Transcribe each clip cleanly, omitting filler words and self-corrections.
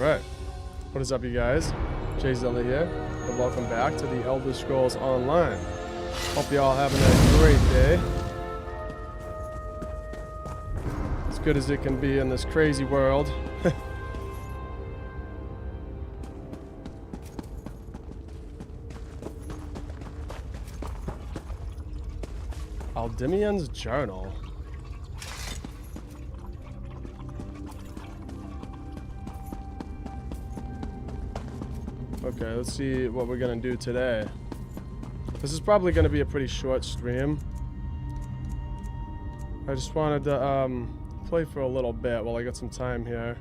Alright. What is up, you guys? Jay Zelda here, and welcome back to the Elder Scrolls Online. Hope you all having a great day. As good as it can be in this crazy world. Aldimian's Journal. Okay, let's see what we're gonna do today. This is probably gonna be a pretty short stream. I just wanted to play for a little bit while I got some time here.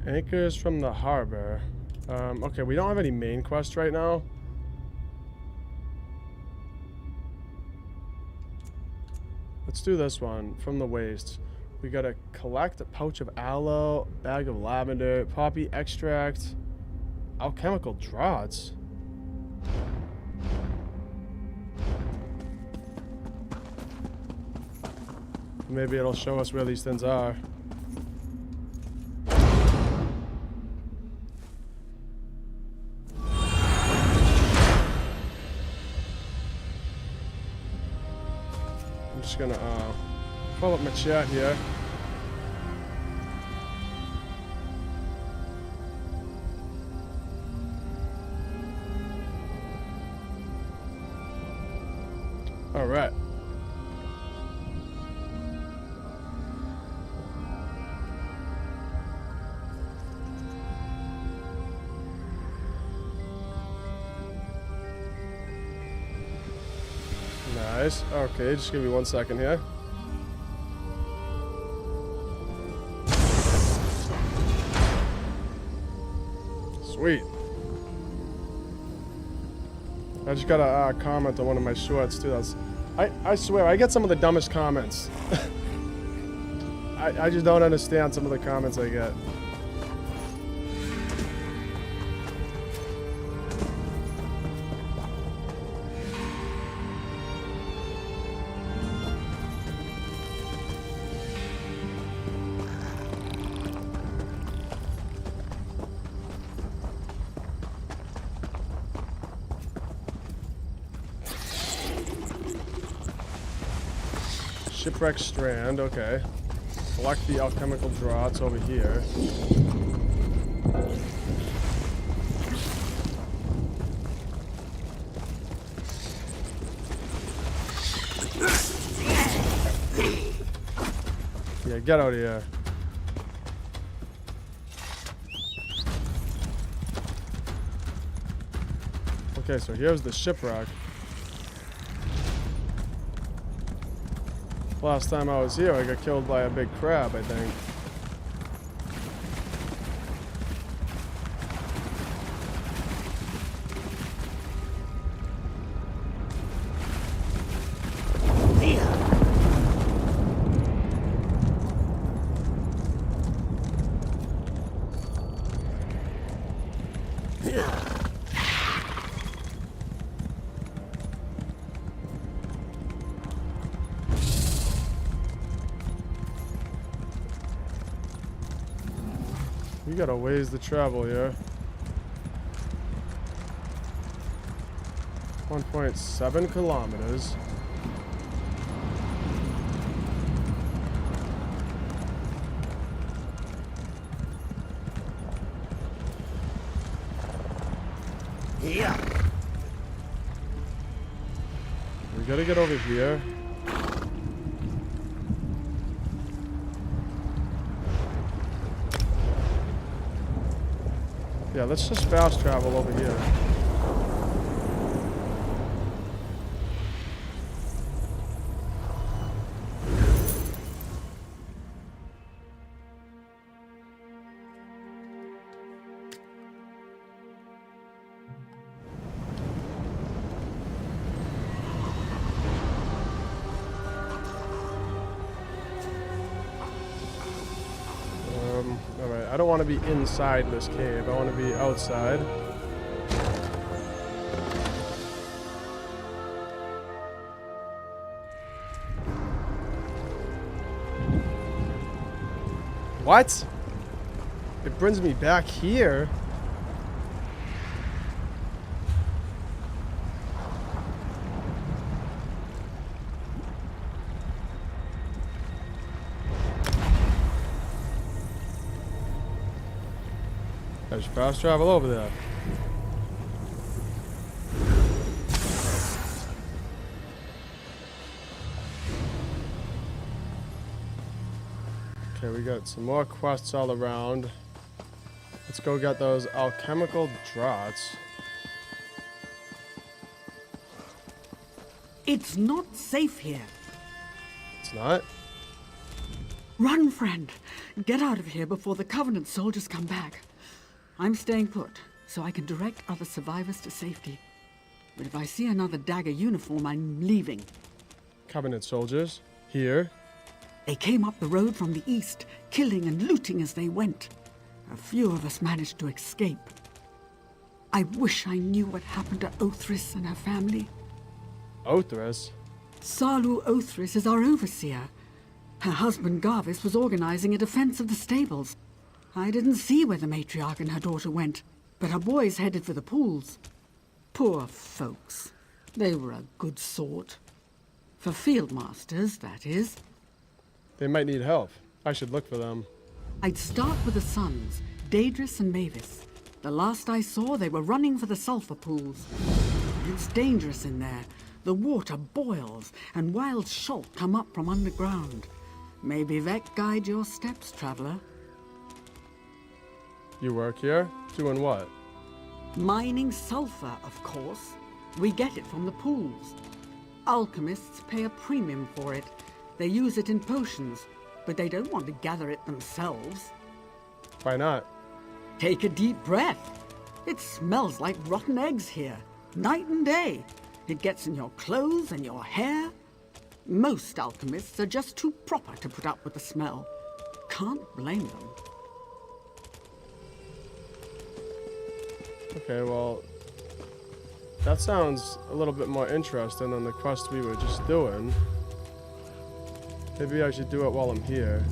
Anchors from the harbor. Okay, we don't have any main quests right now. Let's do this one. From the waste. We gotta collect a pouch of aloe, bag of lavender, poppy extract, alchemical draughts. Maybe it'll show us where these things are. I'm just gonna pull up my chat here. All right. Nice. Okay, just give me 1 second here. Sweet. I just got a comment on one of my shorts too. I swear, I get some of the dumbest comments. I just don't understand some of the comments I get. Shipwreck Strand, okay. Collect the alchemical draughts over here. Yeah, get out of here. Okay, so here's the shipwreck. Last time I was here, I got killed by a big crab, I think. We got a ways to travel here. 1.7 kilometers. Yeah. We gotta get over here. Yeah, let's just fast travel over here. Alright, I don't want to be inside this cave. I want to be outside. What? It brings me back here. I should fast travel over there. Okay, we got some more quests all around. Let's go get those alchemical draughts. It's not safe here. It's not? Run, friend. Get out of here before the Covenant soldiers come back. I'm staying put, so I can direct other survivors to safety. But if I see another dagger uniform, I'm leaving. Covenant soldiers? Here? They came up the road from the east, killing and looting as they went. A few of us managed to escape. I wish I knew what happened to Othris and her family. Othris? Salu Othris is our overseer. Her husband Garvis was organizing a defense of the stables. I didn't see where the matriarch and her daughter went, but her boys headed for the pools. Poor folks. They were a good sort. For field masters, that is. They might need help. I should look for them. I'd start with the sons, Daedrus and Mavis. The last I saw, they were running for the sulfur pools. It's dangerous in there. The water boils, and wild shot come up from underground. Maybe Vec guide your steps, traveler. You work here? Doing what? Mining sulfur, of course. We get it from the pools. Alchemists pay a premium for it. They use it in potions, but they don't want to gather it themselves. Why not? Take a deep breath. It smells like rotten eggs here, night and day. It gets in your clothes and your hair. Most alchemists are just too proper to put up with the smell. Can't blame them. Okay, well, that sounds a little bit more interesting than the quest we were just doing. Maybe I should do it while I'm here.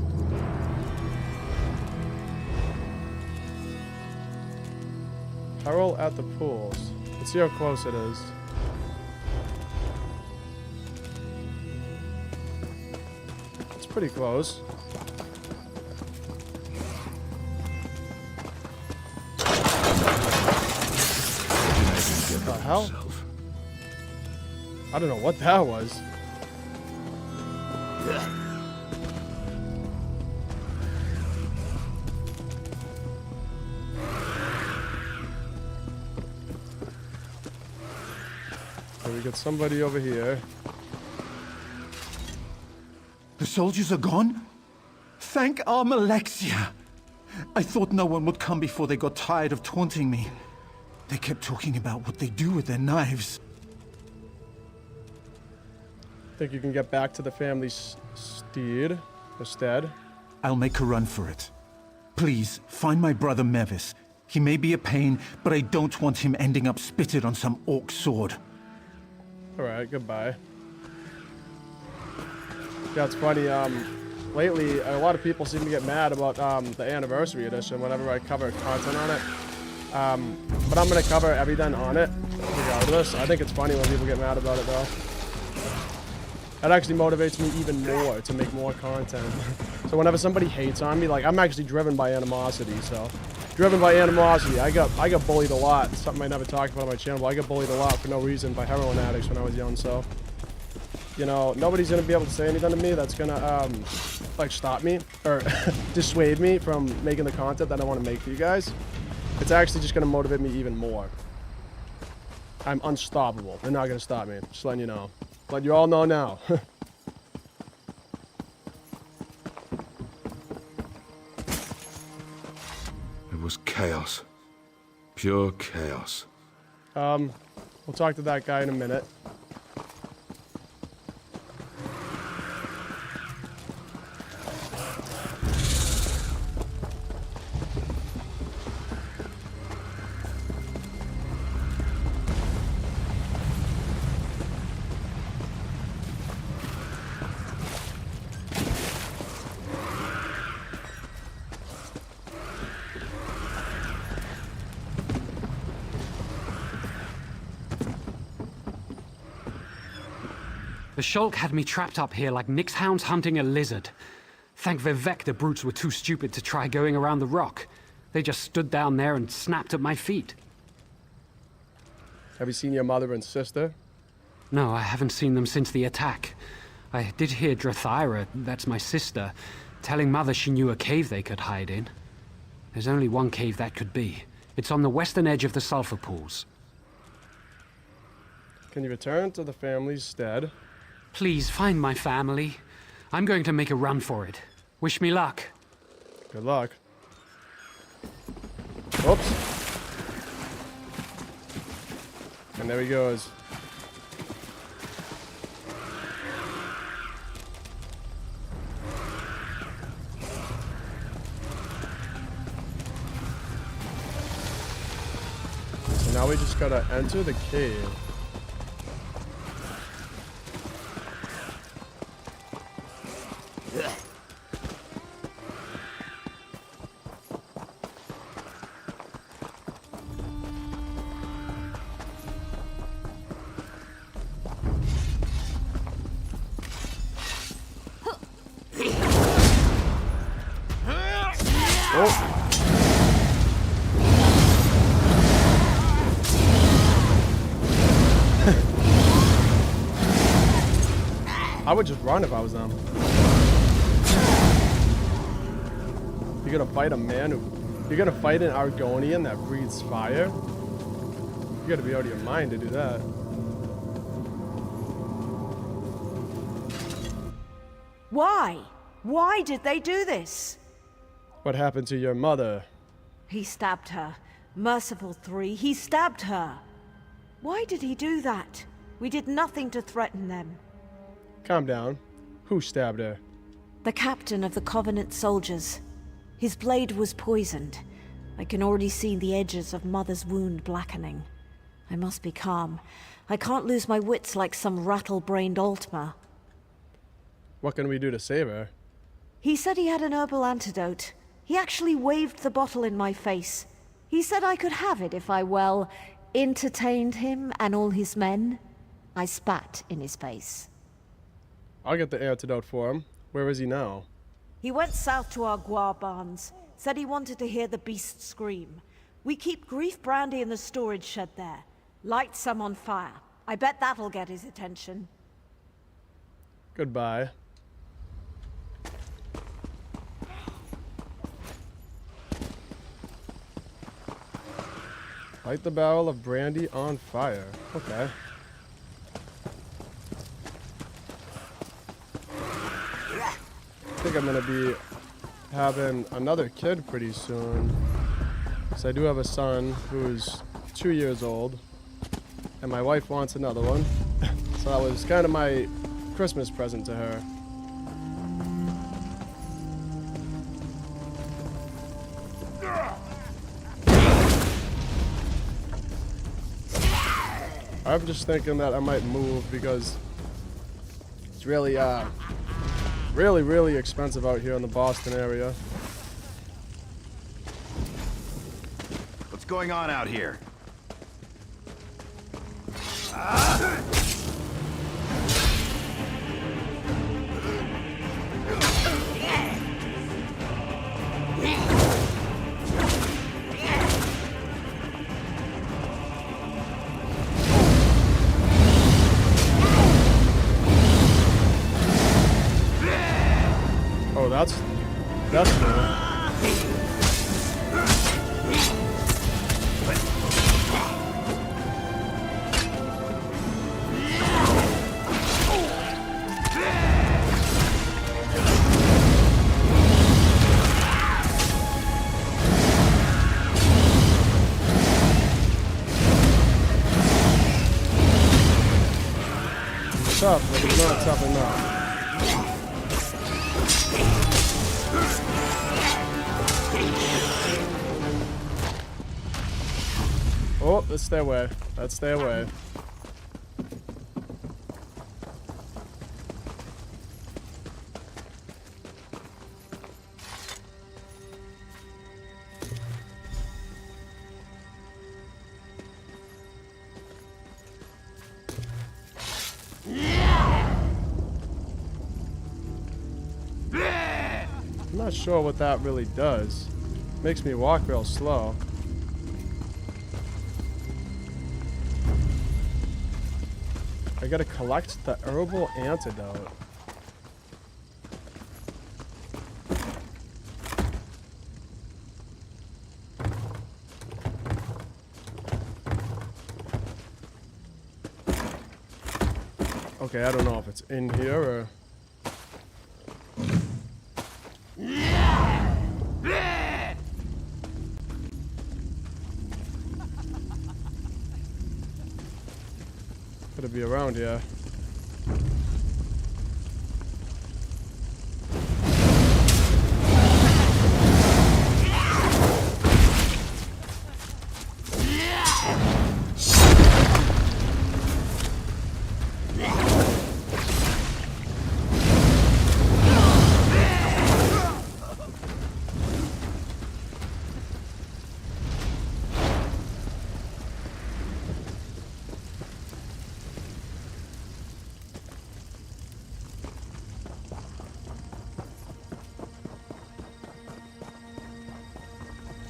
Herald at the pools. Let's see how close it is. It's pretty close. What the hell? I don't know what that was. So we got somebody over here. The soldiers are gone? Thank our Alexia. I thought no one would come before they got tired of taunting me. They kept talking about what they do with their knives. Think you can get back to the family's steed instead? I'll make a run for it. Please, find my brother Mavis. He may be a pain, but I don't want him ending up spitted on some orc sword. Alright, goodbye. Yeah, it's funny, lately, a lot of people seem to get mad about, the anniversary edition whenever I cover content on it. But I'm gonna cover everything on it, regardless. I think it's funny when people get mad about it, though. That actually motivates me even more to make more content. So whenever somebody hates on me, like, I'm actually driven by animosity, so. Driven by animosity. I got bullied a lot. It's something I never talked about on my channel, but I got bullied a lot for no reason by heroin addicts when I was young, so. You know, nobody's gonna be able to say anything to me that's gonna, like, stop me, or dissuade me from making the content that I want to make for you guys. It's actually just gonna motivate me even more. I'm unstoppable. They're not gonna stop me. Just letting you know. Let you all know now. It was chaos. Pure chaos. We'll talk to that guy in a minute. The Shulk had me trapped up here like Nick's hounds hunting a lizard. Thank Vivek the brutes were too stupid to try going around the rock. They just stood down there and snapped at my feet. Have you seen your mother and sister? No, I haven't seen them since the attack. I did hear Drathyra, that's my sister, telling Mother she knew a cave they could hide in. There's only one cave that could be. It's on the western edge of the sulfur pools. Can you return to the family's stead? Please, find my family. I'm going to make a run for it. Wish me luck. Good luck. Oops. And there he goes. So now we just gotta enter the cave. I would just run if I was them. You're gonna fight a man who... You're gonna fight an Argonian that breathes fire? You gotta be out of your mind to do that. Why? Why did they do this? What happened to your mother? He stabbed her. Merciful 3, he stabbed her. Why did he do that? We did nothing to threaten them. Calm down. Who stabbed her? The captain of the Covenant soldiers. His blade was poisoned. I can already see the edges of Mother's wound blackening. I must be calm. I can't lose my wits like some rattle-brained Altmer. What can we do to save her? He said he had an herbal antidote. He actually waved the bottle in my face. He said I could have it if I, well, entertained him and all his men. I spat in his face. I'll get the antidote for him. Where is he now? He went south to our guar barns. Said he wanted to hear the beast scream. We keep grief brandy in the storage shed there. Light some on fire. I bet that'll get his attention. Goodbye. Light the barrel of brandy on fire. Okay. I think I'm gonna be having another kid pretty soon. So I do have a son who's 2 years old, and my wife wants another one. So that was kind of my Christmas present to her. I'm just thinking that I might move because it's really, really expensive out here in the Boston area. What's going on out here? Oh, that's cool. Tough, but it's not tough enough. Oh, let's stay away. Let's stay away. Not sure what that really does. Makes me walk real slow. I gotta collect the herbal antidote. Okay, I don't know if it's in here or... Could be around here.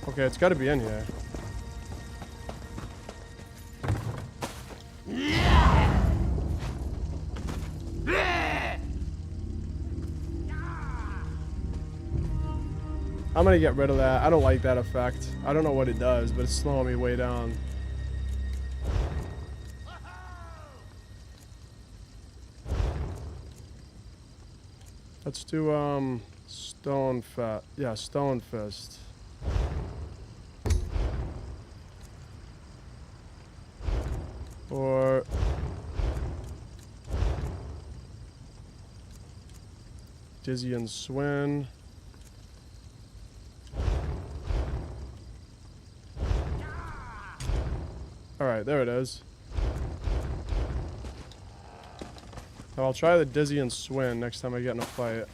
Okay, it's got to be in here. I'm gonna get rid of that. I don't like that effect. I don't know what it does, but it's slowing me way down. Let's do stone fist. Yeah, stone fist. Or Dizzy and Swin. Alright, there it is. Now I'll try the Dizzy and Swin next time I get in a fight.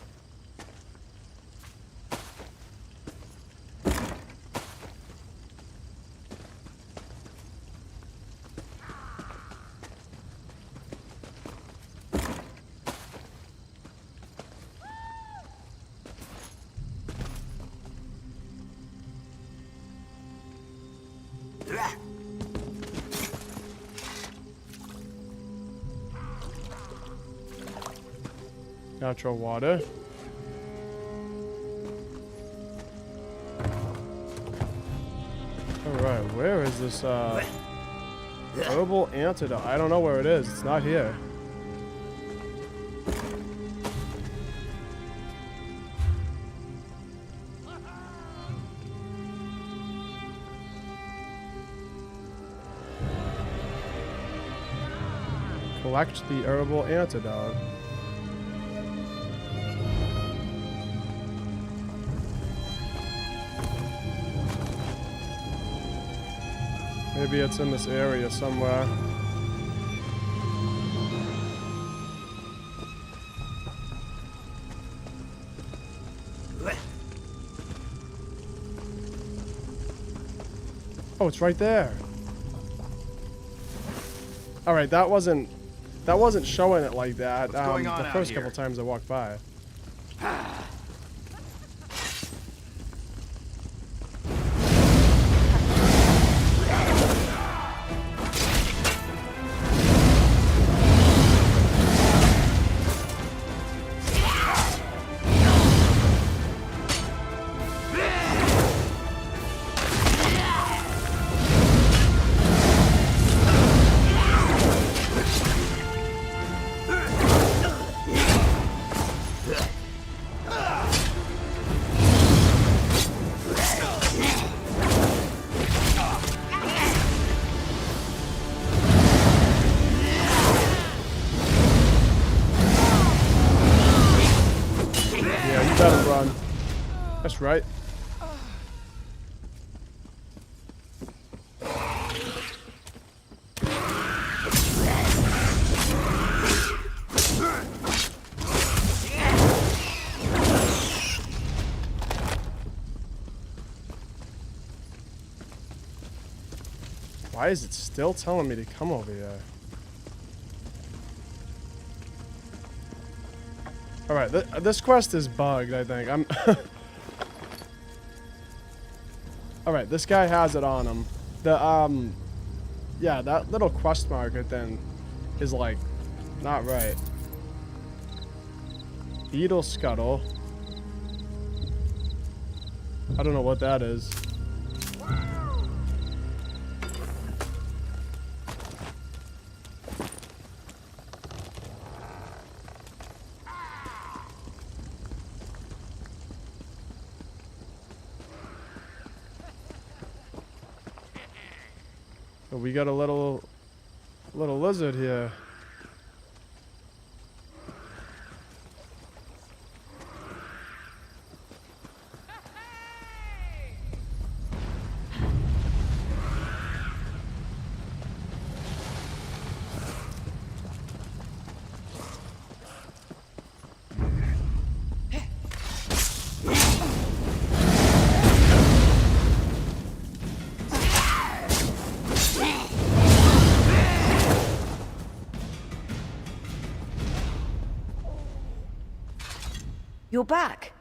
Natural water. Alright, where is this herbal antidote? I don't know where it is. It's not here. Collect the herbal antidote. Maybe it's in this area somewhere. Oh, it's right there. All right, that wasn't showing it like that. What's going on the out first here? couple times I walked by. That's right. Why is it still telling me to come over here? Alright, this quest is bugged, I think. Alright, this guy has it on him. Yeah, that little quest marker thing is like not right. Beetle scuttle. I don't know what that is. But we got a little lizard here. You're back.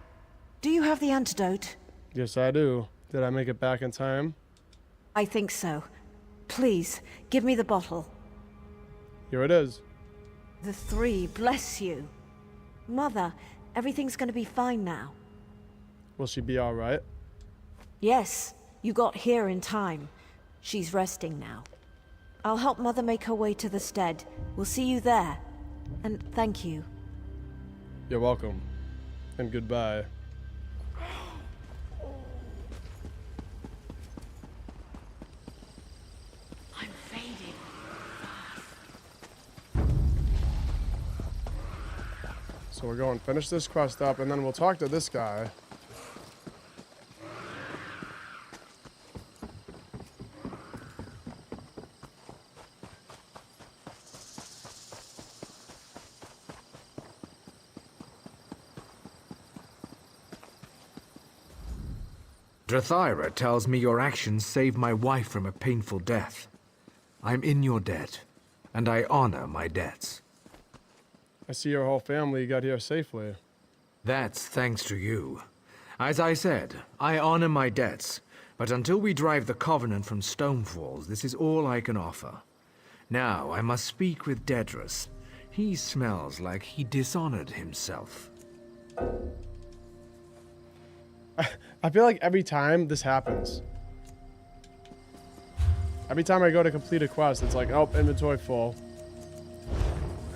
Do you have the antidote? Yes, I do. Did I make it back in time? I think so. Please, give me the bottle. Here it is. The three, bless you. Mother, everything's gonna be fine now. Will she be alright? Yes, you got here in time. She's resting now. I'll help Mother make her way to the stead. We'll see you there. And thank you. You're welcome. And goodbye. I'm fading. So we're going to finish this quest up, and then we'll talk to this guy. Drathyra tells me your actions saved my wife from a painful death. I'm in your debt, and I honor my debts. I see your whole family got here safely. That's thanks to you. As I said, I honor my debts, but until we drive the Covenant from Stonefalls, this is all I can offer. Now I must speak with Dedrus. He smells like he dishonored himself. I feel like every time this happens. Every time I go to complete a quest, it's like, oh, inventory full.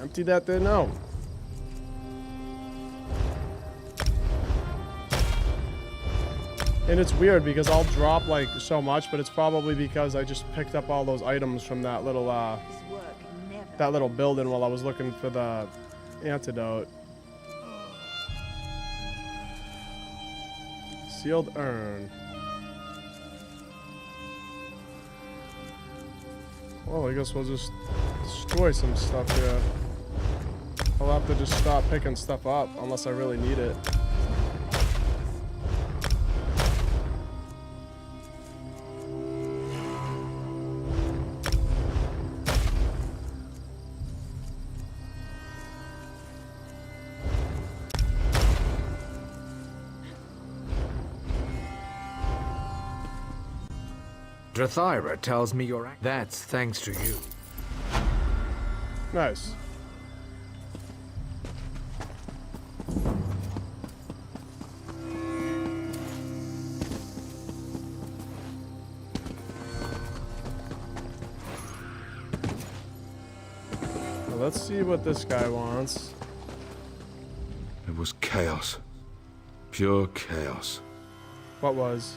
Empty that thing out. And it's weird because I'll drop like so much, but it's probably because I just picked up all those items from that little building while I was looking for the antidote. Sealed urn. Well, I guess we'll just destroy some stuff here. I'll have to just stop picking stuff up unless I really need it. Drathyra tells me your act. That's thanks to you. Nice. Well, let's see what this guy wants. It was chaos. Pure chaos. What was?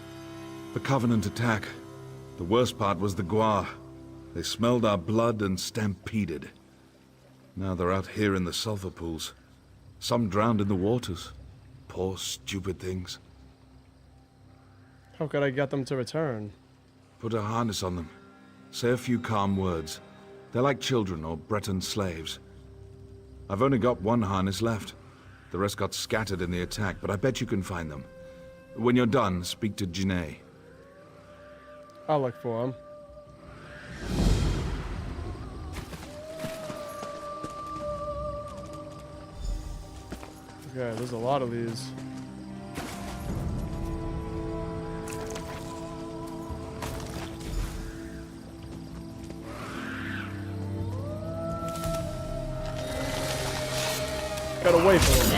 The Covenant attack. The worst part was the Guar. They smelled our blood and stampeded. Now they're out here in the sulfur pools. Some drowned in the waters. Poor, stupid things. How could I get them to return? Put a harness on them. Say a few calm words. They're like children or Breton slaves. I've only got one harness left. The rest got scattered in the attack, but I bet you can find them. When you're done, speak to Janae. I'll look for him. Okay, there's a lot of these. Gotta wait for him.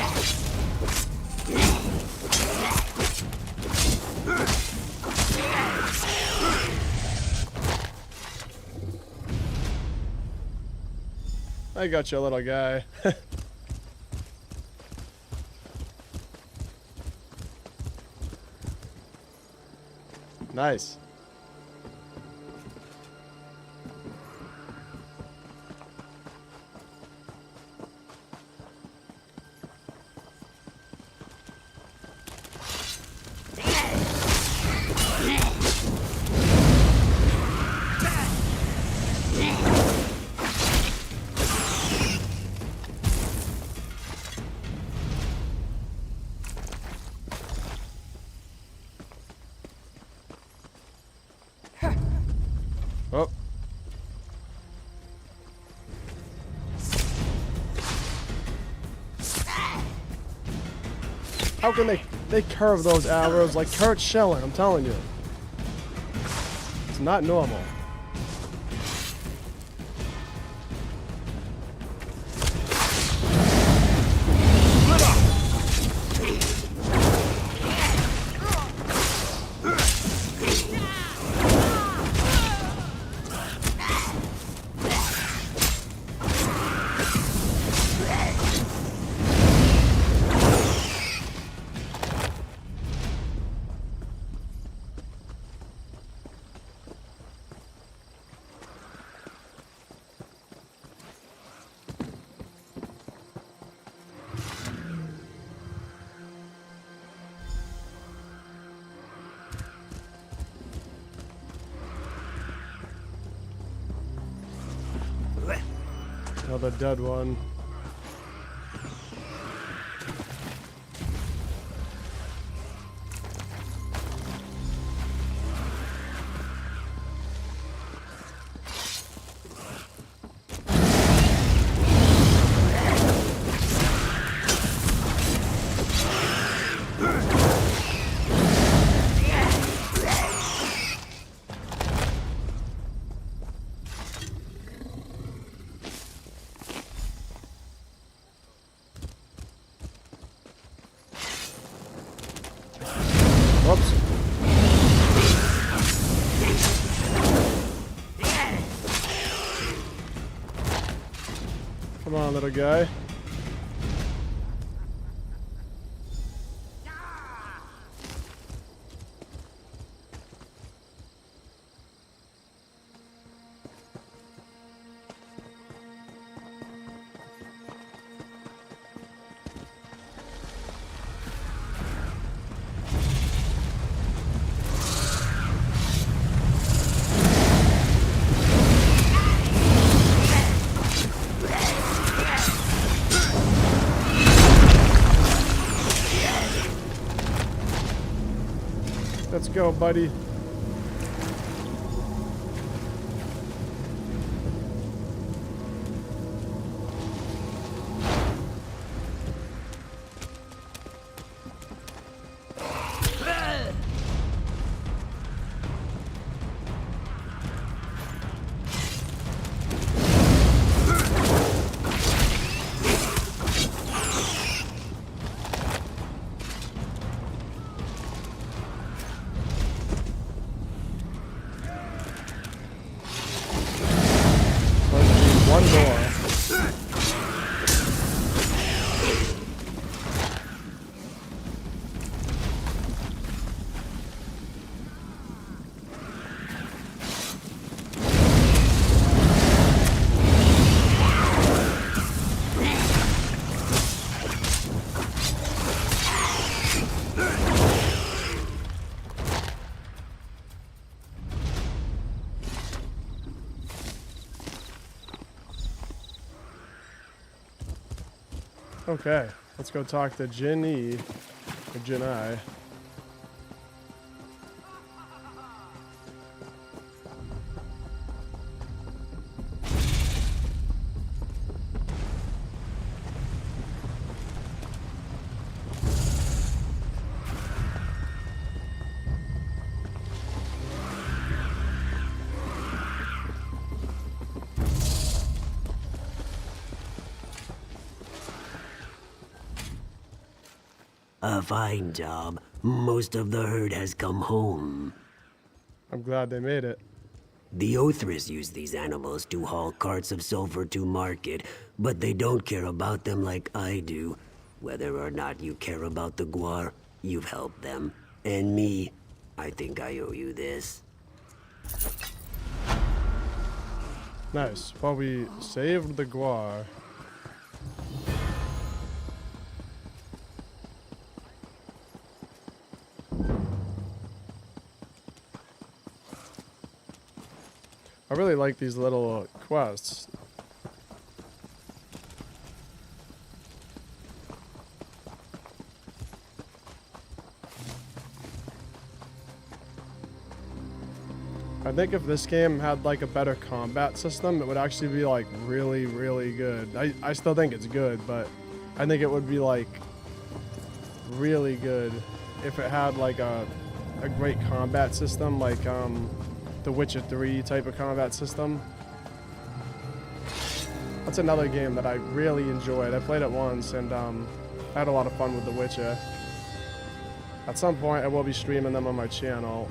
I got you, little guy. Nice. Oh. How can they curve those arrows like Kurt Schilling, I'm telling you. It's not normal. Another dead one. Whoops. Come on, little guy. Let's go, buddy. One more. Okay, let's go talk to Jinny, or Jinai. A fine job. Most of the herd has come home. I'm glad they made it. The Othris use these animals to haul carts of silver to market, but they don't care about them like I do. Whether or not you care about the Guar, you've helped them. And me, I think I owe you this. Nice. Well, we saved the Guar. I really like these little quests. I think if this game had like a better combat system, it would actually be like really, really good. I still think it's good, but I think it would be like really good if it had like a great combat system, like the Witcher 3 type of combat system. That's another game that I really enjoyed. I played it once and I had a lot of fun with The Witcher. At some point I will be streaming them on my channel,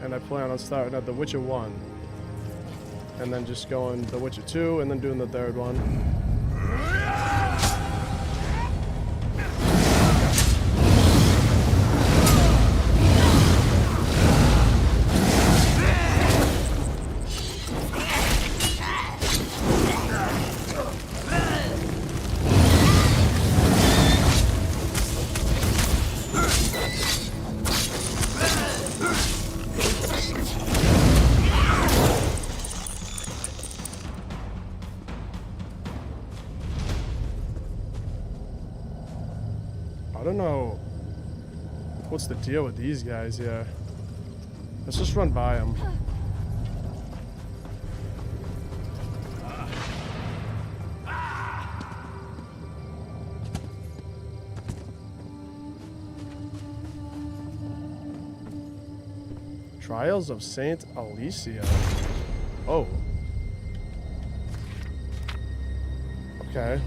and I plan on starting at The Witcher 1 and then just going The Witcher 2 and then doing the third one. I don't know what's the deal with these guys here. Let's just run by them. Trials of Saint Alicia. Oh. Okay.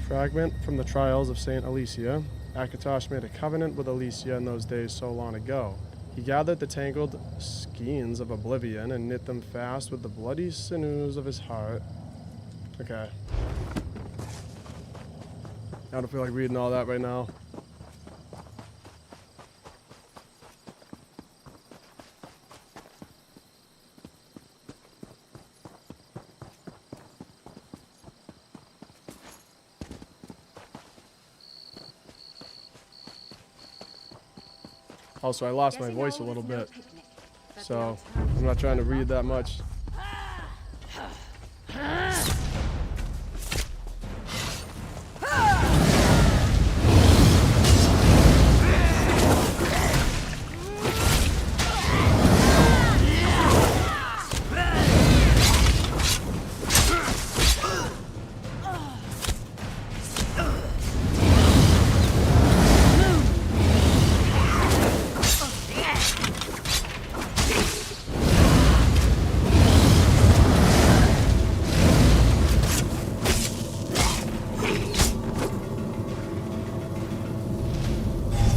Fragment from the Trials of Saint Alicia. Akatosh made a covenant with Alicia in those days so long ago. He gathered the tangled skeins of oblivion and knit them fast with the bloody sinews of his heart. Okay. I don't feel like reading all that right now. Also, I lost my voice a little bit, so I'm not trying to read that much.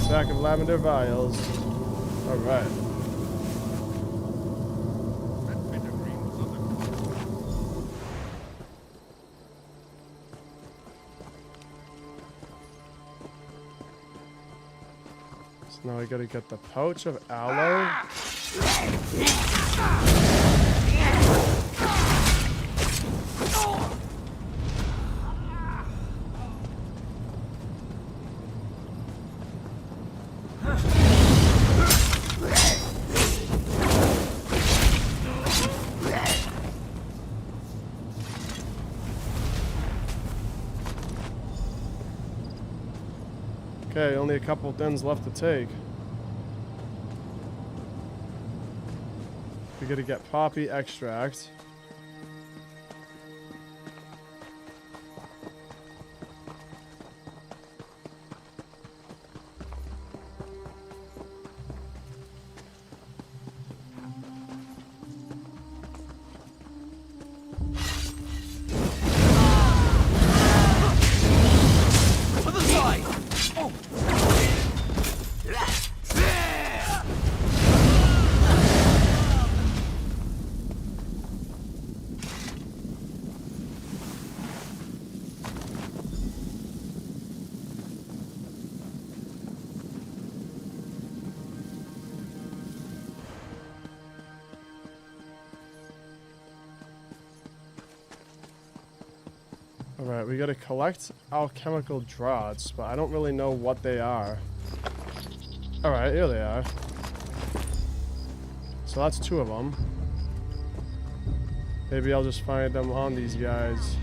Sack of lavender vials. Alright. So now I gotta get the pouch of aloe. Okay, only a couple thins left to take. We gotta get poppy extract. Alright, we gotta collect alchemical draughts, but I don't really know what they are. Alright, here they are. So that's 2 of them. Maybe I'll just find them on these guys.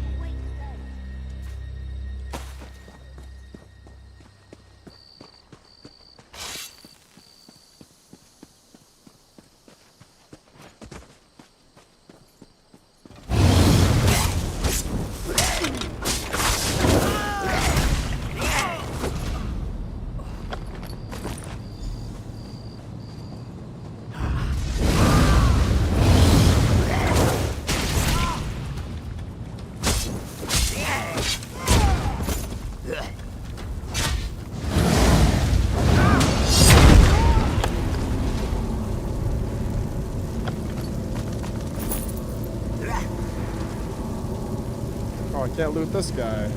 Oh, I can't loot this guy.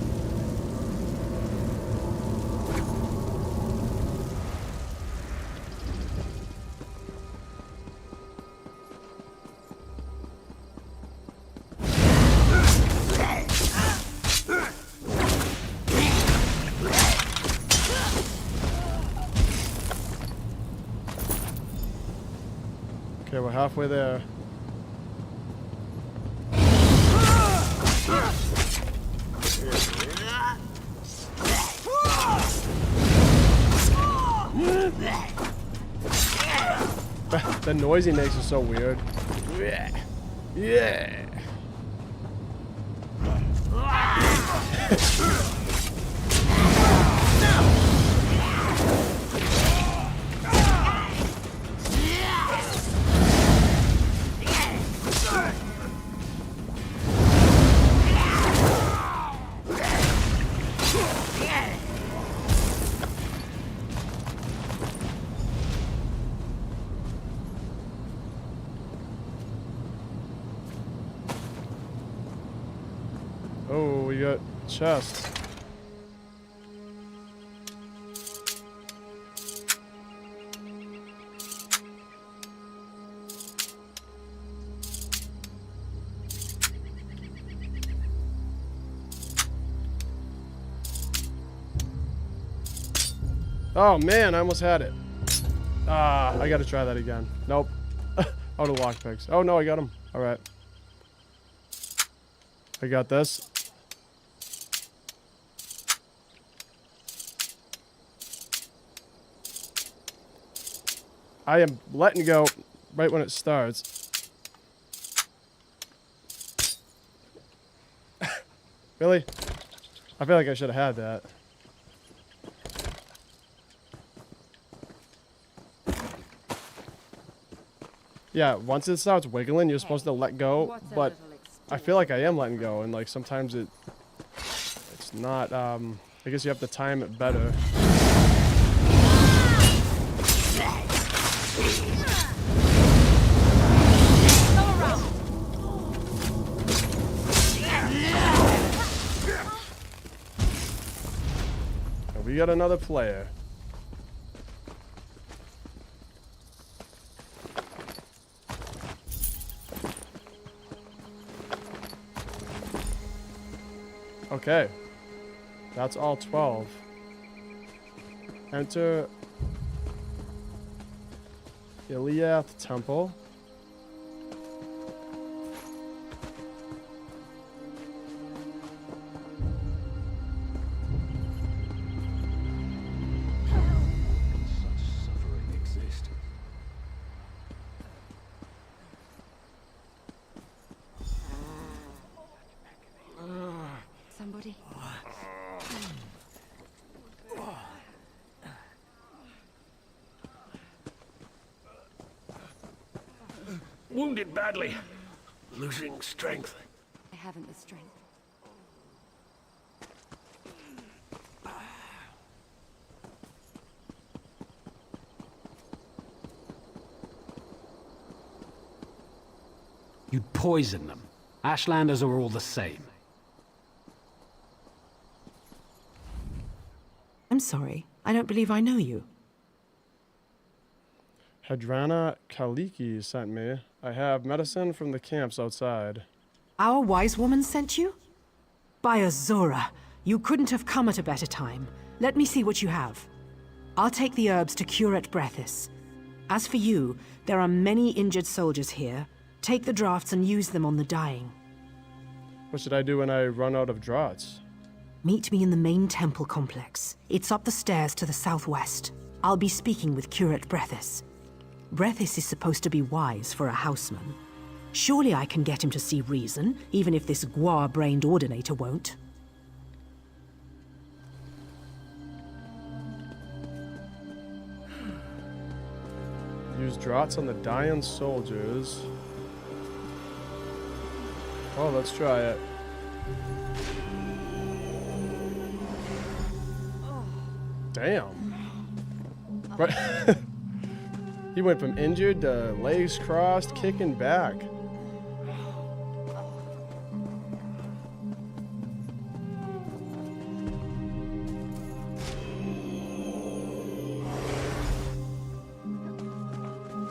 Okay, we're halfway there. The noise he makes is so weird. Yeah. Yeah. Oh, we got chest. Oh man, I almost had it. Ah, I gotta try that again. Nope. Oh, the lockpicks. Oh no, I got him. All right. I got this. I am letting go right when it starts. Really? I feel like I should have had that. Yeah, once it starts wiggling, you're supposed to let go, but I feel like I am letting go, and like sometimes it's not, I guess you have to time it better. And we got another player. Okay, that's all 12. Enter Iliath Temple. Somebody? Wounded badly. Losing strength. I haven't the strength. You'd poison them. Ashlanders are all the same. I'm sorry. I don't believe I know you. Hadrana Kaliki sent me. I have medicine from the camps outside. Our wise woman sent you? By Azora, you couldn't have come at a better time. Let me see what you have. I'll take the herbs to Curate Brethis. As for you, there are many injured soldiers here. Take the drafts and use them on the dying. What should I do when I run out of draughts? Meet me in the main temple complex. It's up the stairs to the southwest. I'll be speaking with Curate Brethis. Brethis is supposed to be wise for a houseman. Surely I can get him to see reason, even if this guar-brained ordinator won't. Use draughts on the dying soldiers. Oh, let's try it. Damn. Right. He went from injured to legs crossed, kicking back.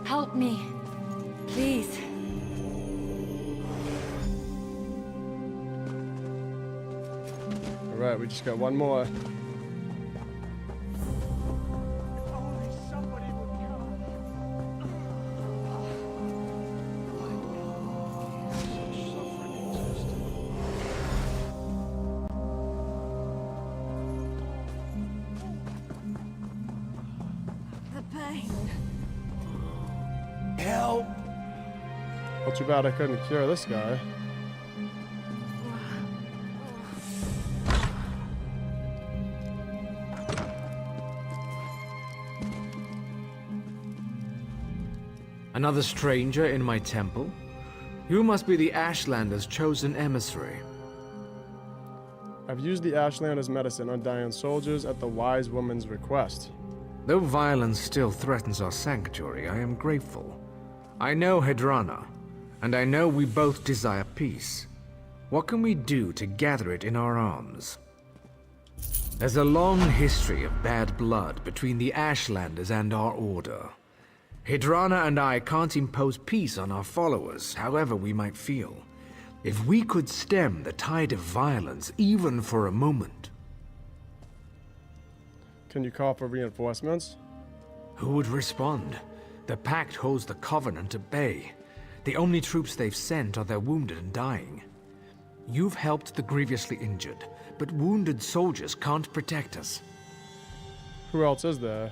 Help me. Please. Alright, we just got one more. Help! Well, too bad I couldn't cure this guy. Another stranger in my temple? You must be the Ashlander's chosen emissary. I've used the Ashlander's medicine on dying soldiers at the wise woman's request. Though violence still threatens our sanctuary, I am grateful. I know Hedrana, and I know we both desire peace. What can we do to gather it in our arms? There's a long history of bad blood between the Ashlanders and our order. Hedrana and I can't impose peace on our followers, however we might feel. If we could stem the tide of violence, even for a moment. Can you call for reinforcements? Who would respond? The Pact holds the Covenant at bay. The only troops they've sent are their wounded and dying. You've helped the grievously injured, but wounded soldiers can't protect us. Who else is there?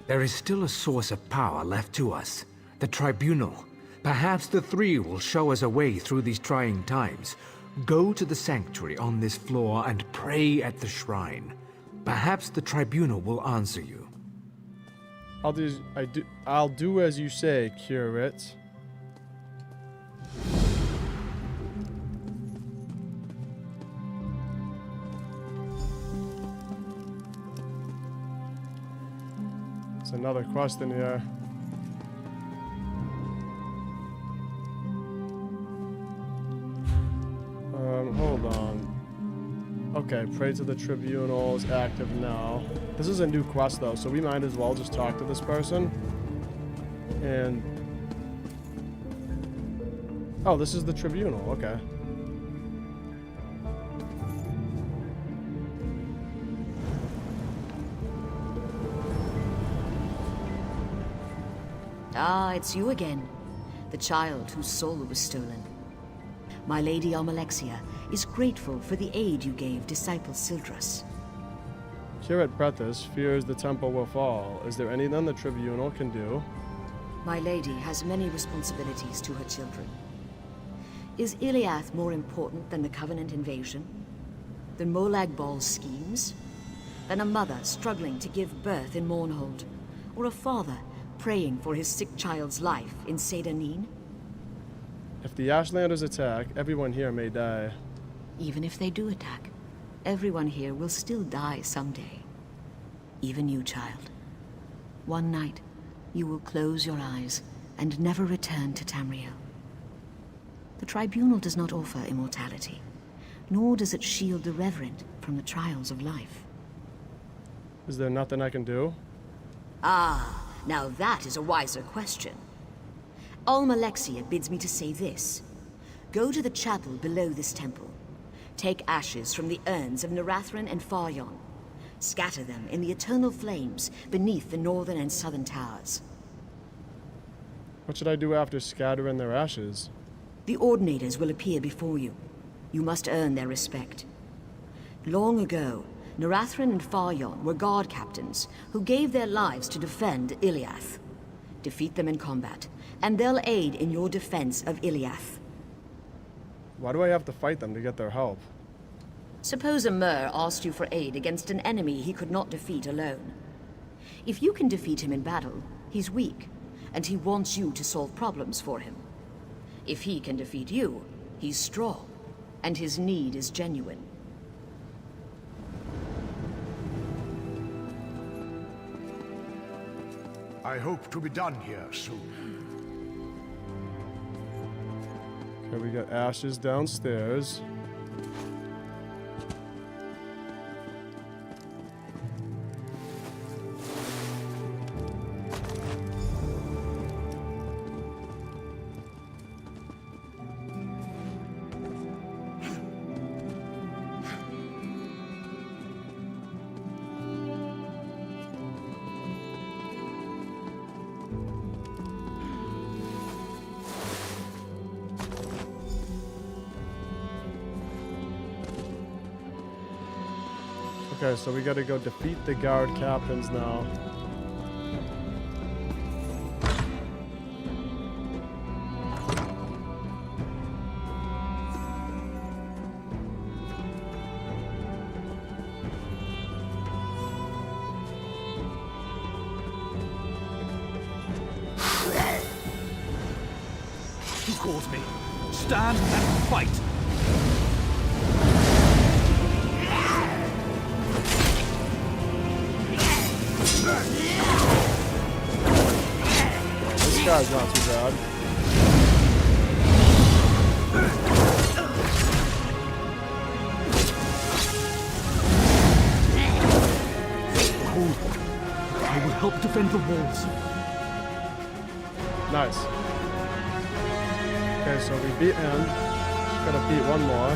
There is still a source of power left to us. The Tribunal. Perhaps the three will show us a way through these trying times. Go to the sanctuary on this floor and pray at the shrine. Perhaps the Tribunal will answer you. I'll do as you say, Curate. It's another quest in here. Hold on. Okay, pray to the Tribunal is active now. This is a new quest though, so we might as well just talk to this person. And... oh, this is the Tribunal, okay. Ah, it's you again. The child whose soul was stolen. My Lady Almalexia is grateful for the aid you gave Disciple Sildras. Curate Brethis fears the temple will fall. Is there anything the Tribunal can do? My lady has many responsibilities to her children. Is Iliath more important than the Covenant invasion? Than Molag Bal's schemes? Than a mother struggling to give birth in Mournhold? Or a father praying for his sick child's life in Sedanin? If the Ashlanders attack, everyone here may die. Even if they do attack, everyone here will still die someday. Even you, child. One night, you will close your eyes and never return to Tamriel. The Tribunal does not offer immortality, nor does it shield the reverent from the trials of life. Is there nothing I can do? Ah, now that is a wiser question. Almalexia bids me to say this. Go to the chapel below this temple. Take ashes from the urns of Narathrin and Faryon. Scatter them in the eternal flames beneath the northern and southern towers. What should I do after scattering their ashes? The Ordinators will appear before you. You must earn their respect. Long ago, Narathrin and Faryon were guard captains who gave their lives to defend Iliath. Defeat them in combat, and they'll aid in your defense of Iliath. Why do I have to fight them to get their help? Suppose a Mer asked you for aid against an enemy he could not defeat alone. If you can defeat him in battle, he's weak, and he wants you to solve problems for him. If he can defeat you, he's strong, and his need is genuine. I hope to be done here soon. Okay, we got ashes downstairs. Okay, so we gotta go defeat the guard captains now. Who calls me? Stand and fight! This guy's not too bad. I will help defend the walls. Nice. Okay, so we beat him. Gotta beat one more.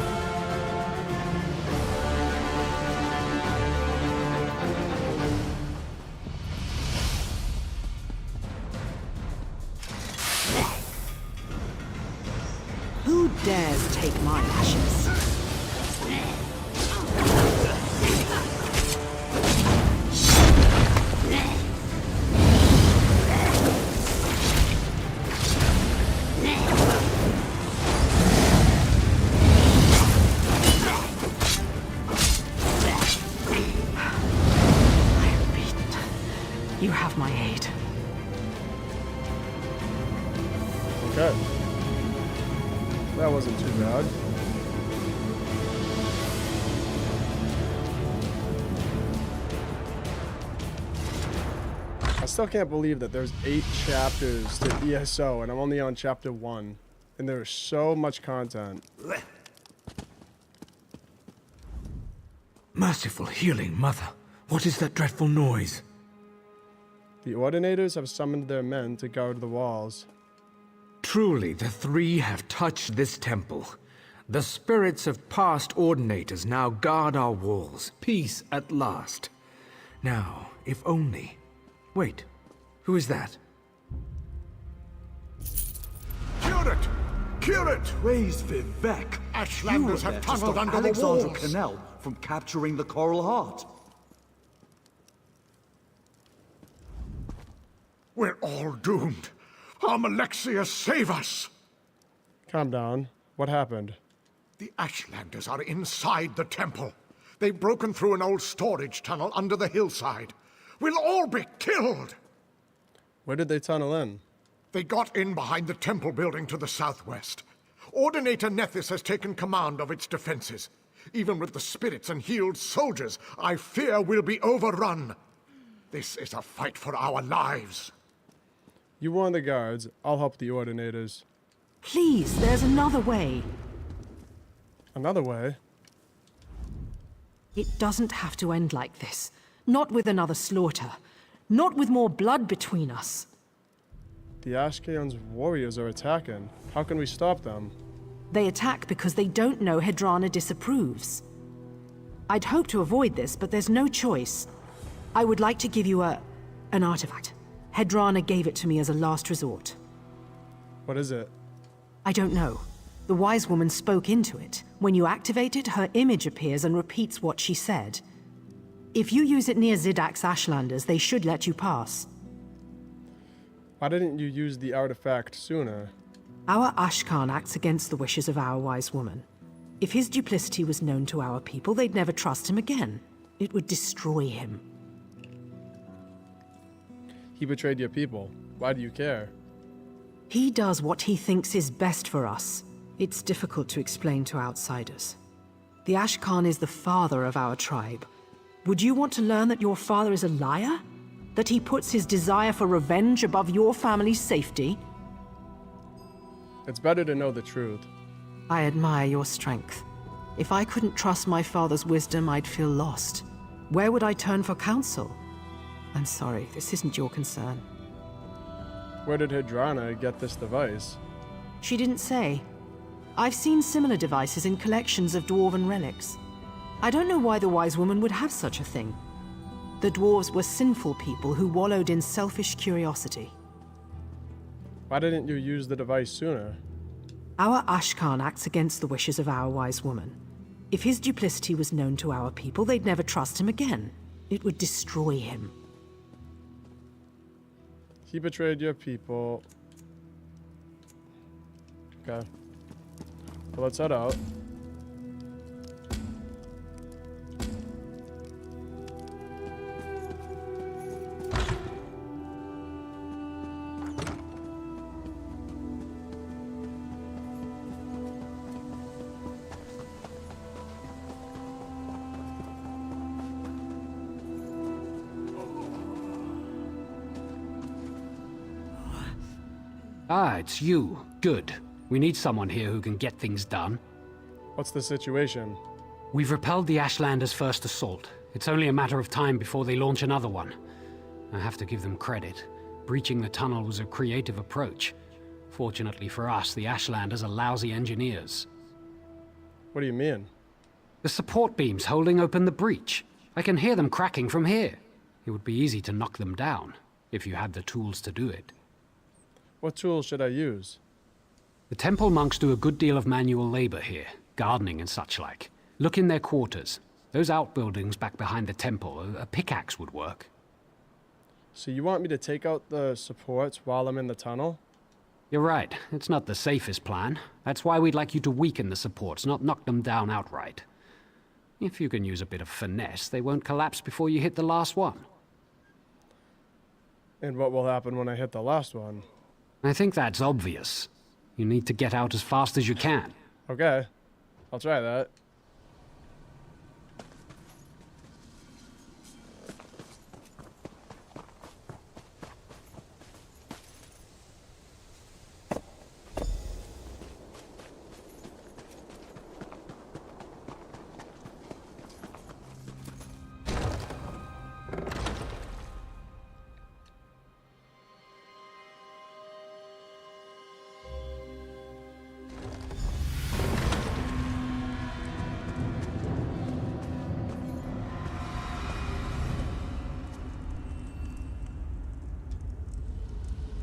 Who dares take my ashes? You have my aid. Okay. That wasn't too bad. I still can't believe that there's 8 chapters to ESO and I'm only on chapter 1. And there's so much content. Merciful healing mother, what is that dreadful noise? The Ordinators have summoned their men to guard the walls. Truly, the three have touched this temple. The spirits of past Ordinators now guard our walls. Peace at last. Now, if only... Wait, who is that? Curate! Curate! Praise Vivek! Ashlanders have tunneled under the walls! Alexandra Cannell from capturing the Coral Heart. We're all doomed. Alexia, save us! Calm down. What happened? The Ashlanders are inside the temple. They've broken through an old storage tunnel under the hillside. We'll all be killed! Where did they tunnel in? They got in behind the temple building to the southwest. Ordinator Nethys has taken command of its defenses. Even with the spirits and healed soldiers, I fear we'll be overrun. This is a fight for our lives. You warn the guards. I'll help the Ordinators. Please, there's another way. Another way? It doesn't have to end like this. Not with another slaughter. Not with more blood between us. The Ashkeon's warriors are attacking. How can we stop them? They attack because they don't know Hedrana disapproves. I'd hoped to avoid this, but there's no choice. I would like to give you an artifact. Hedrana gave it to me as a last resort. What is it? I don't know. The wise woman spoke into it. When you activate it, her image appears and repeats what she said. If you use it near Zidak's Ashlanders, they should let you pass. Why didn't you use the artifact sooner? Our Ashkan acts against the wishes of our wise woman. If his duplicity was known to our people, they'd never trust him again. It would destroy him. He betrayed your people. Why do you care? He does what he thinks is best for us. It's difficult to explain to outsiders. The Ashkan is the father of our tribe. Would you want to learn that your father is a liar? That he puts his desire for revenge above your family's safety? It's better to know the truth. I admire your strength. If I couldn't trust my father's wisdom, I'd feel lost. Where would I turn for counsel? I'm sorry, this isn't your concern. Where did Hedrana get this device? She didn't say. I've seen similar devices in collections of dwarven relics. I don't know why the wise woman would have such a thing. The dwarves were sinful people who wallowed in selfish curiosity. Why didn't you use the device sooner? Our Ashkan acts against the wishes of our wise woman. If his duplicity was known to our people, they'd never trust him again. It would destroy him. He betrayed your people. Okay. Well, let's head out. Ah, it's you. Good. We need someone here who can get things done. What's the situation? We've repelled the Ashlanders' first assault. It's only a matter of time before they launch another one. I have to give them credit. Breaching the tunnel was a creative approach. Fortunately for us, the Ashlanders are lousy engineers. What do you mean? The support beams holding open the breach. I can hear them cracking from here. It would be easy to knock them down, if you had the tools to do it. What tools should I use? The temple monks do a good deal of manual labor here, gardening and such like. Look in their quarters. Those outbuildings back behind the temple, a pickaxe would work. So you want me to take out the supports while I'm in the tunnel? You're right. It's not the safest plan. That's why we'd like you to weaken the supports, not knock them down outright. If you can use a bit of finesse, they won't collapse before you hit the last one. And what will happen when I hit the last one? I think that's obvious. You need to get out as fast as you can. Okay. I'll try that.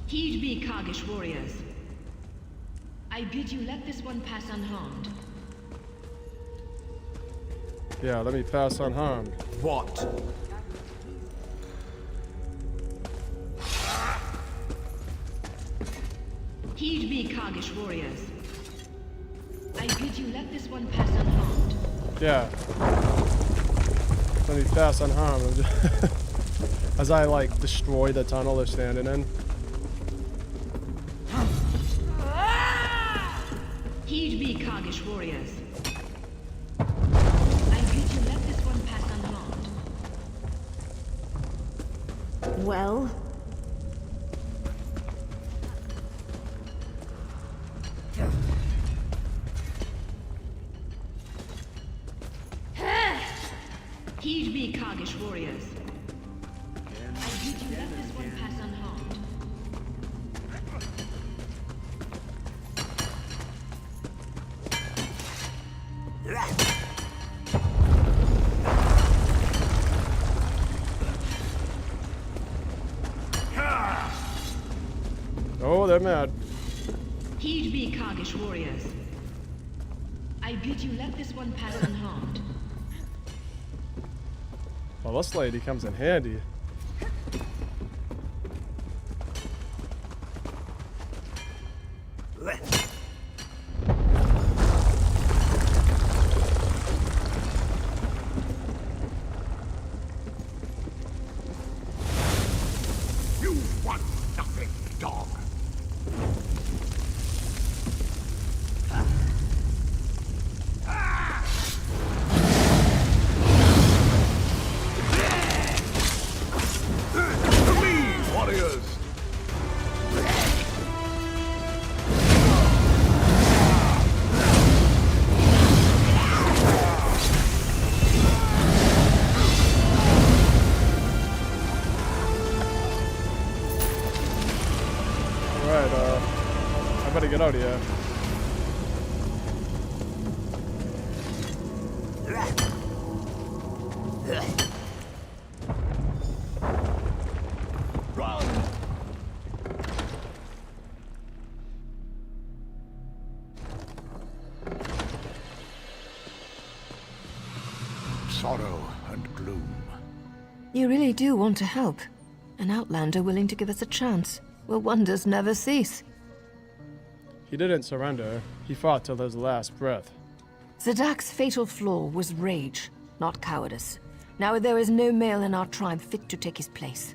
Heed me, Kargish warriors. I bid you let this one pass unharmed. Yeah, let me pass unharmed. What? Heed me, Kargish warriors. I bid you let this one pass unharmed. Yeah. Let me pass unharmed. As I, like, destroy the tunnel they're standing in. Heed me, Kargish warriors. I bid you let this one pass unharmed. Well? Heed me, Kargish warriors. I bid you let this one pass unharmed. get mad. Heed me, Kargish warriors. I bid you let this one pass unharmed. Well, this lady comes in handy. You want nothing, dog. To me, warriors! Alright, I better get out of here. Sorrow and gloom. You really do want to help. An outlander willing to give us a chance. Will wonders never cease? He didn't surrender. He fought till his last breath. Zadak's fatal flaw was rage, not cowardice. Now there is no male in our tribe fit to take his place.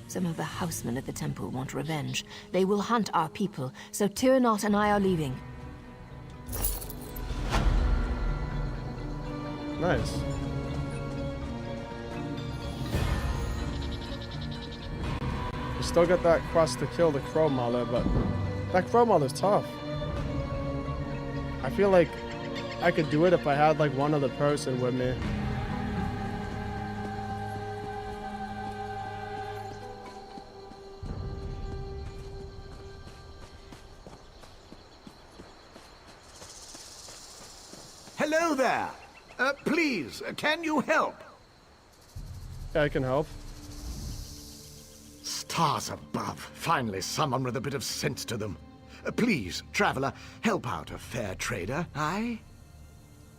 Some of the housemen at the temple want revenge. They will hunt our people, so Tyrannot and I are leaving. Nice. We still got that quest to kill the Crow Mother, but that Crow Mother's tough. I feel like I could do it if I had like one other person with me. Hello there. Please, can you help? Yeah, I can help. Stars above. Finally, someone with a bit of sense to them. Please, traveler, help out a fair trader, aye?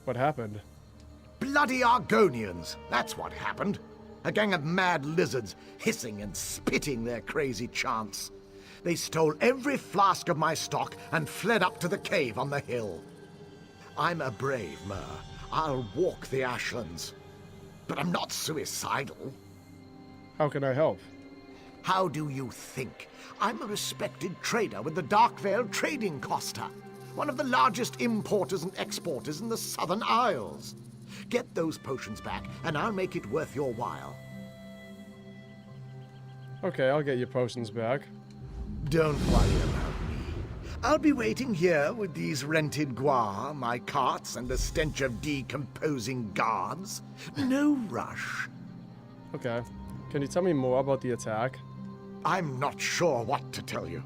What happened? Bloody Argonians. That's what happened. A gang of mad lizards, hissing and spitting their crazy chants. They stole every flask of my stock and fled up to the cave on the hill. I'm a brave Mer. I'll walk the ashlands. But I'm not suicidal. How can I help? How do you think? I'm a respected trader with the Darkvale Trading Costa, one of the largest importers and exporters in the Southern Isles. Get those potions back, and I'll make it worth your while. Okay, I'll get your potions back. Don't worry about me. I'll be waiting here with these rented guar, my carts, and the stench of decomposing guards. No rush. Okay. Can you tell me more about the attack? I'm not sure what to tell you.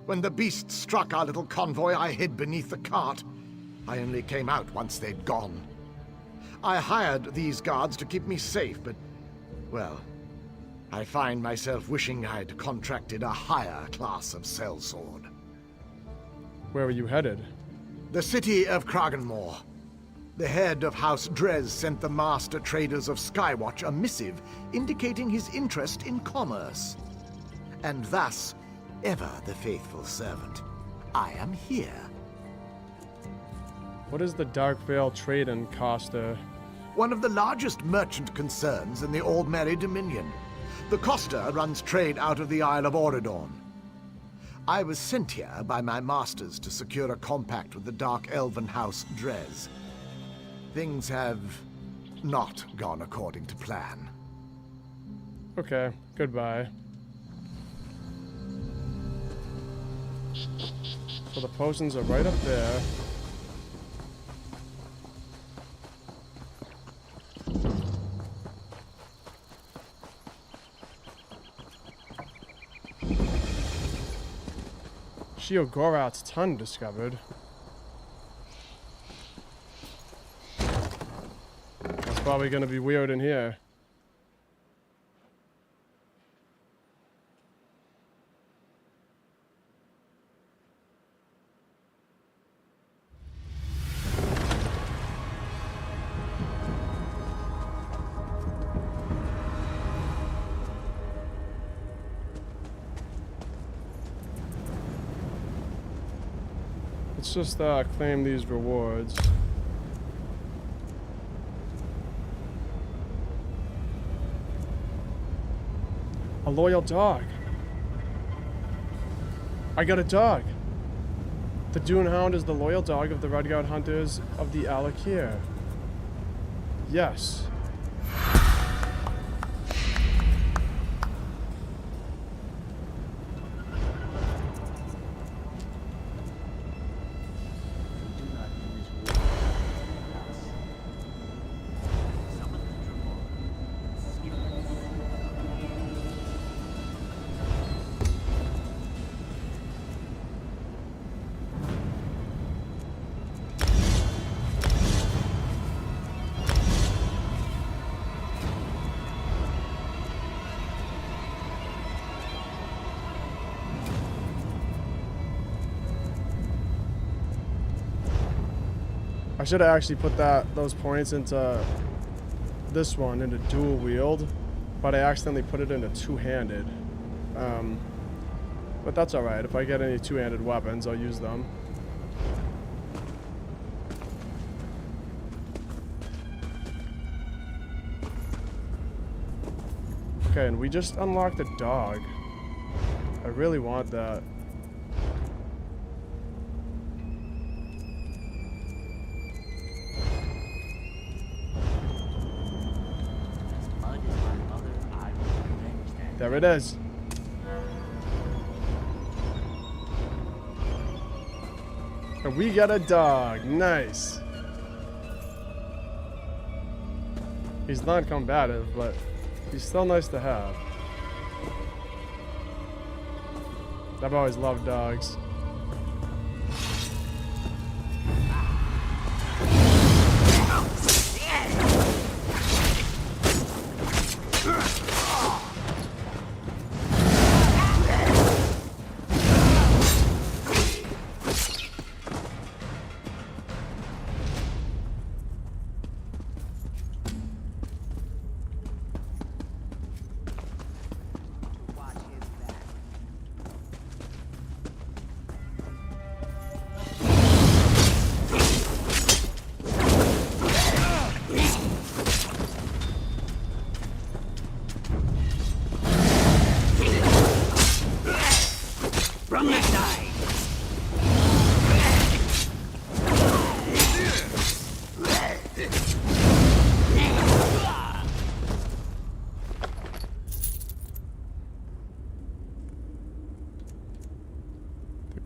When the beasts struck our little convoy, I hid beneath the cart. I only came out once they'd gone. I hired these guards to keep me safe, but, well, I find myself wishing I'd contracted a higher class of sellsword. Where were you headed? The city of Kraganmore. The head of House Drez sent the master traders of Skywatch a missive indicating his interest in commerce. And thus, ever the faithful servant, I am here. What is the Darkvale Trading Costa? One of the largest merchant concerns in the Aldmeri Dominion. The Costa runs trade out of the Isle of Oridorn. I was sent here by my masters to secure a compact with the Dark Elven House Drez. Things have not gone according to plan. Okay, goodbye. So the potions are right up there. Sheogorath's ton discovered. That's probably gonna be weird in here. Let's just claim these rewards. A loyal dog. I got a dog. The Dune Hound is the loyal dog of the Redguard Hunters of the Alakir. Yes. I should have actually put those points into this one, into dual wield, but I accidentally put it into two-handed. But that's alright. If I get any two-handed weapons, I'll use them. Okay, and we just unlocked a dog. I really want that. There it is. And we got a dog. Nice. He's non-combative, but he's still nice to have. I've always loved dogs.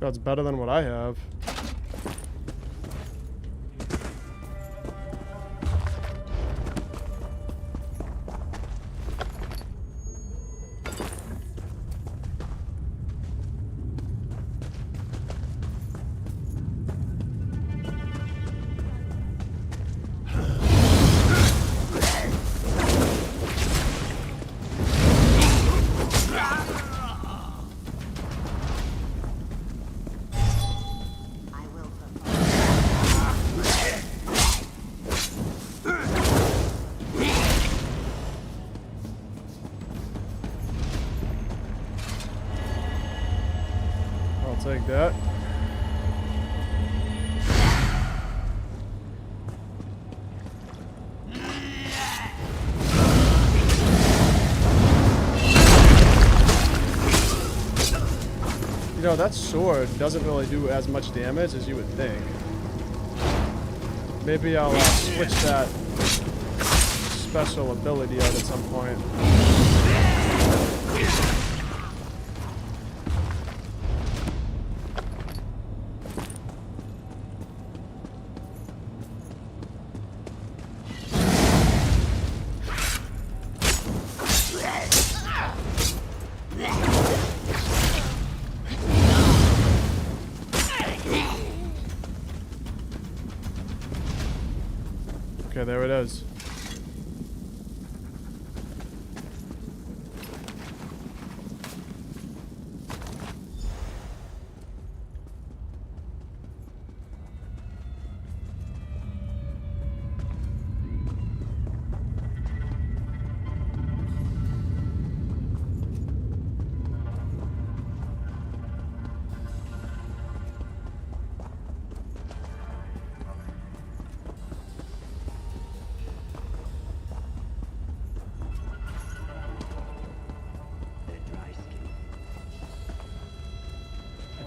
That's better than what I have. Take that. You know, that sword doesn't really do as much damage as you would think. Maybe I'll switch that special ability out at some point. Okay, there it is.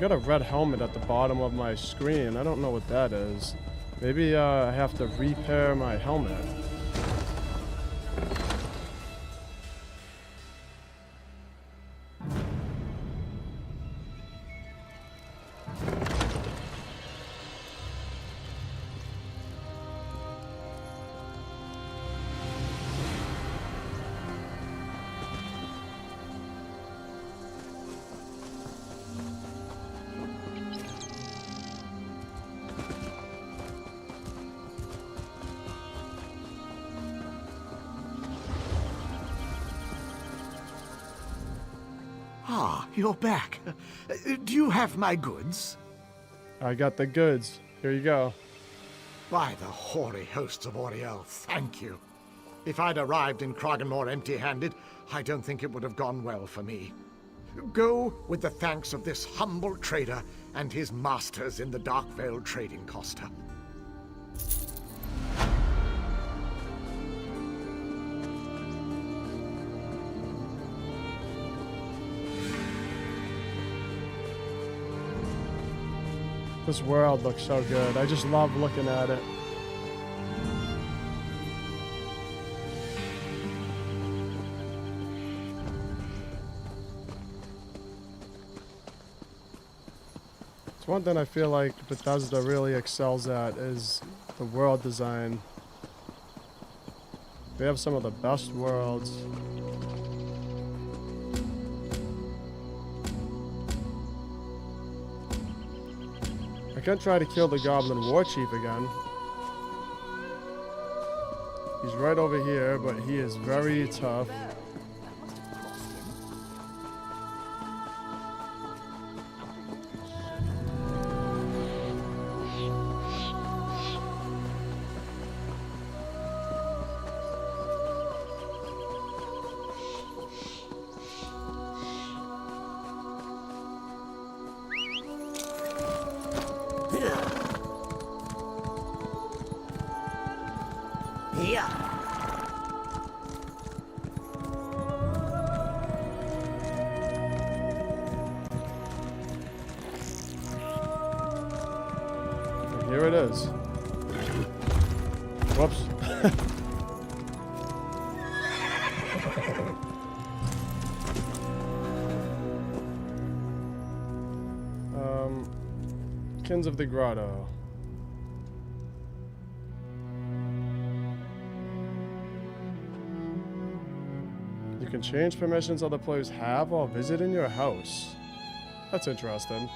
got a red helmet at the bottom of my screen. I don't know what that is. Maybe I have to repair my helmet. Ah, you're back. Do you have my goods? I got the goods. Here you go. By the hoary hosts of Oriel, thank you. If I'd arrived in Kraganmore empty-handed, I don't think it would have gone well for me. Go with the thanks of this humble trader and his masters in the Darkvale Trading Costa. This world looks so good. I just love looking at it. It's one thing I feel like Bethesda really excels at is the world design. They have some of the best worlds. I can try to kill the Goblin War Chief again. He's right over here, but he is very tough. Here it is. Whoops. Kins of the Grotto. You can change permissions other players have while visiting your house. That's interesting.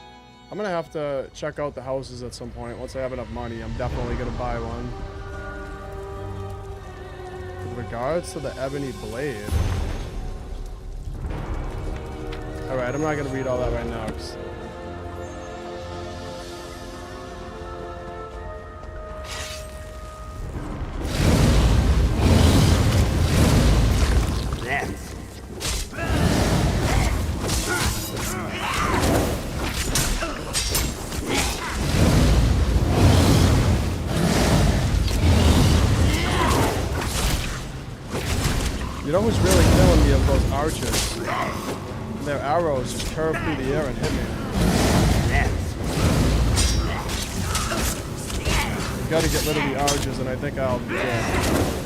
I'm gonna have to check out the houses at some point. Once I have enough money, I'm definitely gonna buy one. With regards to the Ebony Blade. Alright, I'm not gonna read all that right now. You know who's really killing me of those archers? Their arrows just curve through the air and hit me. You gotta get rid of the archers and I think I'll be good.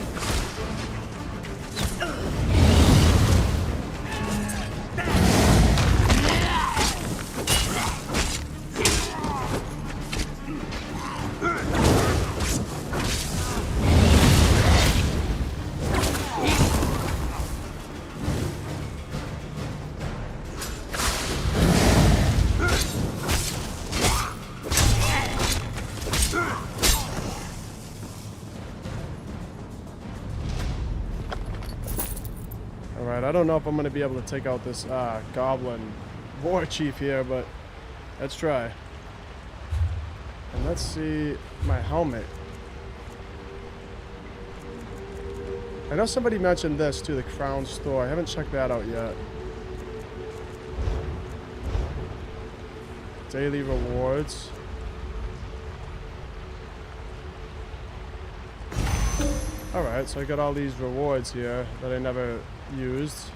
I don't know if I'm going to be able to take out this Goblin War Chief here, but let's try. And let's see my helmet. I know somebody mentioned this too, the Crown Store. I haven't checked that out yet. Daily rewards. Alright, so I got all these rewards here that I never used.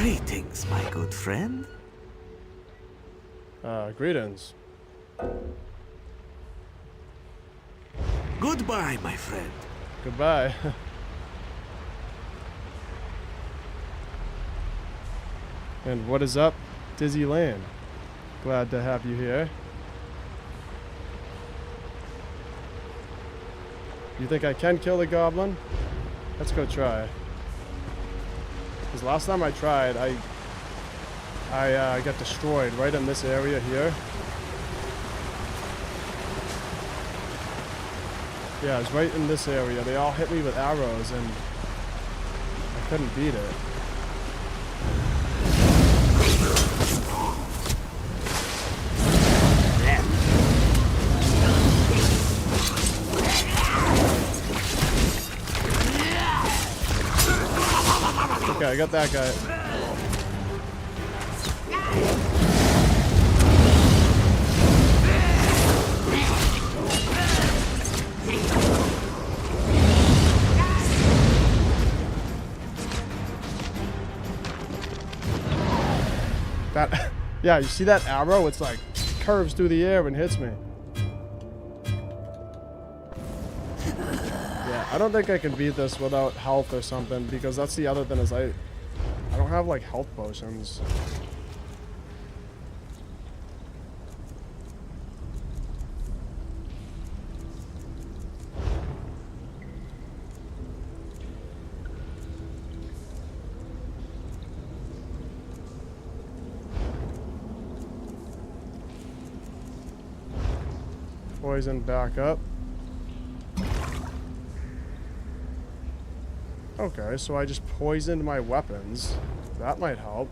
Greetings, my good friend. Greetings. Goodbye, my friend. Goodbye. And what is up, Dizzy Land? Glad to have you here. You think I can kill the goblin? Let's go try. Because last time I tried, I got destroyed right in this area here. Yeah, it was right in this area. They all hit me with arrows and I couldn't beat it. Okay, I got that guy. That, yeah, you see that arrow? It's like curves through the air and hits me. Yeah, I don't think I can beat this without health or something, because that's the other thing is I don't have like health potions. Poison back up. Okay, so I just poisoned my weapons. That might help.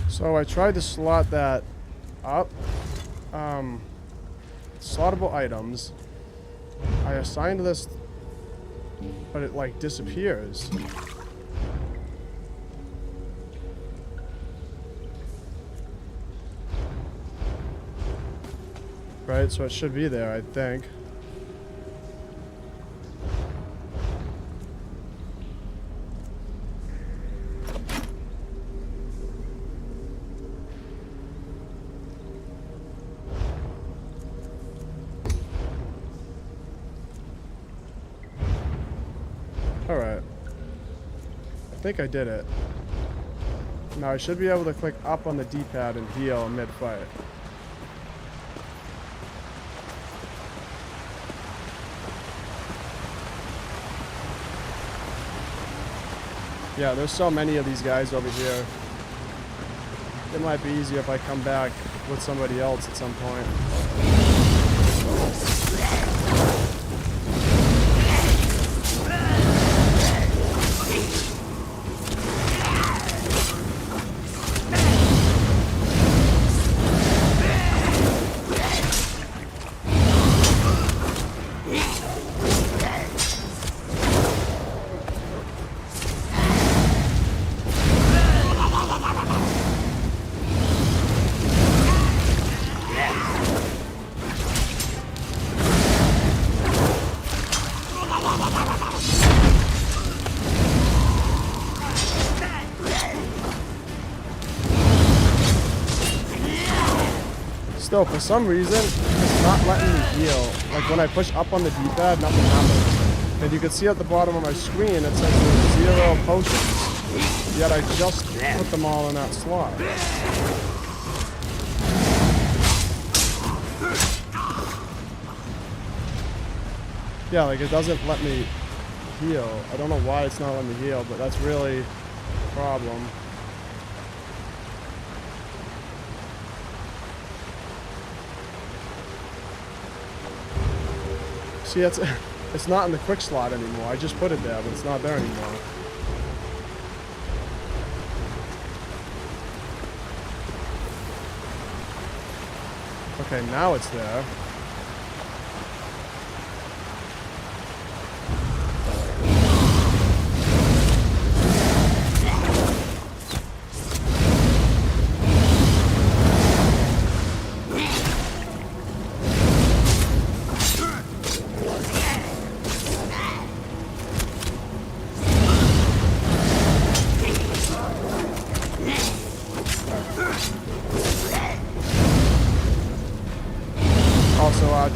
So I tried to slot that up. Slottable items. I assigned this, but it like disappears. Right, so it should be there, I think. Alright. I think I did it. Now I should be able to click up on the D-pad and heal mid-fight. Yeah, there's so many of these guys over here. It might be easier if I come back with somebody else at some point. Still, for some reason, it's not letting me heal. Like when I push up on the D-pad, nothing happens. And you can see at the bottom of my screen, it says there's 0 potions. Yet I just put them all in that slot. Yeah, like it doesn't let me heal. I don't know why it's not letting me heal, but that's really a problem. See, it's not in the quick slot anymore. I just put it there, but it's not there anymore. Okay, now it's there.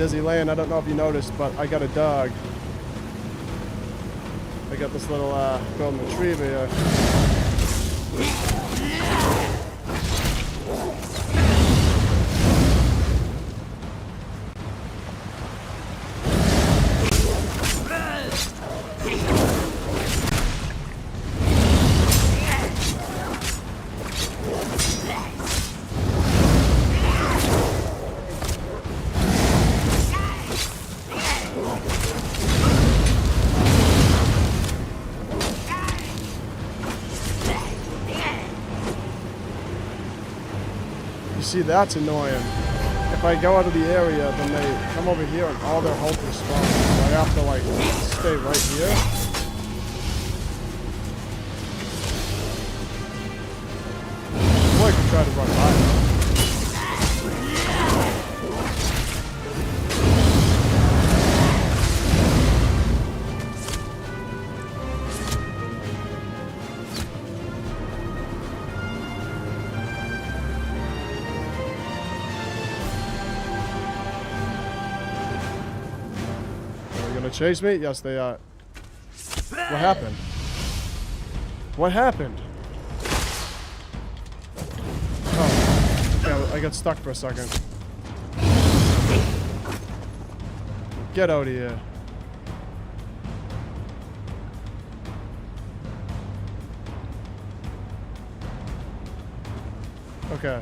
Dizzy Lane. I don't know if you noticed, but I got a dog. I got this little golden retriever here. See, that's annoying. If I go out of the area, then they come over here and all their health is strong. So I have to like stay right here. Or I could try to run by them. Chase me? Yes, they are. What happened? What happened? Oh, yeah, I got stuck for a second. Get out of here. Okay.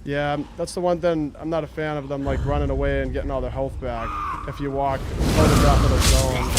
Yeah, that's the one thing. I'm not a fan of them like running away and getting all their health back if you walk out of that little zone.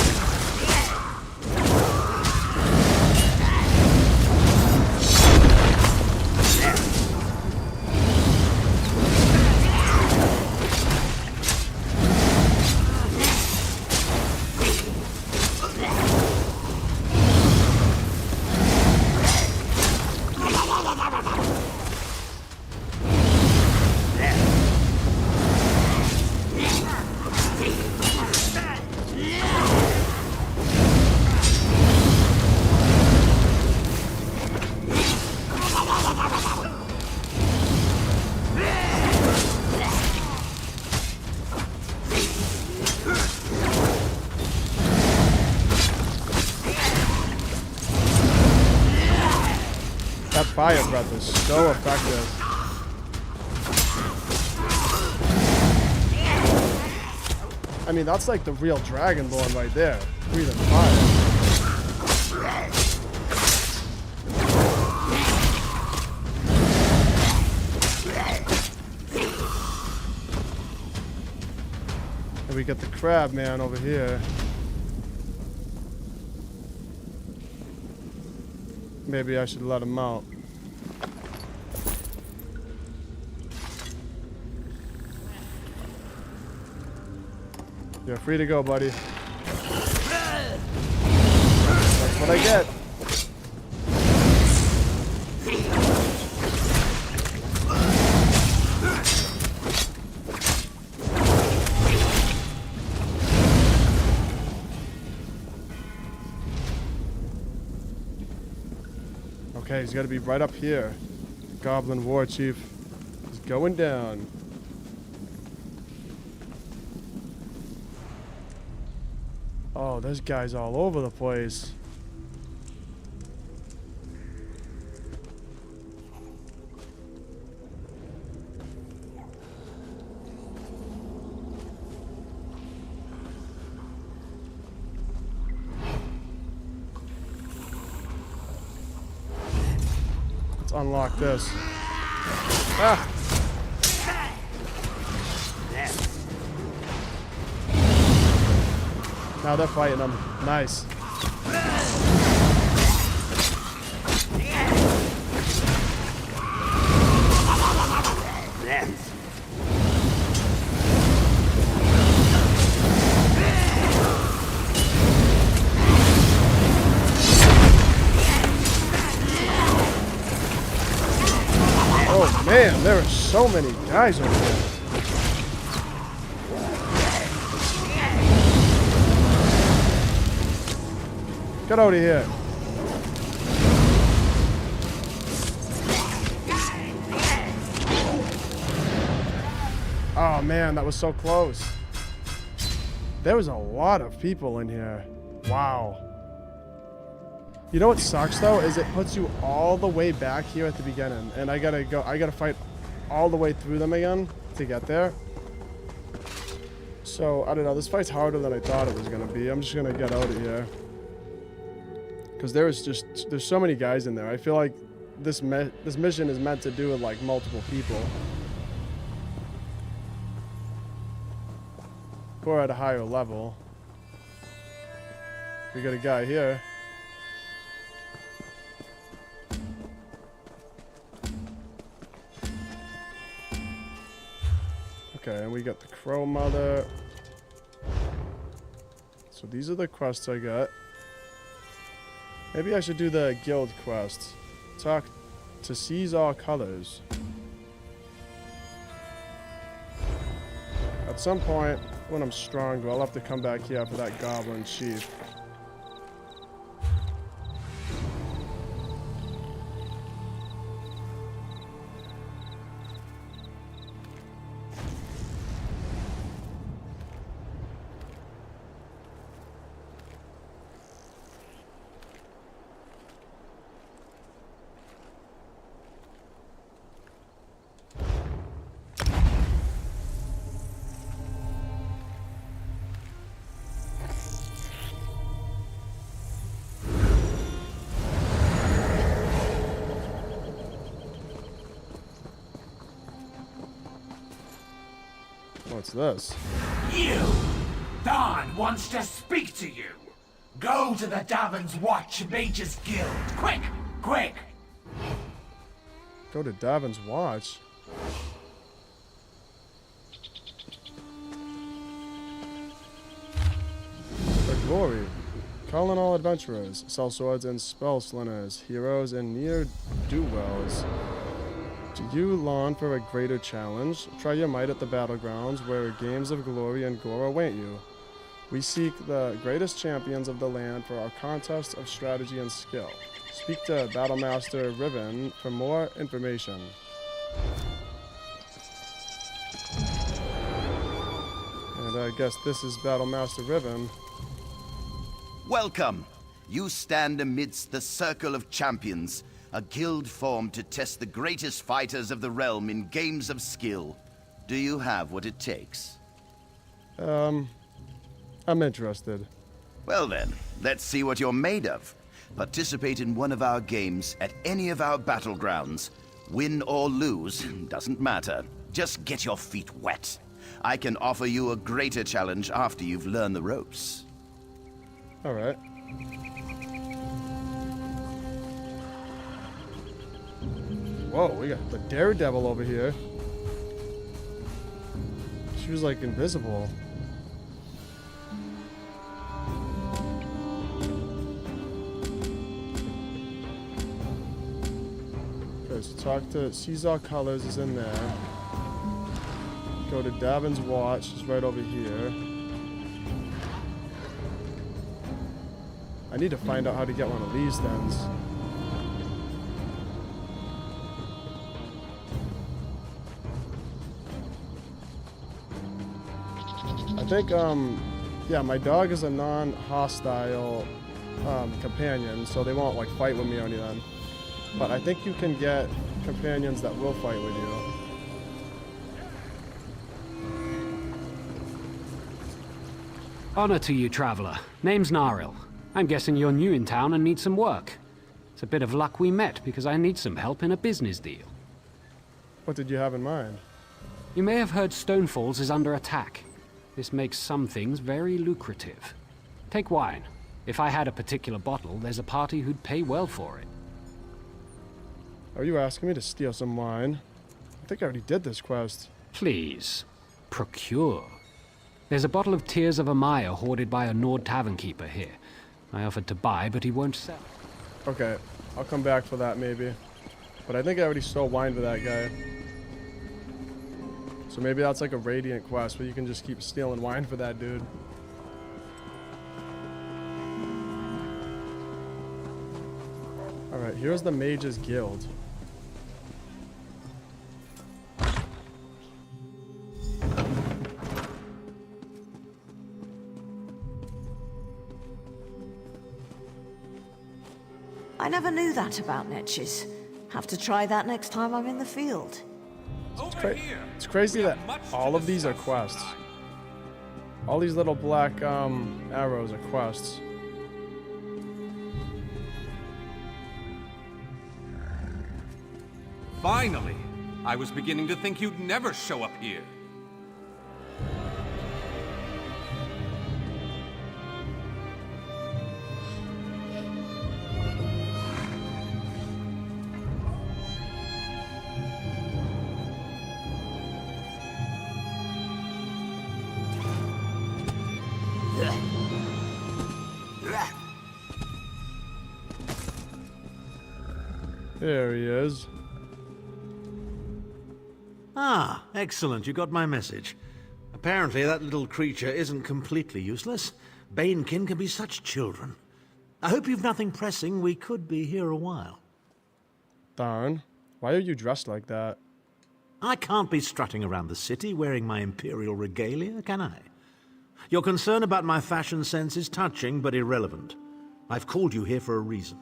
Fire breath is so effective. I mean, that's like the real Dragonborn right there, breathing fire. And we got the crab man over here. Maybe I should let him out. You're free to go, buddy. That's what I get. Okay, he's got to be right up here. Goblin War Chief is going down. Oh, there's guys all over the place. Let's unlock this. Ah! Now they're fighting them. Nice. Oh man, there are so many guys over there. Get out of here. Oh man, that was so close. There was a lot of people in here. Wow. You know what sucks though, is it puts you all the way back here at the beginning, and I gotta fight all the way through them again to get there. So, I don't know, this fight's harder than I thought it was gonna be. I'm just gonna get out of here. Because there's so many guys in there. I feel like this mission is meant to do with like multiple people. Or at a higher level. We got a guy here. Okay, and we got the Crow Mother. So these are the quests I got. Maybe I should do the guild quest. Talk to seize all colors. At some point, when I'm stronger, I'll have to come back here for that Goblin Chief. What's this? You! Dawn wants to speak to you! Go to the Davon's Watch Mages Guild! Quick! Quick! Go to Davon's Watch? For glory. Call in all adventurers, sell swords and spell slingers, heroes and ne'er-do-wells. Do you long for a greater challenge? Try your might at the battlegrounds, where games of glory and gore await you. We seek the greatest champions of the land for our contest of strategy and skill. Speak to Battlemaster Riven for more information. And I guess this is Battlemaster Riven. Welcome. You stand amidst the Circle of Champions, a guild formed to test the greatest fighters of the realm in games of skill. Do you have what it takes? I'm interested. Well then, let's see what you're made of. Participate in one of our games at any of our battlegrounds. Win or lose, doesn't matter. Just get your feet wet. I can offer you a greater challenge after you've learned the ropes. Alright. Whoa, we got the Daredevil over here. She was like invisible. Okay, so talk to Caesar Colors is in there. Go to Davon's Watch, it's right over here. I need to find out how to get one of these things. I think, yeah, my dog is a non-hostile companion, so they won't, like, fight with me or anything. But I think you can get companions that will fight with you. Honor to you, traveler. Name's Naril. I'm guessing you're new in town and need some work. It's a bit of luck we met, because I need some help in a business deal. What did you have in mind? You may have heard Stonefalls is under attack. This makes some things very lucrative. Take wine. If I had a particular bottle, there's a party who'd pay well for it. Are you asking me to steal some wine? I think I already did this quest. Please. Procure. There's a bottle of Tears of Amaya hoarded by a Nord tavern keeper here. I offered to buy, but he won't sell. Okay, I'll come back for that maybe. But I think I already stole wine for that guy. So maybe that's like a Radiant quest where you can just keep stealing wine for that dude. Alright, here's the Mages Guild. I never knew that about niches. Have to try that next time I'm in the field. It's crazy that all of these are quests. All these little black arrows are quests. Finally! I was beginning to think you'd never show up here. There he is. Ah, excellent. You got my message. Apparently that little creature isn't completely useless. Banekin can be such children. I hope you've nothing pressing. We could be here a while. Darn. Why are you dressed like that? I can't be strutting around the city wearing my imperial regalia, can I? Your concern about my fashion sense is touching but irrelevant. I've called you here for a reason.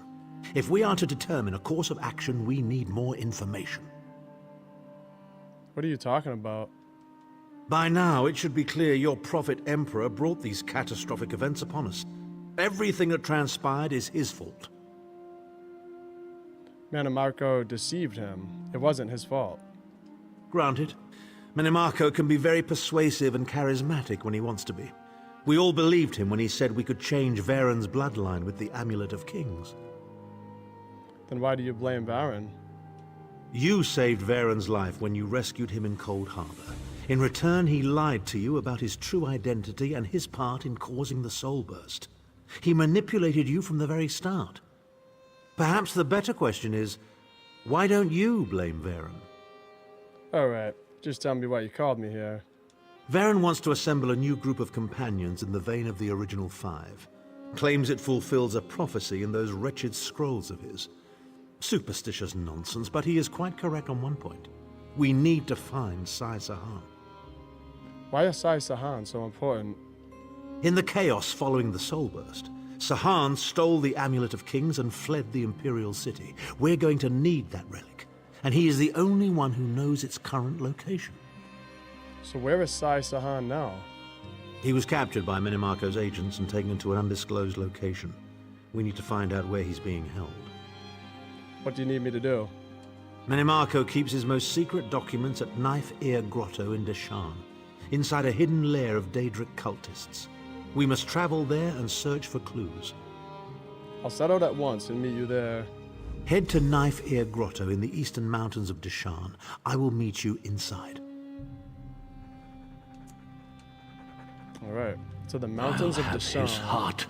If we are to determine a course of action, we need more information. What are you talking about? By now, it should be clear your prophet Emperor brought these catastrophic events upon us. Everything that transpired is his fault. Manimarco deceived him. It wasn't his fault. Granted. Manimarco can be very persuasive and charismatic when he wants to be. We all believed him when he said we could change Varen's bloodline with the Amulet of Kings. Then why do you blame Varen? You saved Varen's life when you rescued him in Cold Harbor. In return, he lied to you about his true identity and his part in causing the Soul Burst. He manipulated you from the very start. Perhaps the better question is, why don't you blame Varen? Alright, just tell me why you called me here. Varen wants to assemble a new group of companions in the vein of the original 5. Claims it fulfills a prophecy in those wretched scrolls of his. Superstitious nonsense, but he is quite correct on one point. We need to find Sai Sahan. Why is Sai Sahan so important? In the chaos following the Soul Burst, Sahan stole the Amulet of Kings and fled the Imperial City. We're going to need that relic, and he is the only one who knows its current location. So where is Sai Sahan now? He was captured by Minimarco's agents and taken to an undisclosed location. We need to find out where he's being held. What do you need me to do? Minimarco keeps his most secret documents at Knife Ear Grotto in Deshan, inside a hidden lair of Daedric cultists. We must travel there and search for clues. I'll set out at once and meet you there. Head to Knife Ear Grotto in the eastern mountains of Deshan. I will meet you inside. Alright, to the mountains of Deshan. His heart.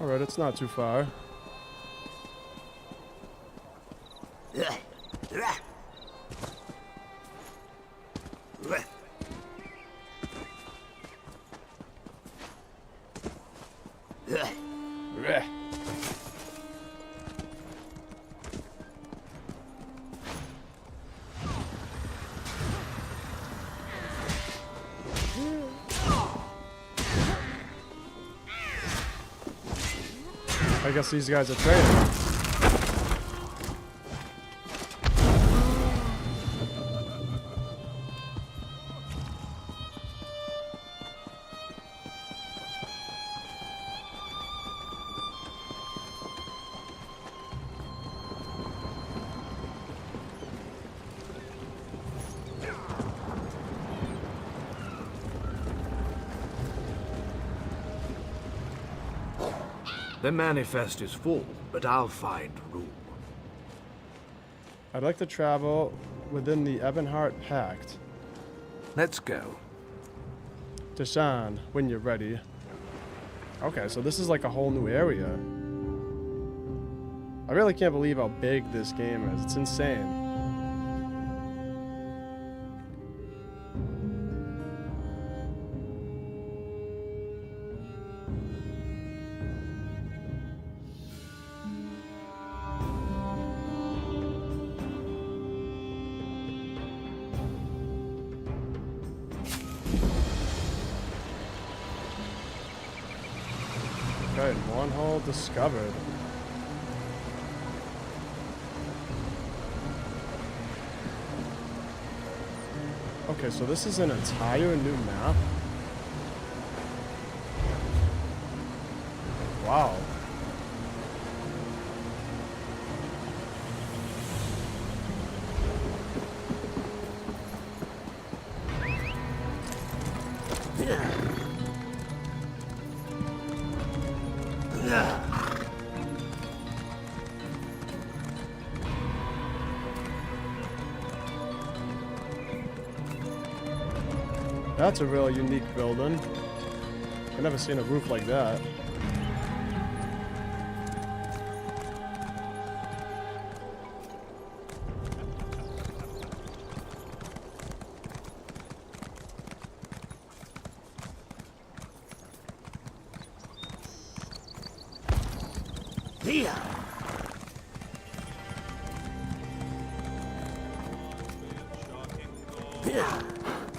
Alright, it's not too far. I guess these guys are training. The manifest is full, but I'll find room. I'd like to travel within the Ebonheart Pact. Let's go. Deshan, when you're ready. Okay, so this is like a whole new area. I really can't believe how big this game is. It's insane. Mournhold discovered. Okay, so this is an entire new map. Wow. That's a really unique building. I've never seen a roof like that.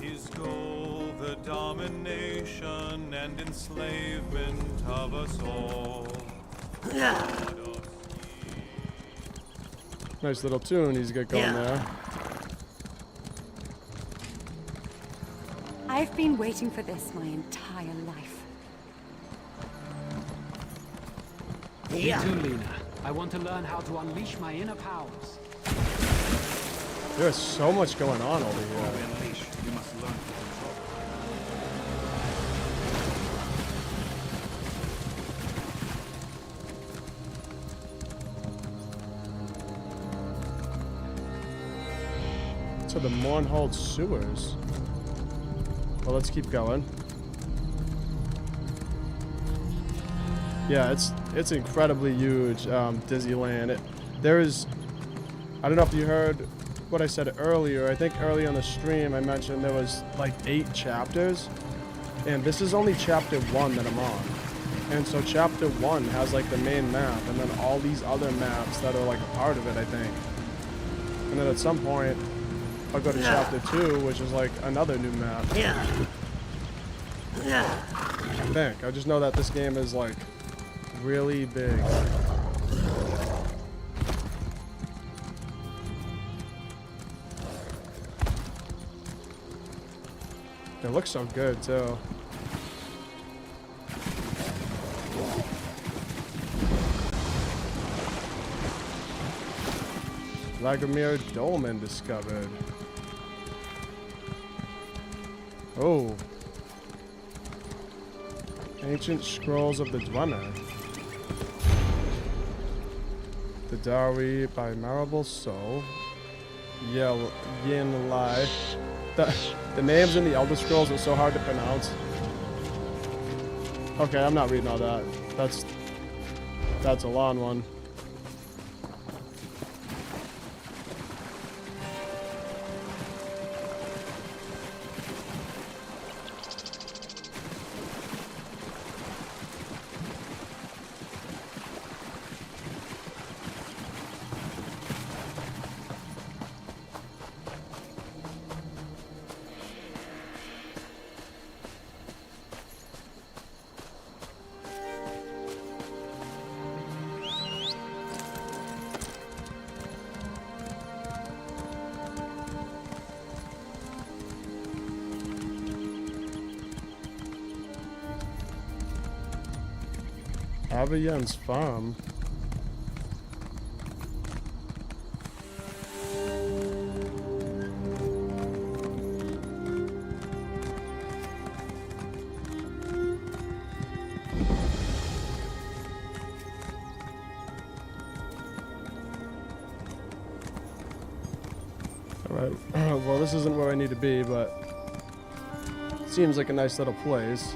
His goal, the domination and enslavement of us all. Nice little tune he's got going there. I've been waiting for this my entire life. Me too, Lena. I want to learn how to unleash my inner powers. There's so much going on over here. Unleash. You must learn to control. To the Mournhold sewers. Well, let's keep going. Yeah, it's incredibly huge, Disneyland. I don't know if you heard what I said earlier. I think early on the stream I mentioned there was like 8 chapters, and this is only chapter 1 that I'm on. And so chapter 1 has like the main map, and then all these other maps that are like a part of it, I think. And then at some point I'll go to chapter 2, which is like another new map. I think. I just know that this game is like really big. It looks so good too. Vladimir Dolmen discovered. Oh. Ancient Scrolls of the Dwemer. The Dowry by Marable Soul. Yin Lai. The names in the Elder Scrolls are so hard to pronounce. Okay, I'm not reading all that. That's a long one. Avian's farm. Alright, well this isn't where I need to be, but seems like a nice little place.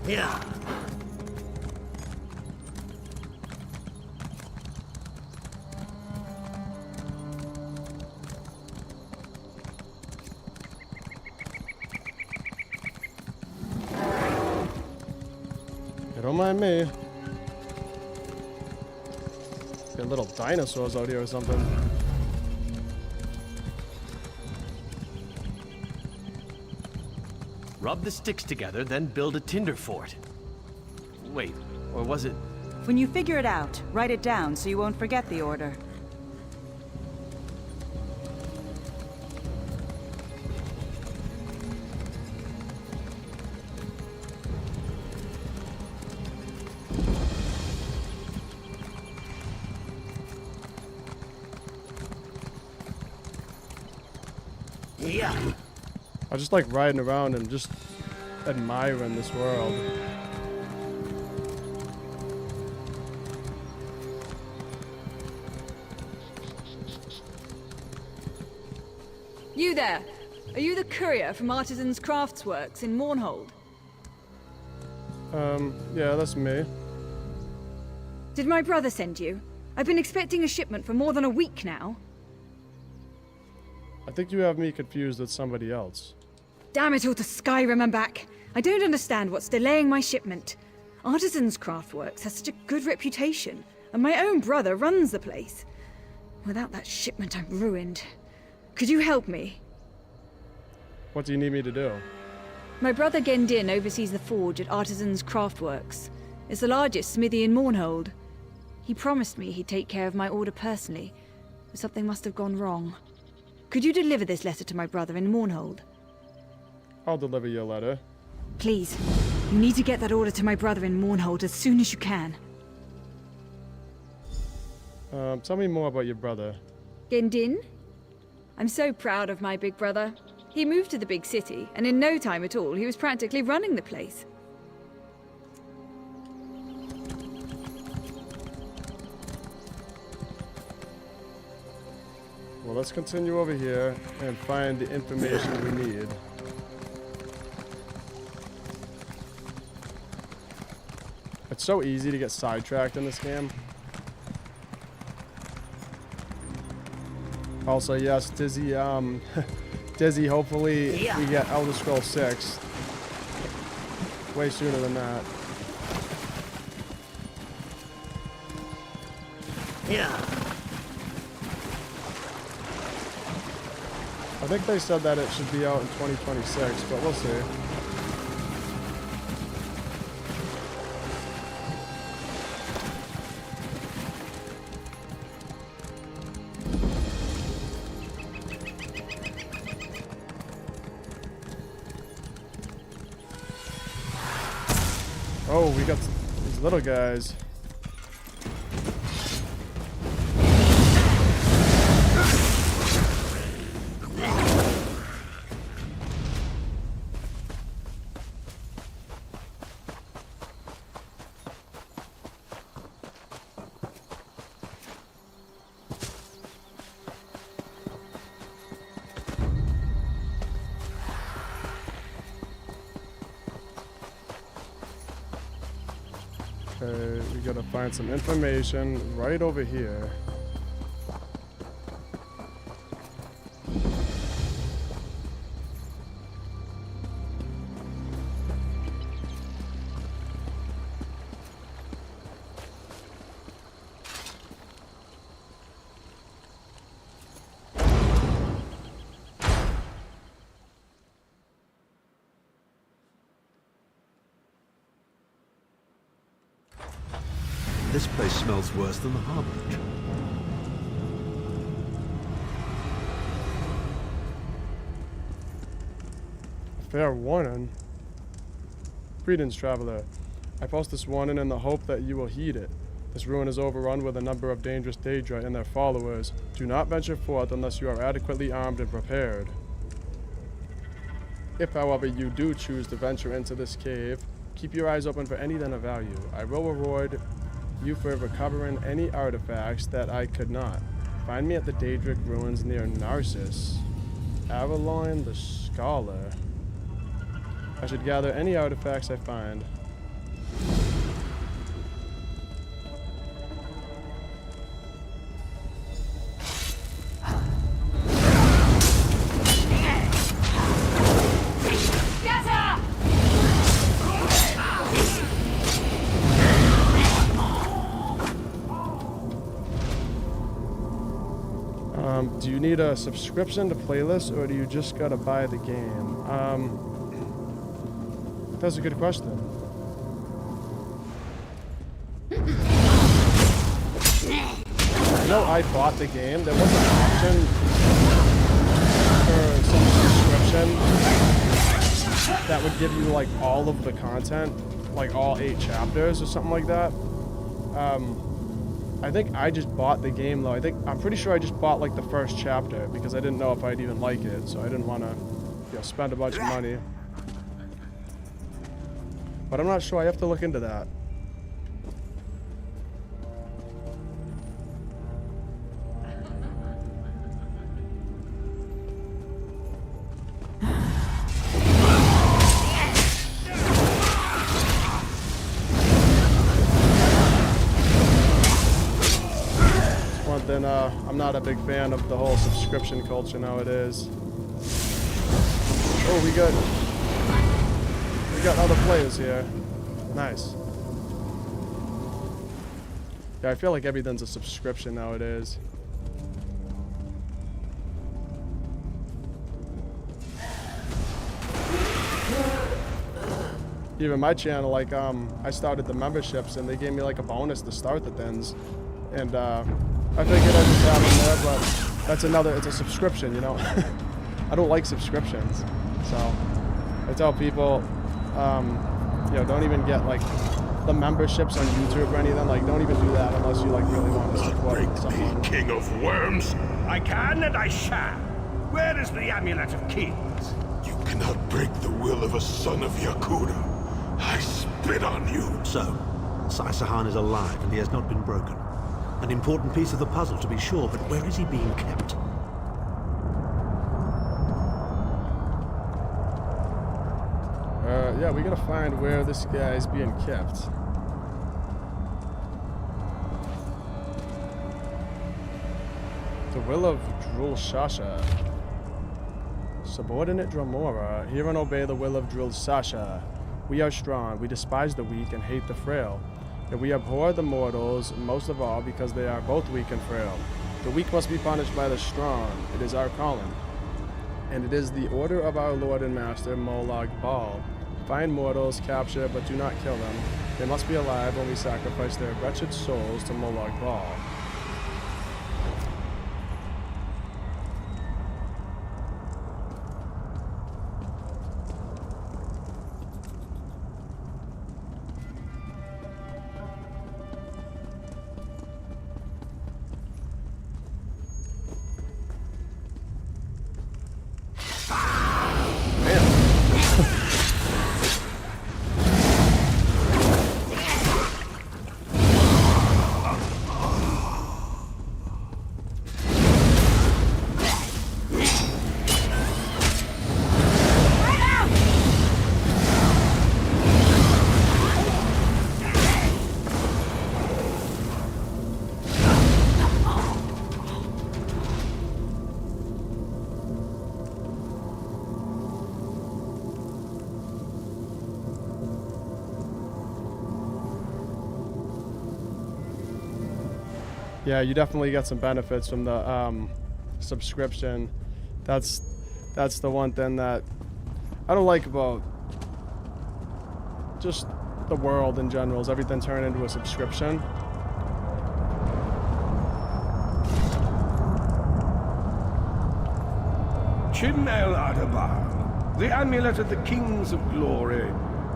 Yeah. Don't mind me. There are little dinosaurs out here or something. Rub the sticks together, then build a tinder fort. Wait, or was it... When you figure it out, write it down so you won't forget the order. Yeah. I just like riding around and just admiring this world. You there! Are you the courier from Artisans Craftsworks in Mournhold? Yeah, that's me. Did my brother send you? I've been expecting a shipment for more than a week now. I think you have me confused with somebody else. Damn it all to Skyrim and back! I don't understand what's delaying my shipment. Artisans Craftworks has such a good reputation, and my own brother runs the place. Without that shipment, I'm ruined. Could you help me? What do you need me to do? My brother Gendin oversees the forge at Artisans Craftworks. It's the largest smithy in Mournhold. He promised me he'd take care of my order personally, but something must have gone wrong. Could you deliver this letter to my brother in Mournhold? I'll deliver your letter. Please. You need to get that order to my brother in Mournhold as soon as you can. Tell me more about your brother. Gendin? I'm so proud of my big brother. He moved to the big city, and in no time at all, he was practically running the place. Well, let's continue over here and find the information we need. It's so easy to get sidetracked in this game. Also, yes, Dizzy, Dizzy, hopefully we get Elder Scrolls 6 way sooner than that. Yeah. I think they said that it should be out in 2026, but we'll see. Oh, we got these little guys. Okay, we gotta find some information right over here. This place smells worse than the harborage. Fair warning. Greetings, traveler. I post this warning in the hope that you will heed it. This ruin is overrun with a number of dangerous Daedra and their followers. Do not venture forth unless you are adequately armed and prepared. If, however, you do choose to venture into this cave, keep your eyes open for anything of value. I will reward you for recovering any artifacts that I could not. Find me at the Daedric ruins near Narcissus. Avalon the Scholar. I should gather any artifacts I find. Do you need a subscription to play this, or do you just gotta buy the game? That's a good question. I know I bought the game. There was an option for some subscription that would give you like all of the content, like all 8 chapters or something like that. I think I just bought the game though. I'm pretty sure I just bought like the first chapter because I didn't know if I'd even like it, so I didn't want to, spend a bunch of money. But I'm not sure. I have to look into that. Then I'm not a big fan of the whole subscription culture nowadays. Oh, we got other players here. Nice. Yeah, I feel like everything's a subscription nowadays. Even my channel, like I started the memberships and they gave me like a bonus to start the things, and I figured I'd just have them there, but that's it's a subscription, you know. I don't like subscriptions, so I tell people, don't even get like the memberships on YouTube or anything. Like, don't even do that unless you like really want to support someone. King of Worms? I can and I shall. Where is the Amulet of Kings? You cannot break the will of a son of Yakuda. I spit on you. So, Sai-Sahan is alive and he has not been broken. An important piece of the puzzle, to be sure, but where is he being kept? Yeah, we gotta find where this guy is being kept. The Will of Drul Shasha. Subordinate Dramora, hear and obey the will of Drul Sasha. We are strong, we despise the weak and hate the frail. Yet we abhor the mortals, most of all because they are both weak and frail. The weak must be punished by the strong. It is our calling. And it is the order of our Lord and Master, Molag Bal. Find mortals, capture, but do not kill them. They must be alive when we sacrifice their wretched souls to Molag Bal. Yeah, you definitely get some benefits from the subscription. That's the one thing that I don't like about just the world in general, is everything turned into a subscription. Chin El Adabar, the Amulet of the Kings of Glory,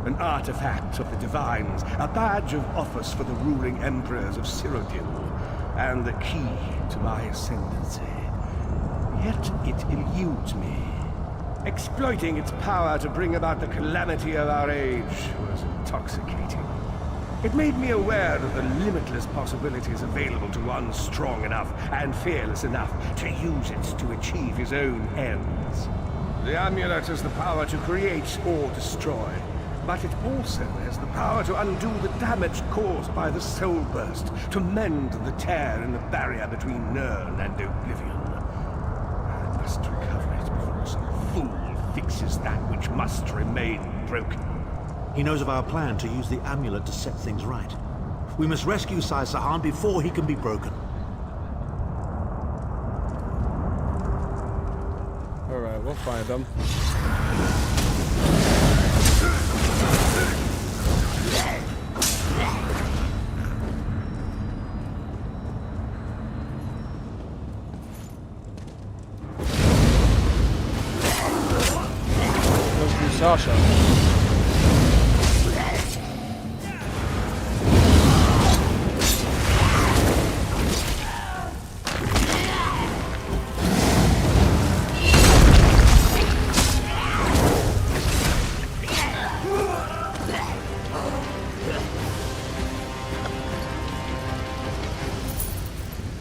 an artifact of the Divines, a badge of office for the ruling emperors of Cyrodiil, and the key to my ascendancy. Yet it eludes me. Exploiting its power to bring about the calamity of our age was intoxicating. It made me aware of the limitless possibilities available to one strong enough and fearless enough to use it to achieve his own ends. The amulet has the power to create or destroy, but it also has the power to undo the damage caused by the soul burst, to mend the tear in the barrier between Nirn and Oblivion. I must recover it before some fool fixes that which must remain broken. He knows of our plan to use the amulet to set things right. We must rescue Sai-Sahan before he can be broken. Alright, we'll find them. Let's do Sasha.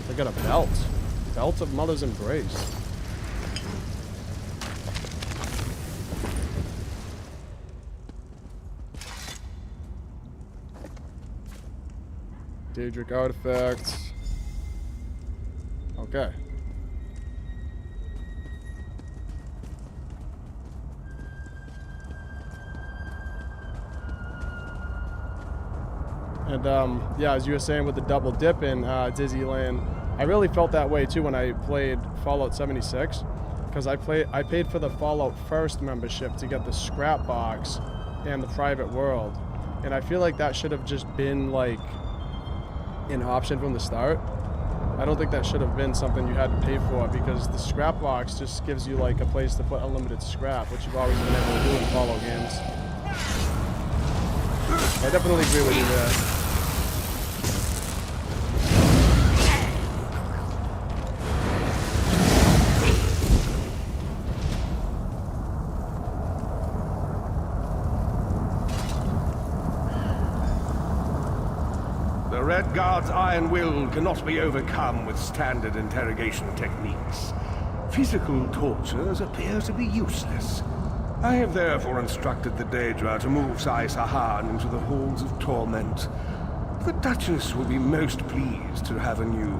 I got a belt. Belt of Mother's Embrace. Daedric artifacts. Okay. And yeah, as you were saying with the double dip in Disneyland, I really felt that way too when I played Fallout 76, because I paid for the Fallout First membership to get the scrap box and the private world, and I feel like that should have just been like an option from the start. I don't think that should have been something you had to pay for, because the scrap box just gives you like a place to put unlimited scrap, which you've always been able to do in Fallout games. I definitely agree with you there. The Red Guard's iron will cannot be overcome with standard interrogation techniques. Physical tortures appear to be useless. I have therefore instructed the Daedra to move Sai Sahan into the halls of torment. The Duchess will be most pleased to have a new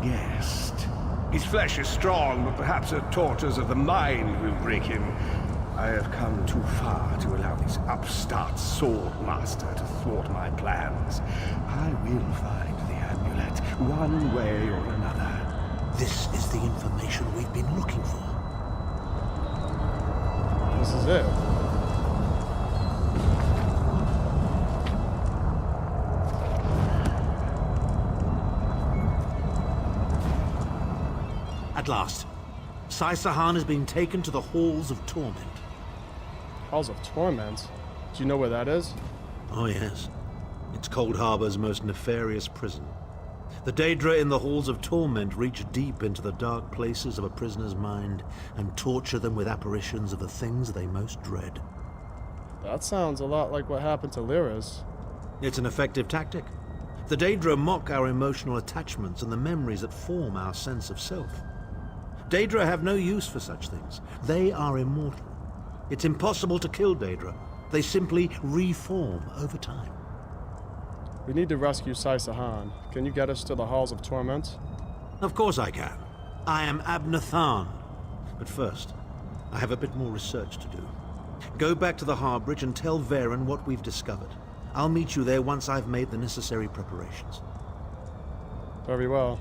guest. His flesh is strong, but perhaps her tortures of the mind will break him. I have come too far to allow this upstart sword master to thwart my plans. I will find the amulet, one way or another. This is the information we've been looking for. This is it. At last, Sai Sahan has been taken to the Halls of Torment. Halls of Torment? Do you know where that is? Oh yes. It's Cold Harbor's most nefarious prison. The Daedra in the Halls of Torment reach deep into the dark places of a prisoner's mind and torture them with apparitions of the things they most dread. That sounds a lot like what happened to Lyra's. It's an effective tactic. The Daedra mock our emotional attachments and the memories that form our sense of self. Daedra have no use for such things. They are immortal. It's impossible to kill Daedra. They simply reform over time. We need to rescue Sai Sahan. Can you get us to the Halls of Torment? Of course I can. I am Abnathan. But first, I have a bit more research to do. Go back to the Harbridge and tell Varen what we've discovered. I'll meet you there once I've made the necessary preparations. Very well.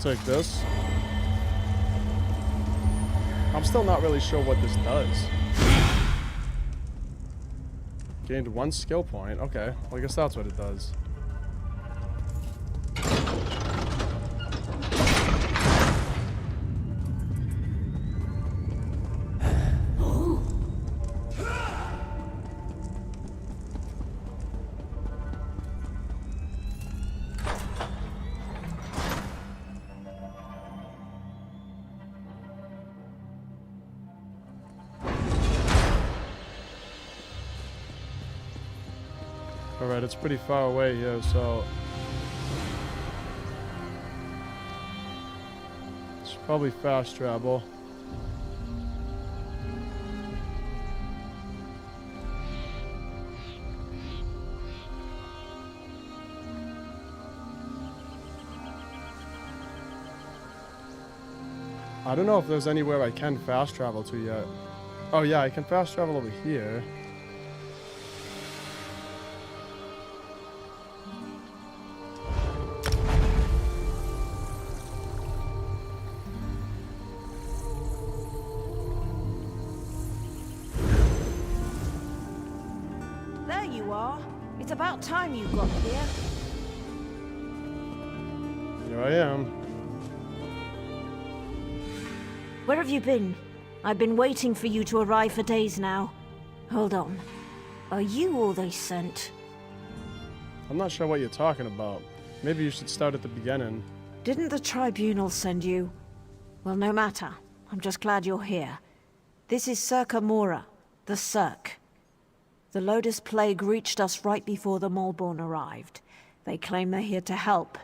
Take this. I'm still not really sure what this does. Gained 1 skill point. Okay, well, I guess that's what it does. Alright, it's pretty far away here, so... Probably fast travel. I don't know if there's anywhere I can fast travel to yet. Oh yeah, I can fast travel over here. There you are. It's about time you got here. Here I am. Where have you been? I've been waiting for you to arrive for days now. Hold on. Are you all they sent? I'm not sure what you're talking about. Maybe you should start at the beginning. Didn't the tribunal send you? Well, no matter. I'm just glad you're here. This is Circa Mora, the Cirque. The Lotus Plague reached us right before the Malborn arrived. They claim they're here to help,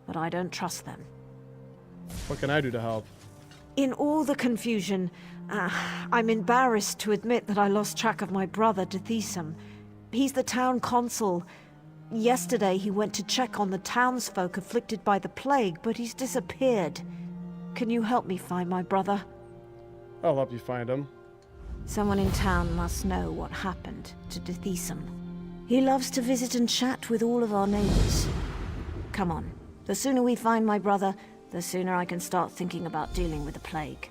but I don't trust them. What can I do to help? In all the confusion, I'm embarrassed to admit that I lost track of my brother, Dethisum. He's the town consul. Yesterday he went to check on the townsfolk afflicted by the plague, but he's disappeared. Can you help me find my brother? I'll help you find him. Someone in town must know what happened to Dethisum. He loves to visit and chat with all of our neighbors. Come on. The sooner we find my brother, the sooner I can start thinking about dealing with the plague.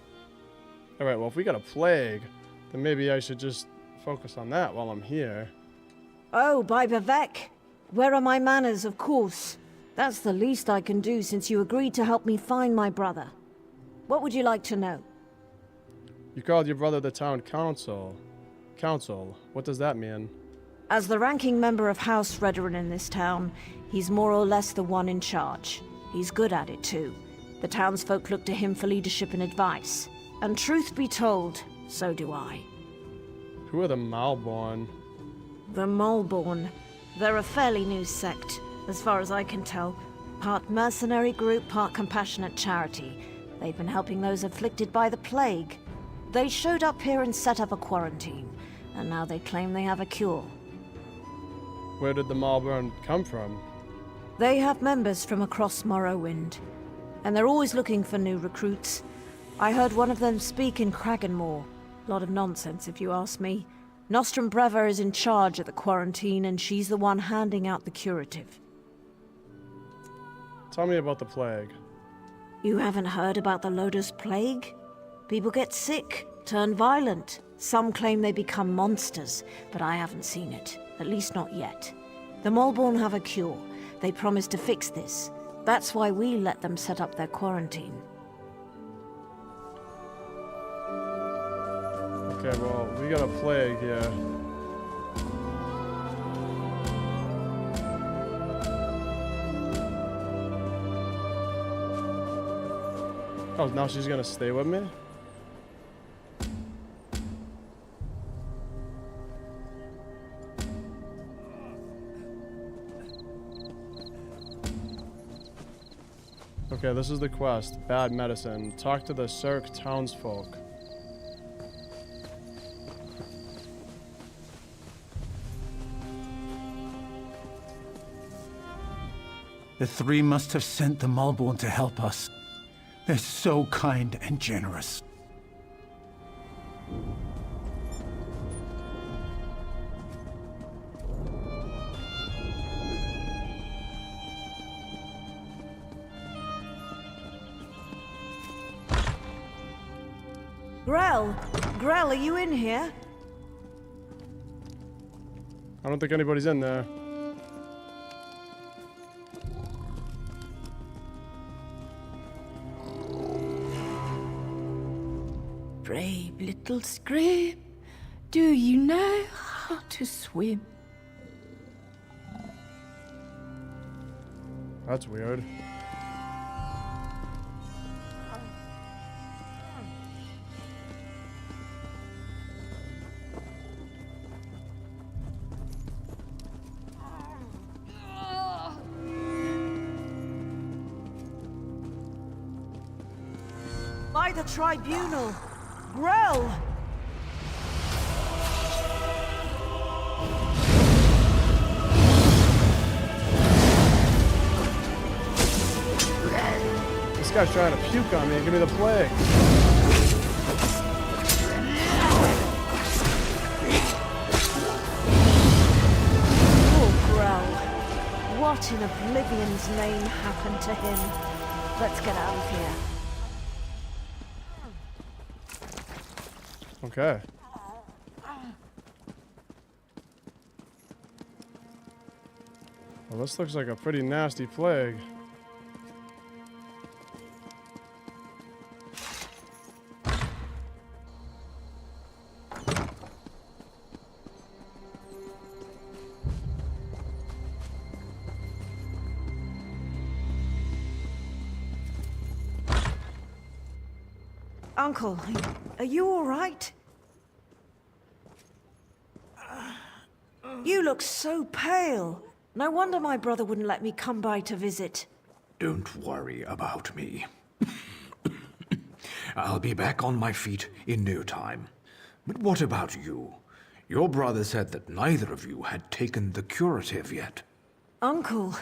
Alright, well if we got a plague, then maybe I should just focus on that while I'm here. Oh, by Bavek! Where are my manners, of course? That's the least I can do since you agreed to help me find my brother. What would you like to know? You called your brother the town council. Council? What does that mean? As the ranking member of House Redoran in this town, he's more or less the one in charge. He's good at it too. The townsfolk look to him for leadership and advice. And truth be told, so do I. Who are the Malborn? The Malborn. They're a fairly new sect, as far as I can tell. Part mercenary group, part compassionate charity. They've been helping those afflicted by the plague. They showed up here and set up a quarantine, and now they claim they have a cure. Where did the Malborn come from? They have members from across Morrowind, and they're always looking for new recruits. I heard one of them speak in Kraganmore. Lot of nonsense, if you ask me. Nostrum Breva is in charge of the quarantine, and she's the one handing out the curative. Tell me about the plague. You haven't heard about the Lotus Plague? People get sick, turn violent. Some claim they become monsters, but I haven't seen it. At least not yet. The Malborn have a cure. They promised to fix this. That's why we let them set up their quarantine. Okay, well, we got a plague here. Oh, now she's gonna stay with me? Okay, this is the quest. Bad medicine. Talk to the Cirque townsfolk. The three must have sent the Malborn to help us. They're so kind and generous. Grell! Grell, are you in here? I don't think anybody's in there. Brave little scream, do you know how to swim? That's weird. By the tribunal! Grell! This guy's trying to puke on me and give me the plague. Oh, Grell. What in Oblivion's name happened to him? Let's get out of here. Okay. Well, this looks like a pretty nasty plague. Uncle, are you all right? You look so pale. No wonder my brother wouldn't let me come by to visit. Don't worry about me. I'll be back on my feet in no time. But what about you? Your brother said that neither of you had taken the curative yet. Uncle,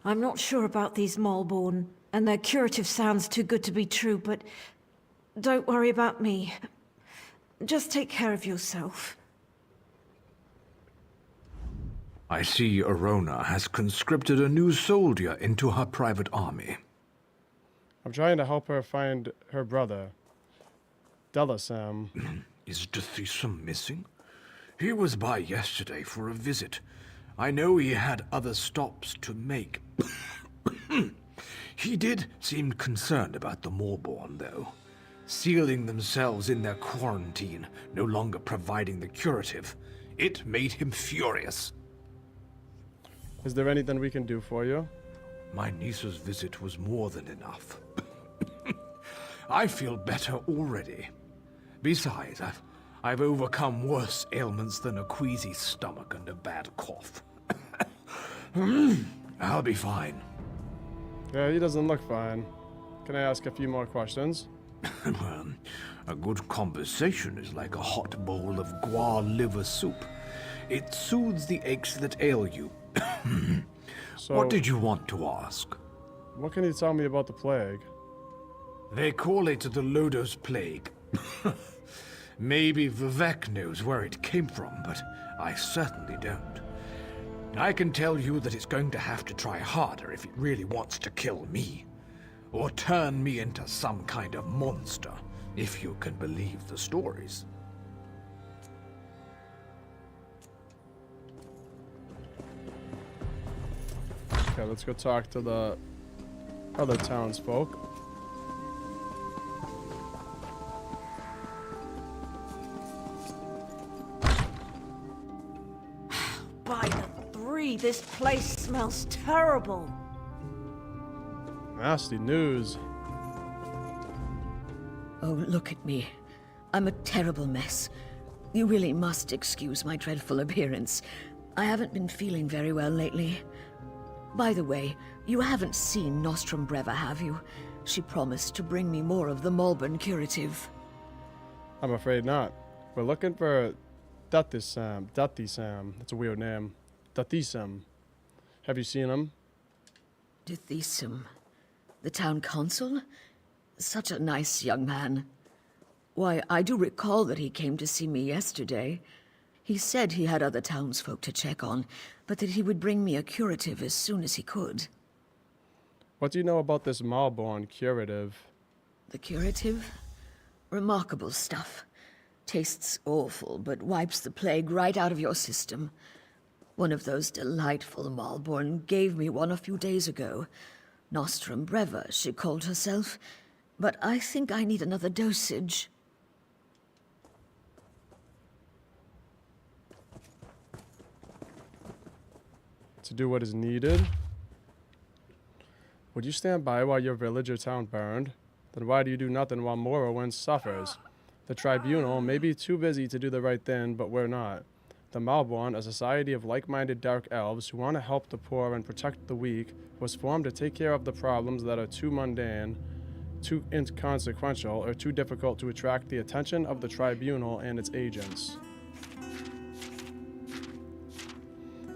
I'm not sure about these Malborn, and their curative sounds too good to be true, but don't worry about me. Just take care of yourself. I see Arona has conscripted a new soldier into her private army. I'm trying to help her find her brother, Delasam. Is Dethisum missing? He was by yesterday for a visit. I know he had other stops to make. He did seem concerned about the Morborn, though. Sealing themselves in their quarantine, no longer providing the curative. It made him furious. Is there anything we can do for you? My niece's visit was more than enough. I feel better already. Besides, I've overcome worse ailments than a queasy stomach and a bad cough. I'll be fine. Yeah, he doesn't look fine. Can I ask a few more questions? A good conversation is like a hot bowl of guar liver soup. It soothes the aches that ail you. So, what did you want to ask? What can you tell me about the plague? They call it the Lodos Plague. Maybe Vivek knows where it came from, but I certainly don't. I can tell you that it's going to have to try harder if it really wants to kill me. Or turn me into some kind of monster, if you can believe the stories. Okay, let's go talk to the other townsfolk. By the three, this place smells terrible. Nasty news. Oh, look at me. I'm a terrible mess. You really must excuse my dreadful appearance. I haven't been feeling very well lately. By the way, you haven't seen Nostrum Breva, have you? She promised to bring me more of the Malborn curative. I'm afraid not. We're looking for Dethisam. That's a weird name. Dethisam. Have you seen him? Dethisum. The town council? Such a nice young man. Why, I do recall that he came to see me yesterday. He said he had other townsfolk to check on, but that he would bring me a curative as soon as he could. What do you know about this Malborn curative? The curative? Remarkable stuff. Tastes awful, but wipes the plague right out of your system. One of those delightful Malborn gave me one a few days ago. Nostrum Breva, she called herself. But I think I need another dosage. To do what is needed? Would you stand by while your village or town burned? Then why do you do nothing while Morrowind suffers? The tribunal may be too busy to do the right thing, but we're not. The Malborn, a society of like-minded dark elves who want to help the poor and protect the weak, was formed to take care of the problems that are too mundane too inconsequential, or too difficult to attract the attention of the tribunal and its agents.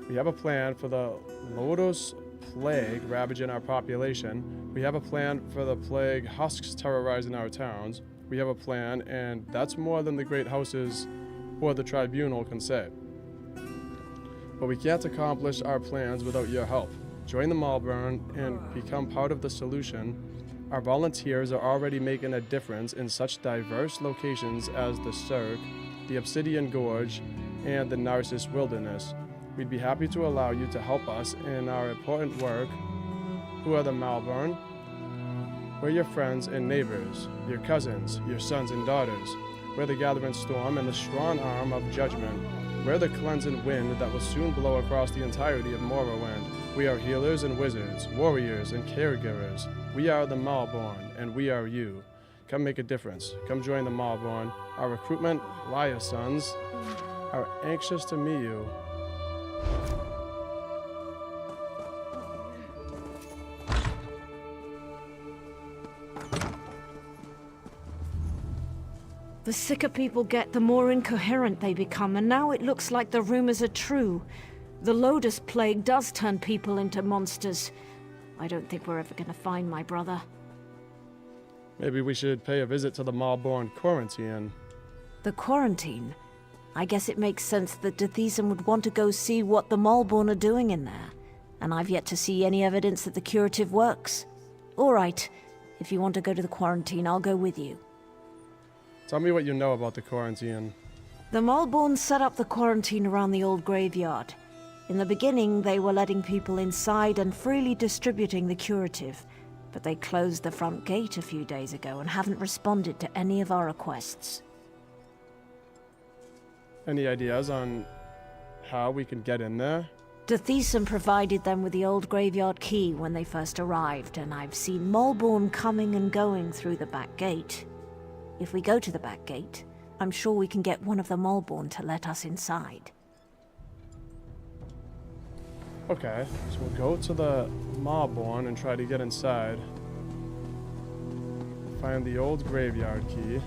We have a plan for the Lodos plague ravaging our population. We have a plan for the plague husks terrorizing our towns. We have a plan, and that's more than the great houses or the tribunal can say. But we can't accomplish our plans without your help. Join the Malburn and become part of the solution. Our volunteers are already making a difference in such diverse locations as the Cirque, the Obsidian Gorge, and the Narcissus Wilderness. We'd be happy to allow you to help us in our important work. Who are the Malburn? We're your friends and neighbors, your cousins, your sons and daughters. We're the gathering storm and the strong arm of judgment. We're the cleansing wind that will soon blow across the entirety of Morrowind. We are healers and wizards, warriors and caregivers. We are the Malborn, and we are you. Come make a difference. Come join the Malborn. Our recruitment, Liar Sons, are anxious to meet you. The sicker people get, the more incoherent they become, and now it looks like the rumors are true. The Lotus Plague does turn people into monsters. I don't think we're ever going to find my brother. Maybe we should pay a visit to the Malborn quarantine. The quarantine? I guess it makes sense that Dethesen would want to go see what the Malborn are doing in there. And I've yet to see any evidence that the curative works. All right, if you want to go to the quarantine, I'll go with you. Tell me what you know about the quarantine. The Malborn set up the quarantine around the old graveyard. In the beginning, they were letting people inside and freely distributing the curative, but they closed the front gate a few days ago and haven't responded to any of our requests. Any ideas on how we can get in there? Dethesen provided them with the old graveyard key when they first arrived, and I've seen Malborn coming and going through the back gate. If we go to the back gate, I'm sure we can get one of the Malborn to let us inside. Okay, so we'll go to the Malborn and try to get inside. Find the old graveyard key.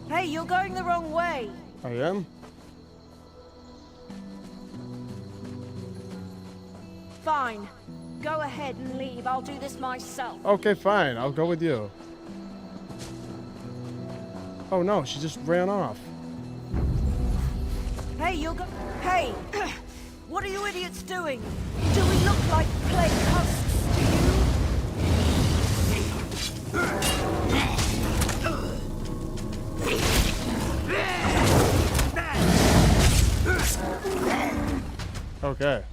Hey, you're going the wrong way! I am? Fine. Go ahead and leave. I'll do this myself. Okay, fine. I'll go with you. Oh no, she just ran off. Hey, Hey! What are you idiots doing? Do we look like plague husks to you? Okay.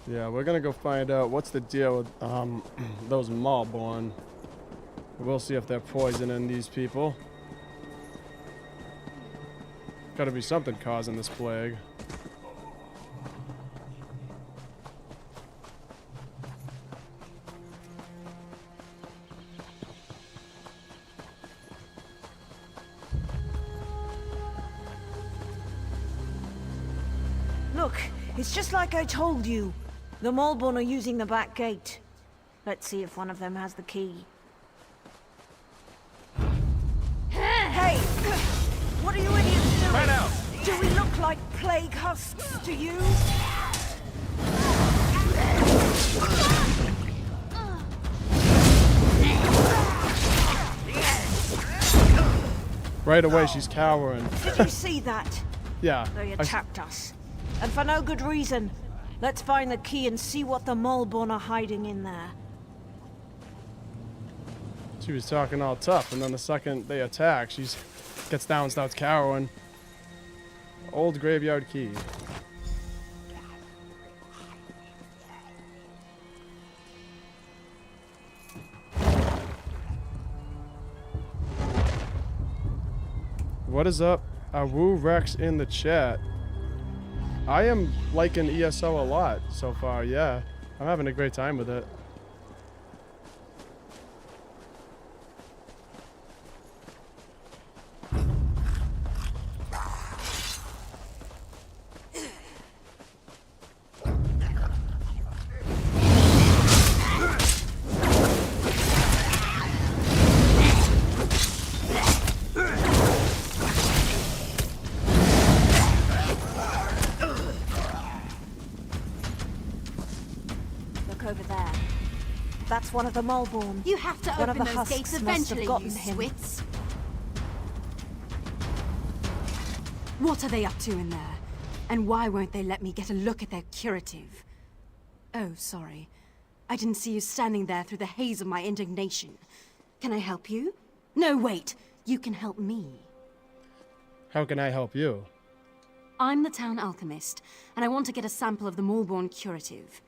Yeah, we're gonna go find out what's the deal with those Malborn. We'll see if they're poisoning these people. Gotta be something causing this plague. Look, it's just like I told you. The Malborn are using the back gate. Let's see if one of them has the key. Hey! What are you idiots doing? Man out! Do we look like plague husks to you? Right away, she's cowering. Did you see that? Yeah. They attacked us. And for no good reason. Let's find the key and see what the Malborn are hiding in there. She was talking all tough, and then the second they attack, she gets down and starts cowering. Old graveyard key. What is up? Awu Rex in the chat. I am liking ESO a lot so far, yeah. I'm having a great time with it. Over there. That's one of the Mulborn. You have to One of open the those husks gates must eventually, have gotten you him. swits. What are they up to in there? And why won't they let me get a look at their curative? Oh, sorry. I didn't see you standing there through the haze of my indignation. Can I help you? No, wait. You can help me. How can I help you? I'm the town alchemist, and I want to get a sample of the Mulborn curative.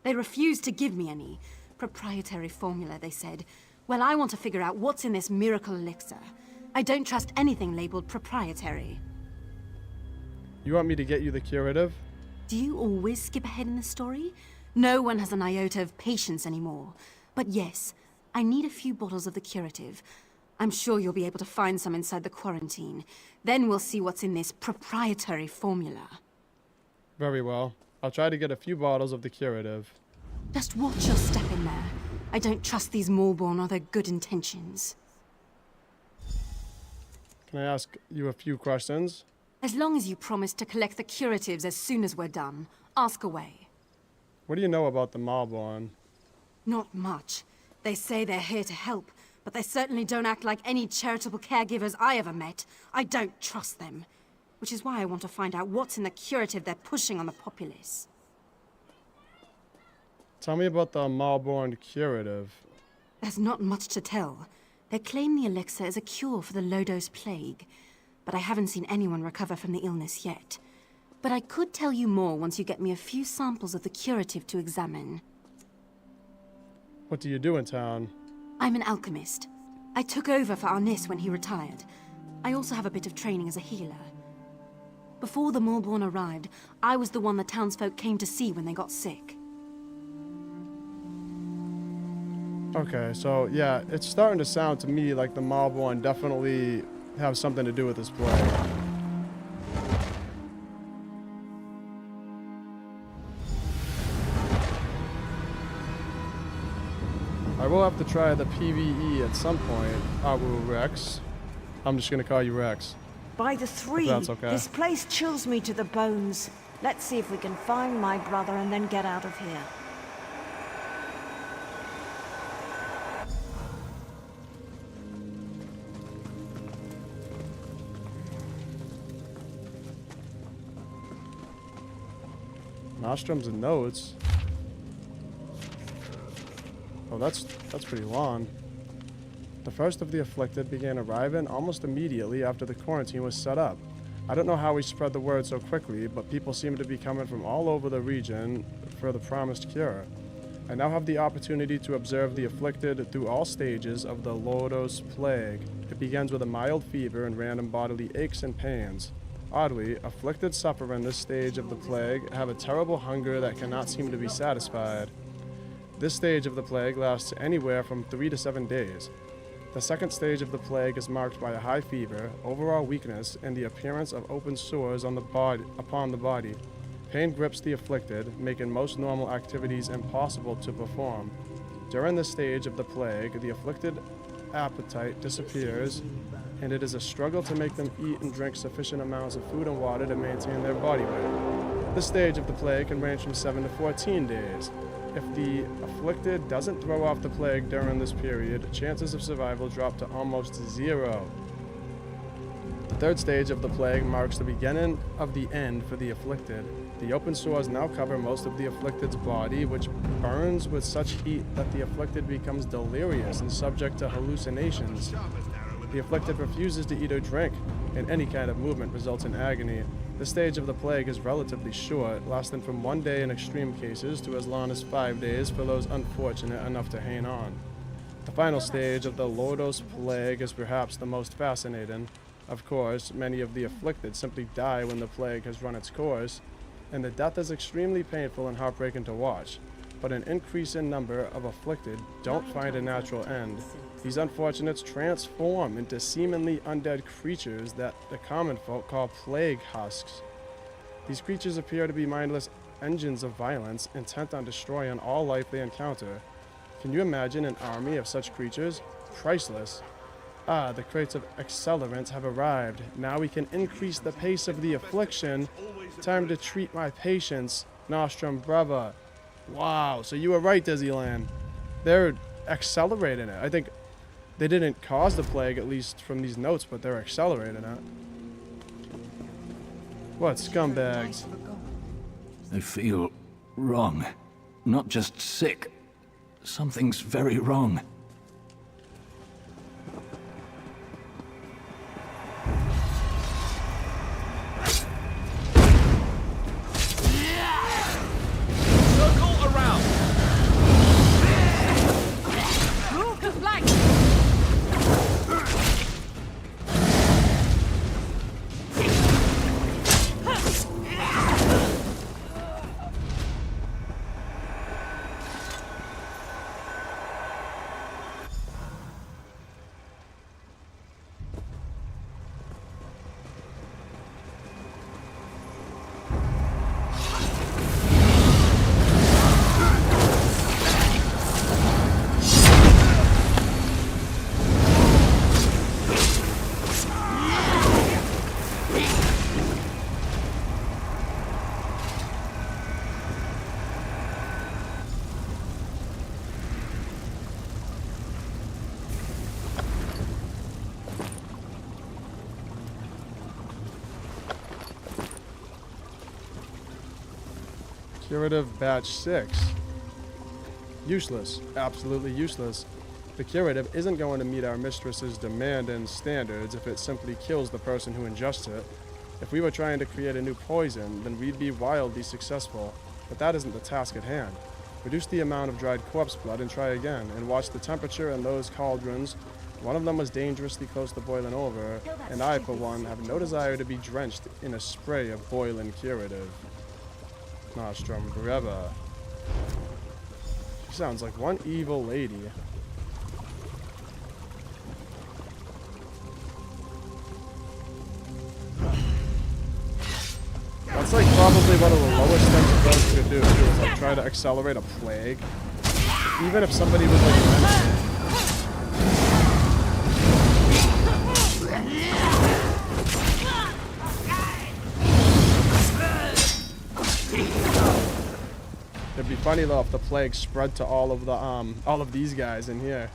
They refused to give me any. Proprietary formula, they said. Well, I want to figure out what's in this miracle elixir. I don't trust anything labeled proprietary. You want me to get you the curative? Do you always skip ahead in the story? No one has an iota of patience anymore. But yes, I need a few bottles of the curative. I'm sure you'll be able to find some inside the quarantine. Then we'll see what's in this proprietary formula. Very well. I'll try to get a few bottles of the curative. Just watch your step in there. I don't trust these Mulborn or their good intentions. Can I ask you a few questions? As long as you promise to collect the curatives as soon as we're done, ask away. What do you know about the Mulborn? Not much. They say they're here to help, but they certainly don't act like any charitable caregivers I ever met. I don't trust them. Which is why I want to find out what's in the curative they're pushing on the populace. Tell me about the Mulborn curative. There's not much to tell. They claim the elixir is a cure for the low-dose plague, but I haven't seen anyone recover from the illness yet. But I could tell you more once you get me a few samples of the curative to examine. What do you do in town? I'm an alchemist. I took over for Arnis when he retired. I also have a bit of training as a healer. Before the Mulborn arrived, I was the one the townsfolk came to see when they got sick. Okay, so yeah, it's starting to sound to me like the Mulborn definitely have something to do with this plague. I will have to try the PvE at some point, Rex. I'm just gonna call you Rex. By the three, That's okay. this place chills me to the bones. Let's see if we can find my brother and then get out of here. Nostrums and notes. Oh, that's pretty long. The first of the afflicted began arriving almost immediately after the quarantine was set up. I don't know how we spread the word so quickly, but people seem to be coming from all over the region for the promised cure. I now have the opportunity to observe the afflicted through all stages of the low-dose plague. It begins with a mild fever and random bodily aches and pains. Oddly, afflicted suffer in this stage of the plague have a terrible hunger that cannot seem to be satisfied. This stage of the plague lasts anywhere from 3 to 7 days. The second stage of the plague is marked by a high fever, overall weakness, and the appearance of open sores on the upon the body. Pain grips the afflicted, making most normal activities impossible to perform. During this stage of the plague, the afflicted appetite disappears, and it is a struggle to make them eat and drink sufficient amounts of food and water to maintain their body weight. This stage of the plague can range from 7 to 14 days. If the afflicted doesn't throw off the plague during this period, chances of survival drop to almost 0. The third stage of the plague marks the beginning of the end for the afflicted. The open sores now cover most of the afflicted's body, which burns with such heat that the afflicted becomes delirious and subject to hallucinations. The afflicted refuses to eat or drink, and any kind of movement results in agony. This stage of the plague is relatively short, lasting from 1 day in extreme cases to as long as 5 days for those unfortunate enough to hang on. The final stage of the low-dose plague is perhaps the most fascinating. Of course, many of the afflicted simply die when the plague has run its course. and the death is extremely painful and heartbreaking to watch. But an increase in number of afflicted don't find a natural end. These unfortunates transform into seemingly undead creatures that the common folk call plague husks. These creatures appear to be mindless engines of violence, intent on destroying all life they encounter. Can you imagine an army of such creatures? Priceless. Ah, the crates of accelerants have arrived. Now we can increase the pace of the affliction. Time to treat my patients. Nostrum brava. Wow, so you were right, Disneyland. They're accelerating it. I think they didn't cause the plague, at least from these notes, but they're accelerating it. What scumbags? I feel wrong. Not just sick. Something's very wrong. Curative Batch 6. Useless. Absolutely useless. The curative isn't going to meet our mistress's demand and standards if it simply kills the person who ingests it. If we were trying to create a new poison, then we'd be wildly successful. But that isn't the task at hand. Reduce the amount of dried corpse blood and try again, and watch the temperature in those cauldrons. One of them was dangerously close to boiling over, and I, for one, have no desire to be drenched in a spray of boiling curative. Nostrum breva. She sounds like one evil lady. That's like probably one of the lowest things a ghost could do, is like try to accelerate a plague. Even if somebody was like it'd be funny though if the plague spread to all of these guys in here.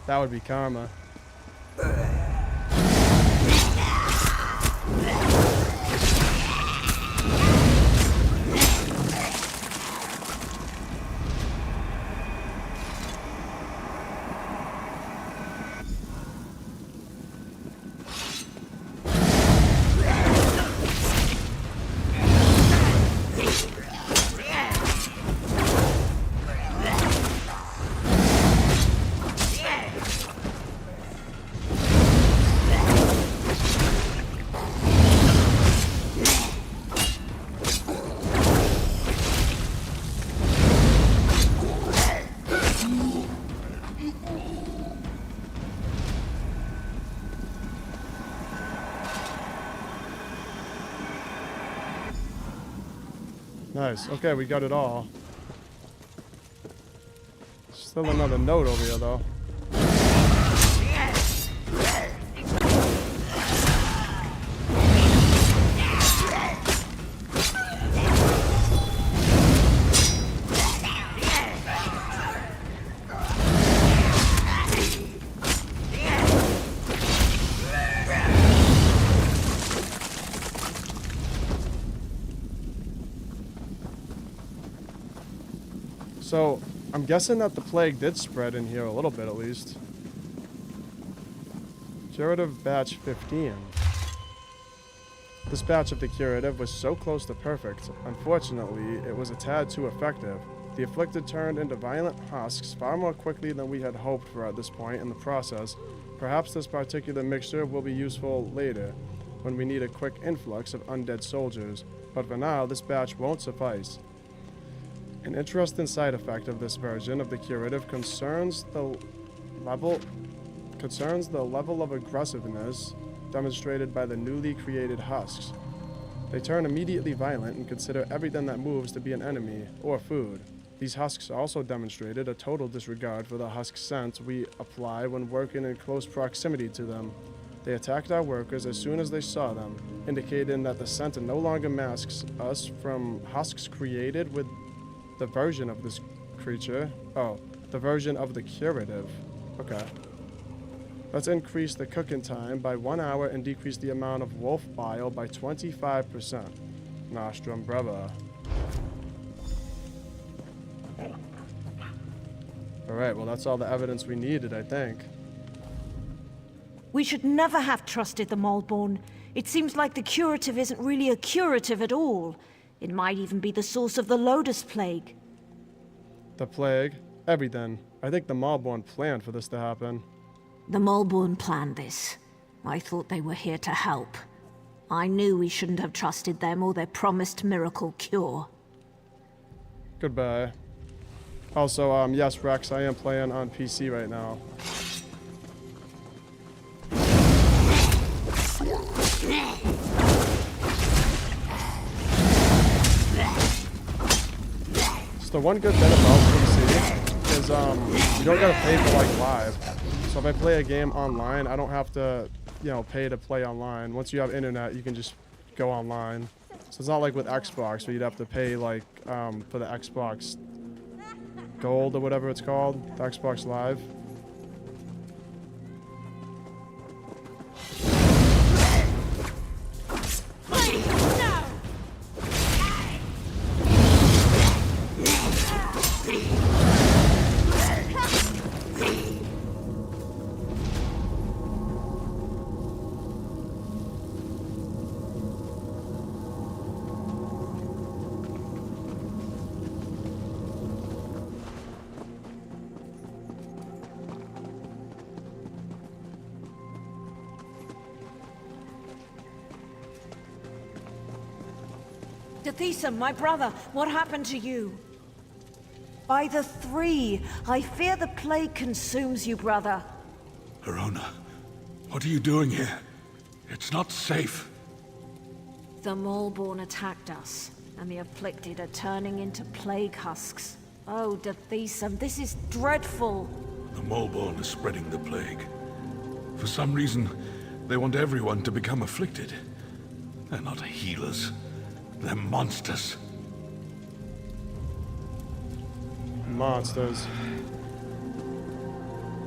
That would be karma. Nice. Okay, we got it all. Still another note over here, though. So, I'm guessing that the plague did spread in here a little bit at least. Curative Batch 15. This batch of the curative was so close to perfect. Unfortunately, it was a tad too effective. The afflicted turned into violent husks far more quickly than we had hoped for at this point in the process. Perhaps this particular mixture will be useful later. when we need a quick influx of undead soldiers, but for now, this batch won't suffice. An interesting side effect of this version of the curative concerns the level of aggressiveness demonstrated by the newly created husks. They turn immediately violent and consider everything that moves to be an enemy or food. These husks also demonstrated a total disregard for the husk scent we apply when working in close proximity to them. They attacked our workers as soon as they saw them, indicating that the scent no longer masks us from husks created with the version of this creature. Oh, the version of the curative. Okay. Let's increase the cooking time by 1 hour and decrease the amount of wolf bile by 25%. Nostrum brava. Alright, well that's all the evidence we needed, I think. We should never have trusted the Malborn. It seems like the curative isn't really a curative at all. It might even be the source of the Lotus Plague. The plague? Everything. I think the Malborn planned for this to happen. The Malborn planned this. I thought they were here to help. I knew we shouldn't have trusted them or their promised miracle cure. Goodbye. Also, yes, Rex, I am playing on PC right now. So the one good thing about PC is, you don't gotta pay for, like, live. So if I play a game online, I don't have to, you know, pay to play online. Once you have internet, you can just go online. So it's not like with Xbox, where you'd have to pay, like, for the Xbox Gold or whatever it's called, the Xbox Live. Tethisa, my brother, what happened to you? By the three, I fear the plague consumes you, brother. Arona, what are you doing here? It's not safe. The Malborn attacked us, and the afflicted are turning into plague husks. Oh, Tethisa, this is dreadful. The Malborn is spreading the plague. For some reason, they want everyone to become afflicted. They're not healers. They're monsters. Monsters.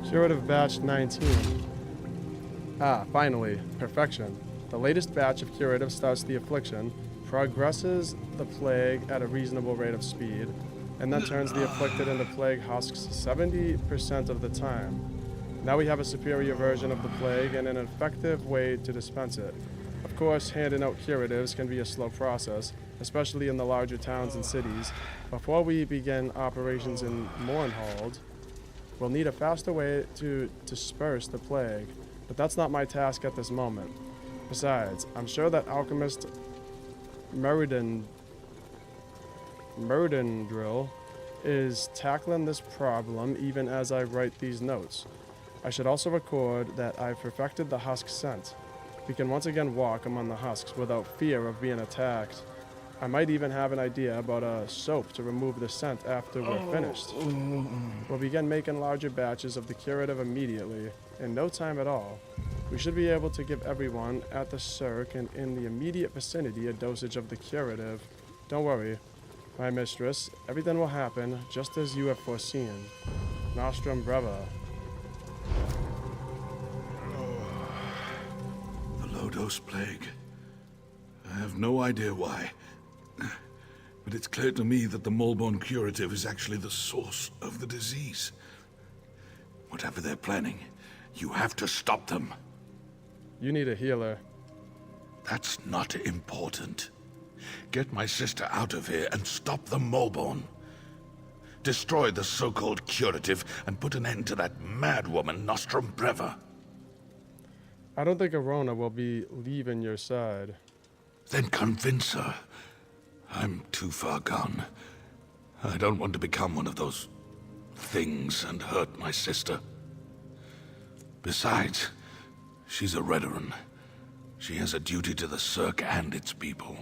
Curative batch 19. Ah, finally. Perfection. The latest batch of curative starts the affliction, progresses the plague at a reasonable rate of speed, and then turns the afflicted into plague husks 70% of the time. Now we have a superior version of the plague and an effective way to dispense it. Of course, handing out curatives can be a slow process, especially in the larger towns and cities. Before we begin operations in Mournhold, we'll need a faster way to disperse the plague, but that's not my task at this moment. Besides, I'm sure that alchemist Murdendrill is tackling this problem even as I write these notes. I should also record that I've perfected the husk scent. We can once again walk among the husks without fear of being attacked. I might even have an idea about a soap to remove the scent after we're finished. We'll begin making larger batches of the curative immediately, in no time at all. We should be able to give everyone at the cirque and in the immediate vicinity a dosage of the curative. Don't worry, my mistress, everything will happen just as you have foreseen. Nostrum brava. Lodos plague. I have no idea why. But it's clear to me that the Malborn curative is actually the source of the disease. Whatever they're planning, you have to stop them. You need a healer. That's not important. Get my sister out of here and stop the Malborn. Destroy the so-called curative and put an end to that mad woman Nostrum Breva. I don't think Arona will be leaving your side. Then convince her. I'm too far gone. I don't want to become one of those things and hurt my sister. Besides, she's a Redoran. She has a duty to the Cirque and its people.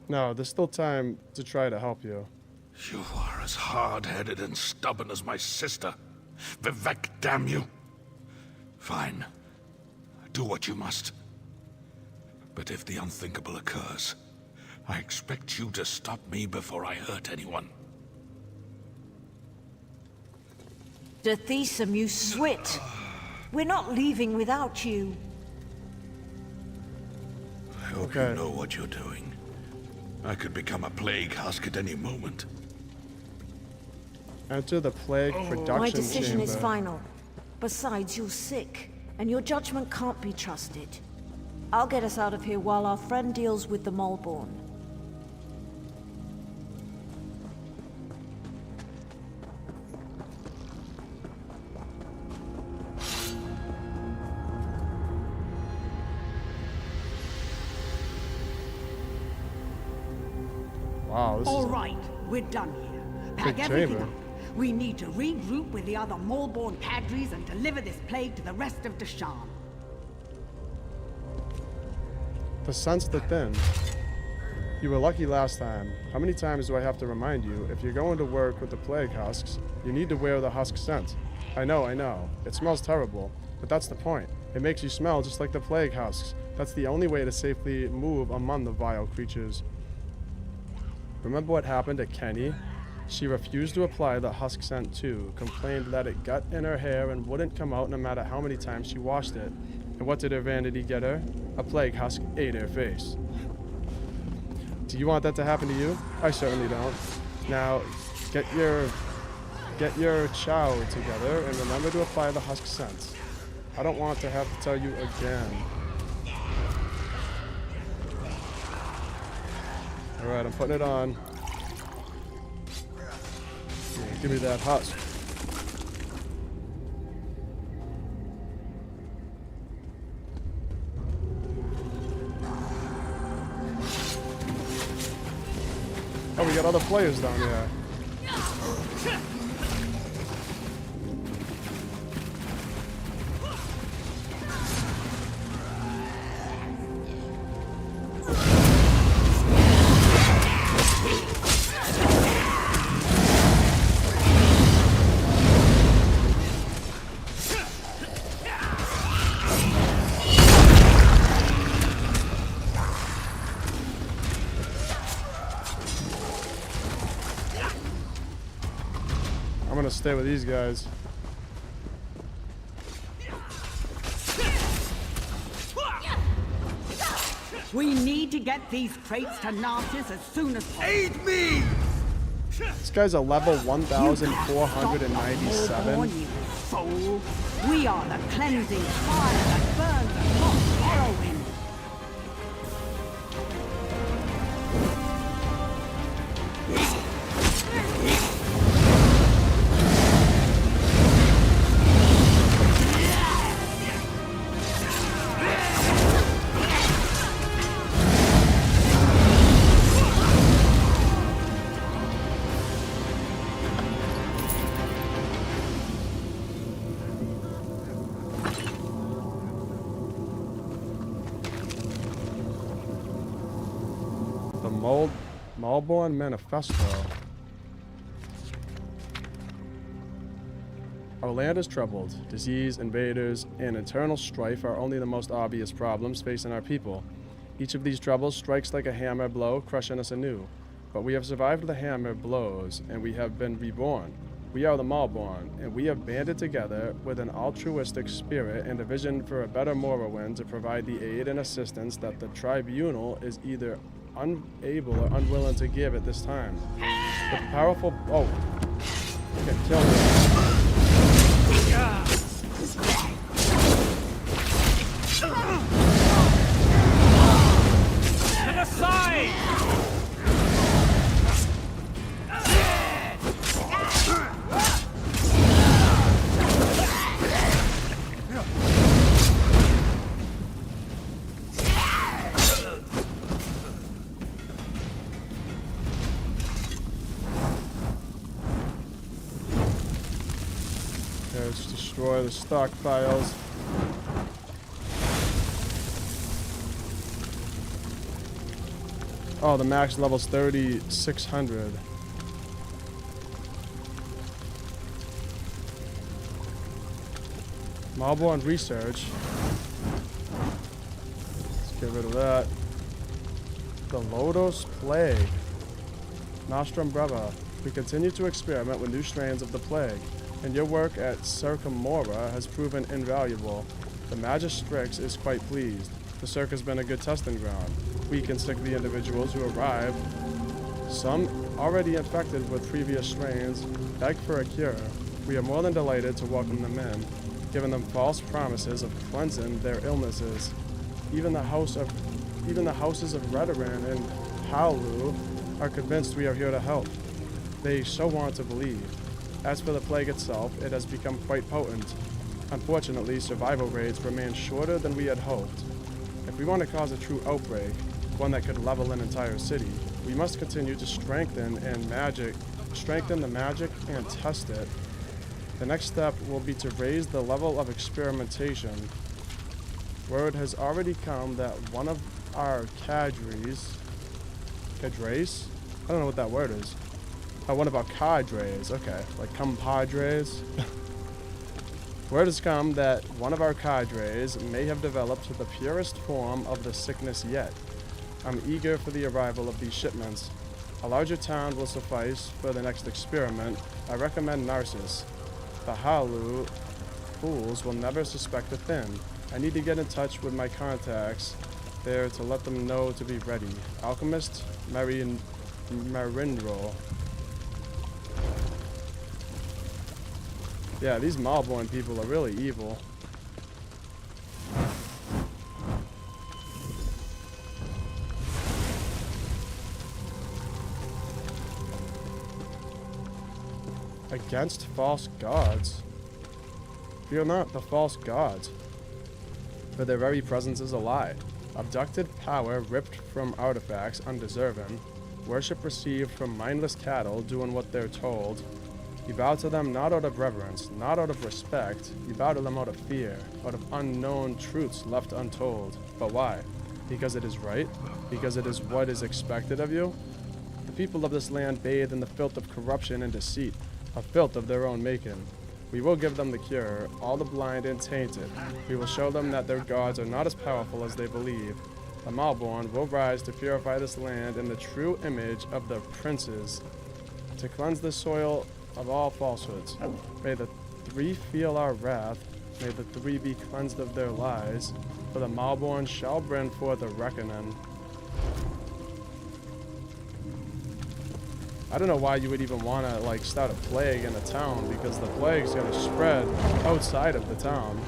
No, there's still time to try to help you. You are as hard-headed and stubborn as my sister. Vivek, damn you. Fine. Do what you must. But if the unthinkable occurs, I expect you to stop me before I hurt anyone. Detheesum, you swit! We're not leaving without you. I hope you know what you're doing. I could become a plague husk at any moment. Enter the plague production My decision chamber. is final. Besides, you're sick, and your judgment can't be trusted. I'll get us out of here while our friend deals with the Moleborn. Wow, this All is right, we're done here. Pack big everything chamber. up. We need to regroup with the other Moleborn cadres and deliver this plague to the rest of Deshan. To sense the thin. You were lucky last time. How many times do I have to remind you, if you're going to work with the plague husks, you need to wear the husk scent. I know. It smells terrible, but that's the point. It makes you smell just like the plague husks. That's the only way to safely move among the vile creatures. Remember what happened to Kenny? She refused to apply the husk scent too, complained that it got in her hair and wouldn't come out no matter how many times she washed it. And what did her vanity get her? A plague husk ate her face. Do you want that to happen to you? I certainly don't. Now, get your chow together and remember to apply the husk scent. I don't want to have to tell you again. Alright, I'm putting it on. Yeah, give me that husk. Oh, we got other players down here. I'm gonna stay with these guys. We need to get these crates to Narcissus as soon as possible. Aid me! This guy's a level 1,497. Moleborn, you fool. We are the cleansing fire that burns across Morrowind. The Moleborn Manifesto. Our land is troubled. Disease, invaders, and internal strife are only the most obvious problems facing our people. Each of these troubles strikes like a hammer blow, crushing us anew. But we have survived the hammer blows, and we have been reborn. We are the Moleborn, and we have banded together with an altruistic spirit and a vision for a better Morrowind to provide the aid and assistance that the Tribunal is either unable or unwilling to give at this time. The powerful... Oh. Okay, kill me. To the side! destroy the stockpiles. Oh, the max level's 3,600. Malborn research. Let's get rid of that. The Lodos Plague. Nostrum Breva. We continue to experiment with new strains of the plague, and your work at Circumora has proven invaluable. The Magistrix is quite pleased. The Circ has been a good testing ground. Weak and sickly individuals who arrive, some already infected with previous strains, beg for a cure. We are more than delighted to welcome them in, giving them false promises of cleansing their illnesses. Even the houses of Redoran and Haulu are convinced we are here to help. They so want to believe. As for the plague itself, it has become quite potent. Unfortunately, survival rates remain shorter than we had hoped. If we want to cause a true outbreak, one that could level an entire city, we must continue to strengthen the magic and test it. The next step will be to raise the level of experimentation. Word has already come that one of our cadres? I don't know what that word is. Oh, one of our cadres. Okay, like compadres. Word has come that one of our cadres may have developed the purest form of the sickness yet. I'm eager for the arrival of these shipments. A larger town will suffice for the next experiment. I recommend Narcissus. The Halu fools will never suspect a thing. I need to get in touch with my contacts there to let them know to be ready. Alchemist, Marindro. Yeah, these Malborn people are really evil. Against false gods. Fear not the false gods, for their very presence is a lie. Abducted power ripped from artifacts undeserving. Worship received from mindless cattle doing what they're told. You bow to them not out of reverence, not out of respect. You bow to them out of fear, out of unknown truths left untold. But why? Because it is right? Because it is what is expected of you? The people of this land bathe in the filth of corruption and deceit, a filth of their own making. We will give them the cure, all the blind and tainted. We will show them that their gods are not as powerful as they believe. The Malborn will rise to purify this land in the true image of the princes, to cleanse the soil of all falsehoods. May the three feel our wrath, may the three be cleansed of their lies, for the Malborn shall bring forth a reckoning. I don't know why you would even want to, like, start a plague in a town, because the plague's going to spread outside of the town.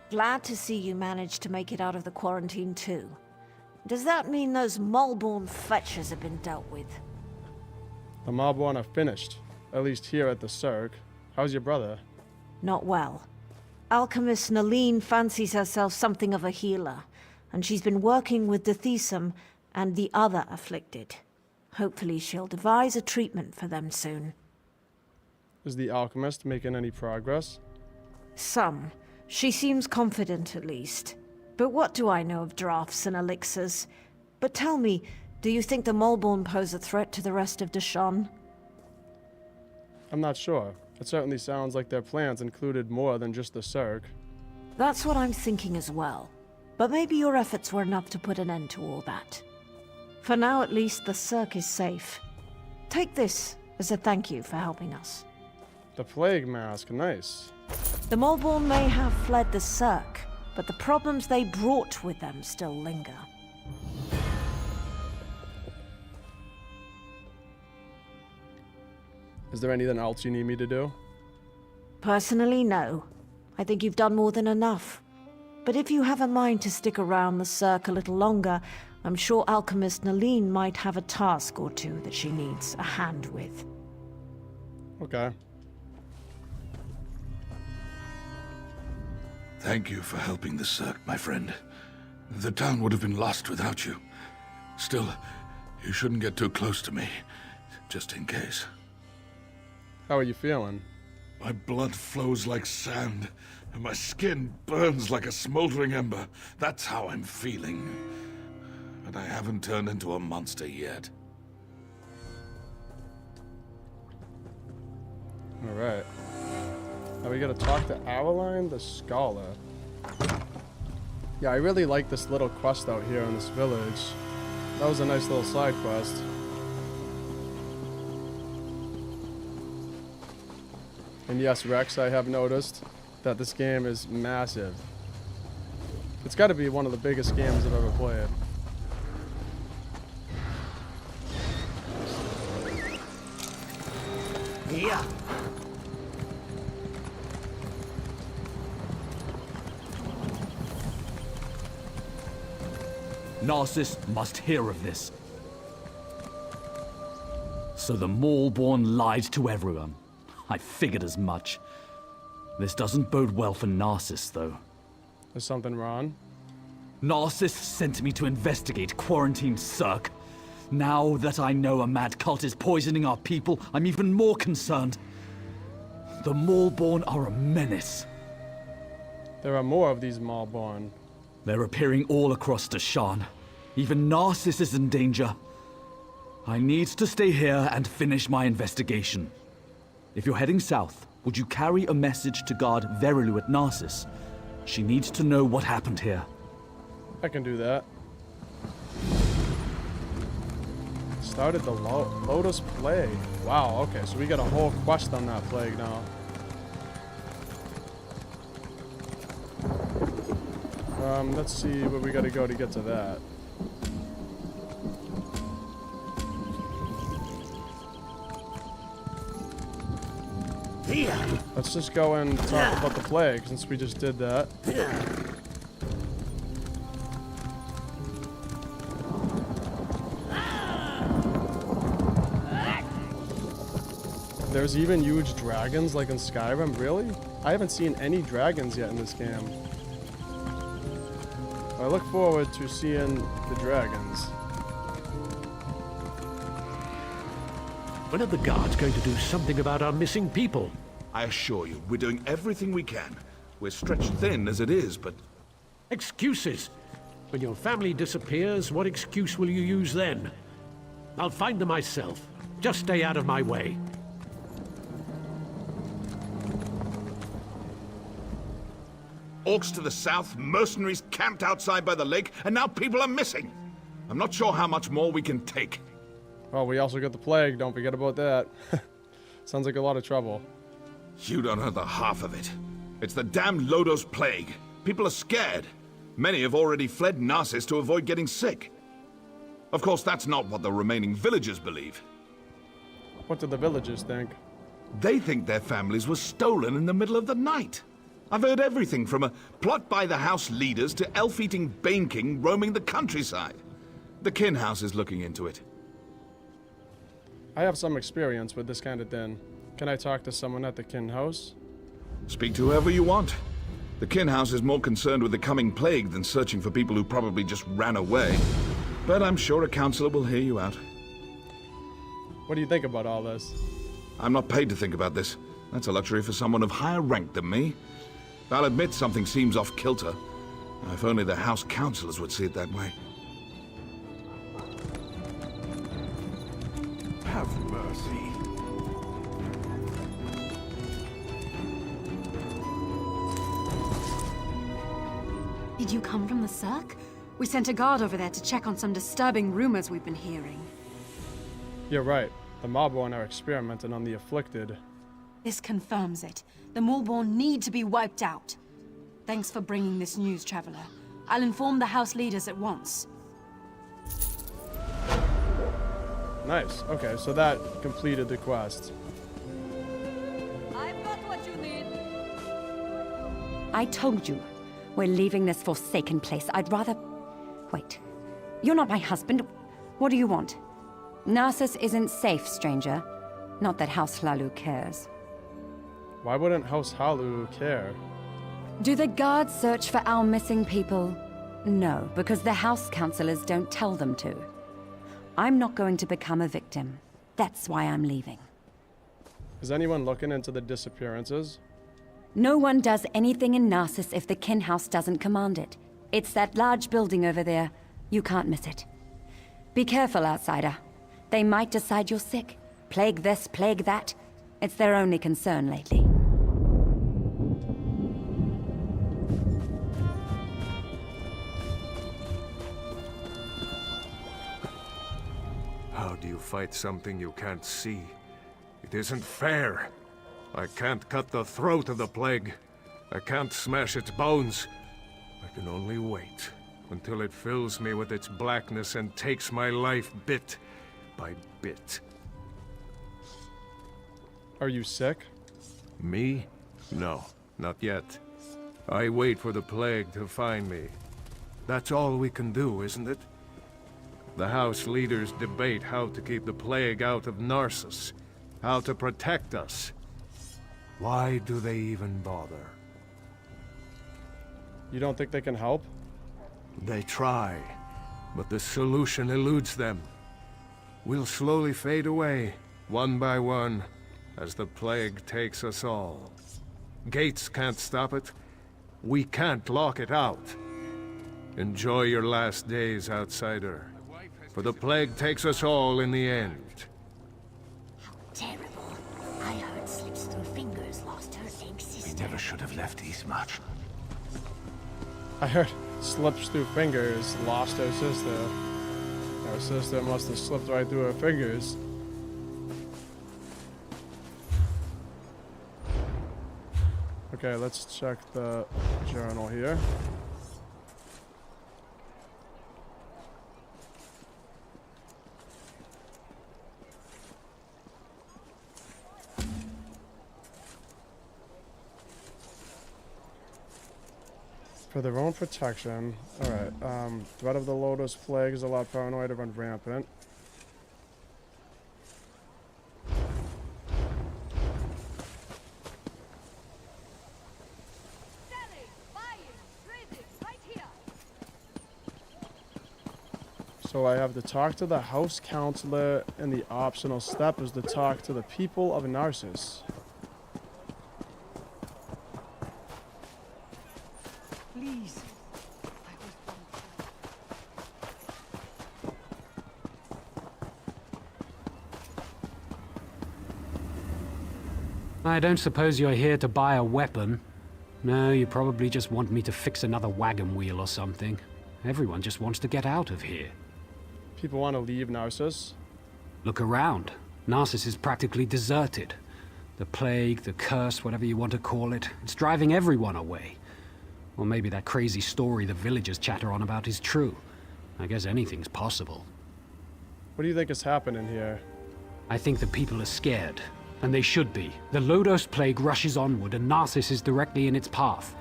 Glad to see you managed to make it out of the quarantine too. Does that mean those Malborn fetchers have been dealt with? The Malborn are finished, at least here at the Cirque. How's your brother? Not well. Alchemist Naline fancies herself something of a healer, and she's been working with Dethisum and the other afflicted. Hopefully she'll devise a treatment for them soon. Is the alchemist making any progress? Some. She seems confident, at least. But what do I know of drafts and elixirs? But tell me, do you think the Malborn pose a threat to the rest of Deshawn? I'm not sure. It certainly sounds like their plans included more than just the Cirque. That's what I'm thinking as well. But maybe your efforts were enough to put an end to all that. For now, at least, the Cirque is safe. Take this as a thank you for helping us. The plague mask, nice. The Malborn may have fled the Cirque, but the problems they brought with them still linger. Is there anything else you need me to do? Personally, no. I think you've done more than enough. But if you have a mind to stick around the Cirque a little longer, I'm sure alchemist Nalene might have a task or two that she needs a hand with. Okay. Thank you for helping the Cirque, my friend. The town would have been lost without you. Still, you shouldn't get too close to me, just in case. How are you feeling? My blood flows like sand, and my skin burns like a smoldering ember. That's how I'm feeling. But I haven't turned into a monster yet. Alright. Now we gotta talk to Adeline the Scholar. Yeah, I really like this little quest out here in this village. That was a nice little side quest. And yes, Rex, I have noticed that this game is massive. It's gotta be one of the biggest games I've ever played. Yeah. Narcissus must hear of this. So the Maulborn lied to everyone. I figured as much. This doesn't bode well for Narcissus, though. Is something wrong? Narcissus sent me to investigate quarantined Cirque. Now that I know a mad cult is poisoning our people, I'm even more concerned. The Maulborn are a menace. There are more of these Maulborn. They're appearing all across Deshan. Even Narcissus is in danger. I need to stay here and finish my investigation. If you're heading south, would you carry a message to guard Verilu at Narcissus? She needs to know what happened here. I can do that. Started the Lotus Plague. Wow, okay, so we got a whole quest on that plague now. Let's see where we gotta go to get to that. Let's just go and talk about the plague, since we just did that. There's even huge dragons like in Skyrim, really? I haven't seen any dragons yet in this game. I look forward to seeing the dragons. When are the guards going to do something about our missing people? I assure you, we're doing everything we can. We're stretched thin as it is, but... Excuses! When your family disappears, what excuse will you use then? I'll find them myself. Just stay out of my way. Orcs to the south, mercenaries camped outside by the lake, and now people are missing. I'm not sure how much more we can take. Oh, we also got the plague, don't forget about that. Sounds like a lot of trouble. You don't know the half of it. It's the damn Lodos plague. People are scared. Many have already fled Narcissus to avoid getting sick. Of course, that's not what the remaining villagers believe. What do the villagers think? They think their families were stolen in the middle of the night. I've heard everything from a plot by the house leaders to elf-eating Bane King roaming the countryside. The Kin House is looking into it. I have some experience with this kind of thing. Can I talk to someone at the Kin House? Speak to whoever you want. The Kin House is more concerned with the coming plague than searching for people who probably just ran away. But I'm sure a counselor will hear you out. What do you think about all this? I'm not paid to think about this. That's a luxury for someone of higher rank than me. I'll admit something seems off-kilter. If only the house counselors would see it that way. Have mercy. Did you come from the Cirque? We sent a guard over there to check on some disturbing rumors we've been hearing. You're right. The Maulborn are experimenting on the afflicted. This confirms it. The Maulborn need to be wiped out. Thanks for bringing this news, Traveler. I'll inform the house leaders at once. Nice. Okay, so that completed the quest. I told you. We're leaving this forsaken place. I'd rather... Wait. You're not my husband. What do you want? Narcissus isn't safe, stranger. Not that House Hlalu cares. Why wouldn't House Hlalu care? Do the guards search for our missing people? No, because the house councillors don't tell them to. I'm not going to become a victim. That's why I'm leaving. Is anyone looking into the disappearances? No one does anything in Narcissus if the kin house doesn't command it. It's that large building over there. You can't miss it. Be careful, outsider. They might decide you're sick. Plague this, plague that. It's their only concern lately. How do you fight something you can't see? It isn't fair. I can't cut the throat of the plague. I can't smash its bones. I can only wait until it fills me with its blackness and takes my life bit by bit. Are you sick? Me? No, not yet. I wait for the plague to find me. That's all we can do, isn't it? The house leaders debate how to keep the plague out of Narcissus, how to protect us. Why do they even bother? You don't think they can help? They try, but the solution eludes them. We'll slowly fade away, one by one, as the plague takes us all. Gates can't stop it. We can't lock it out. Enjoy your last days, outsider. For the plague takes us all in the end. Terrible. I heard slips through fingers lost her egg sister. We never should have left Eastmarch. I heard slips through fingers, lost her sister. Her sister must have slipped right through her fingers. Okay, let's check the journal here. For their own protection. Alright, threat of the Lotus Plague is allowed paranoia to run rampant. So I have to talk to the house counselor, and the optional step is to talk to the people of Narcissus. Please. I don't suppose you're here to buy a weapon. No, you probably just want me to fix another wagon wheel or something. Everyone just wants to get out of here. People want to leave Narcissus? Look around. Narcissus is practically deserted. The plague, the curse, whatever you want to call it, it's driving everyone away. Or maybe that crazy story the villagers chatter on about is true. I guess anything's possible. What do you think is happening here? I think the people are scared. And they should be. The Lodos Plague rushes onward, and Narcissus is directly in its path.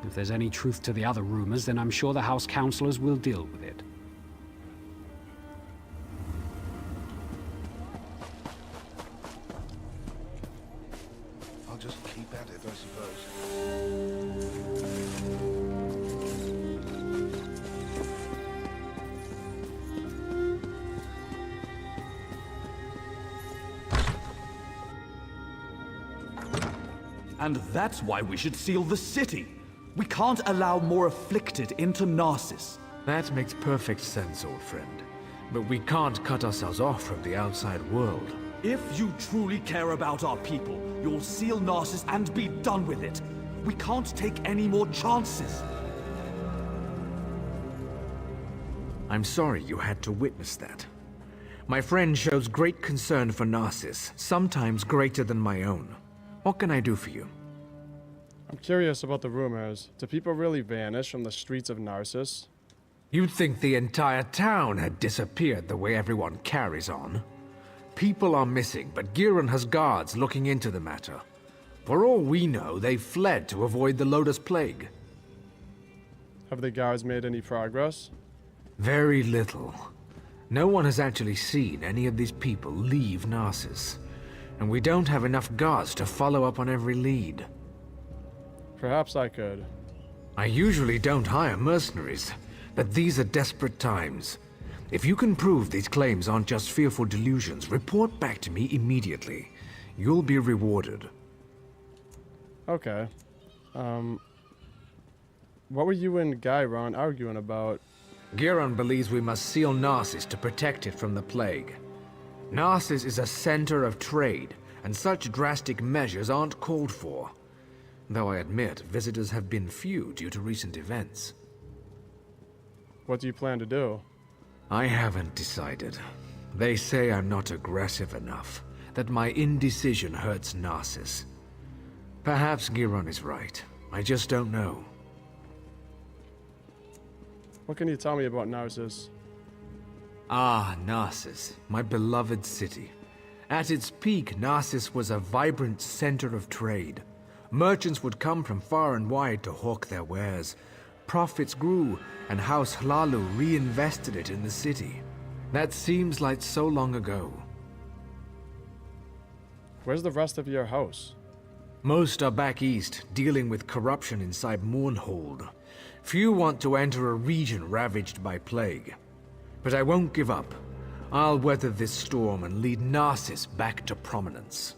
If there's any truth to the other rumors, then I'm sure the House Councillors will deal with it. I'll just keep at it, I suppose. And that's why we should seal the city. We can't allow more afflicted into Narcissus. That makes perfect sense, old friend. But we can't cut ourselves off from the outside world. If you truly care about our people, you'll seal Narcissus and be done with it. We can't take any more chances. I'm sorry you had to witness that. My friend shows great concern for Narcissus, sometimes greater than my own. What can I do for you? I'm curious about the rumors. Do people really vanish from the streets of Narcissus? You'd think the entire town had disappeared the way everyone carries on. People are missing, but Giron has guards looking into the matter. For all we know, they fled to avoid the Lotus Plague. Have the guards made any progress? Very little. No one has actually seen any of these people leave Narcissus. And we don't have enough guards to follow up on every lead. Perhaps I could. I usually don't hire mercenaries, but these are desperate times. If you can prove these claims aren't just fearful delusions, report back to me immediately. You'll be rewarded. Okay. What were you and Gyron arguing about? Gyron believes we must seal Narcissus to protect it from the plague. Narcissus is a center of trade, and such drastic measures aren't called for. Though I admit, visitors have been few due to recent events. What do you plan to do? I haven't decided. They say I'm not aggressive enough, that my indecision hurts Narcissus. Perhaps Gyron is right. I just don't know. What can you tell me about Narcissus? Ah, Narcissus, my beloved city. At its peak, Narcissus was a vibrant center of trade. Merchants would come from far and wide to hawk their wares. Profits grew, and House Hlalu reinvested it in the city. That seems like so long ago. Where's the rest of your house? Most are back east, dealing with corruption inside Mournhold. Few want to enter a region ravaged by plague. But I won't give up. I'll weather this storm and lead Narcissus back to prominence.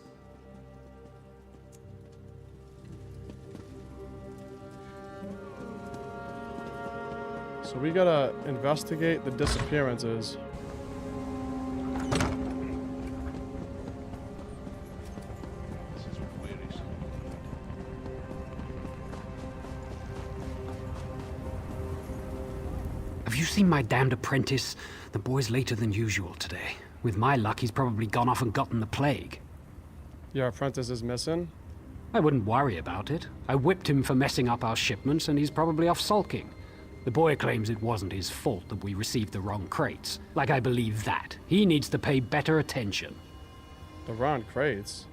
So we gotta investigate the disappearances. Have you seen my damned apprentice? The boy's later than usual today. With my luck, he's probably gone off and gotten the plague. Your apprentice is missing? I wouldn't worry about it. I whipped him for messing up our shipments, and he's probably off sulking. The boy claims it wasn't his fault that we received the wrong crates. Like I believe that. He needs to pay better attention. The wrong crates?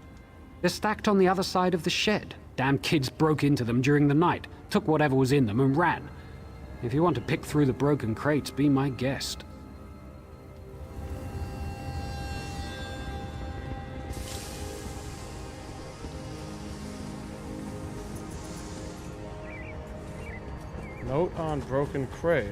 They're stacked on the other side of the shed. Damn kids broke into them during the night, took whatever was in them and ran. If you want to pick through the broken crates, be my guest. Note on broken crate.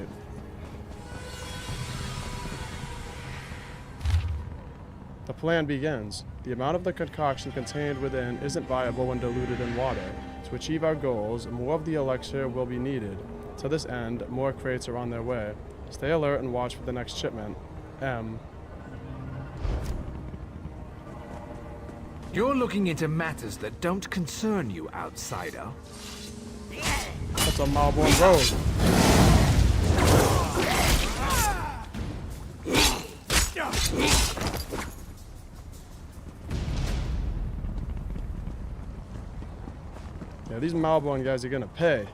The plan begins. The amount of the concoction contained within isn't viable when diluted in water. To achieve our goals, more of the elixir will be needed. To this end, more crates are on their way. Stay alert and watch for the next shipment. M. You're looking into matters that don't concern you, outsider. That's a Malborn road. Yeah, these Malborn guys are gonna pay.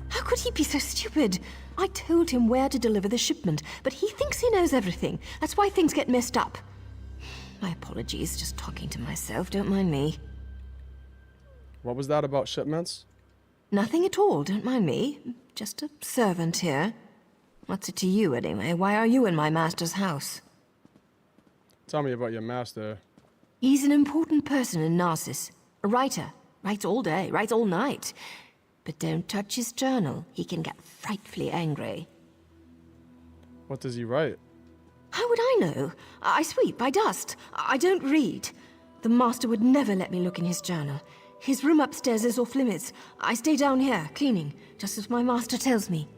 How could he be so stupid? I told him where to deliver the shipment, but he thinks he knows everything. That's why things get messed up. My apologies, just talking to myself, don't mind me. What was that about shipments? Nothing at all, don't mind me. Just a servant here. What's it to you, anyway? Why are you in my master's house? Tell me about your master. He's an important person in Narcissus. A writer. Writes all day, writes all night. But don't touch his journal. He can get frightfully angry. What does he write? How would I know? I sweep, I dust. I don't read. The master would never let me look in his journal. His room upstairs is off limits. I stay down here, cleaning, just as my master tells me.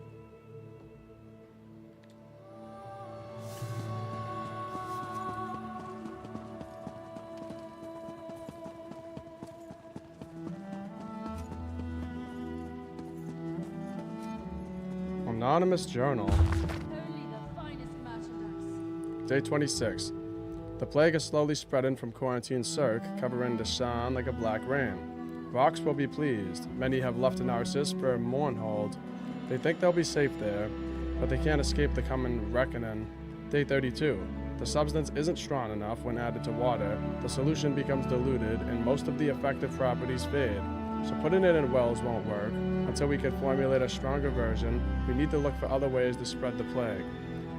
Anonymous journal. Day 26. The plague is slowly spreading from quarantine Cirque, covering Deshan like a black rain. Vox will be pleased. Many have left Narcissus for Mournhold. They think they'll be safe there, but they can't escape the coming reckoning. Day 32. The substance isn't strong enough when added to water. The solution becomes diluted, and most of the effective properties fade. So putting it in wells won't work. Until we can formulate a stronger version, we need to look for other ways to spread the plague.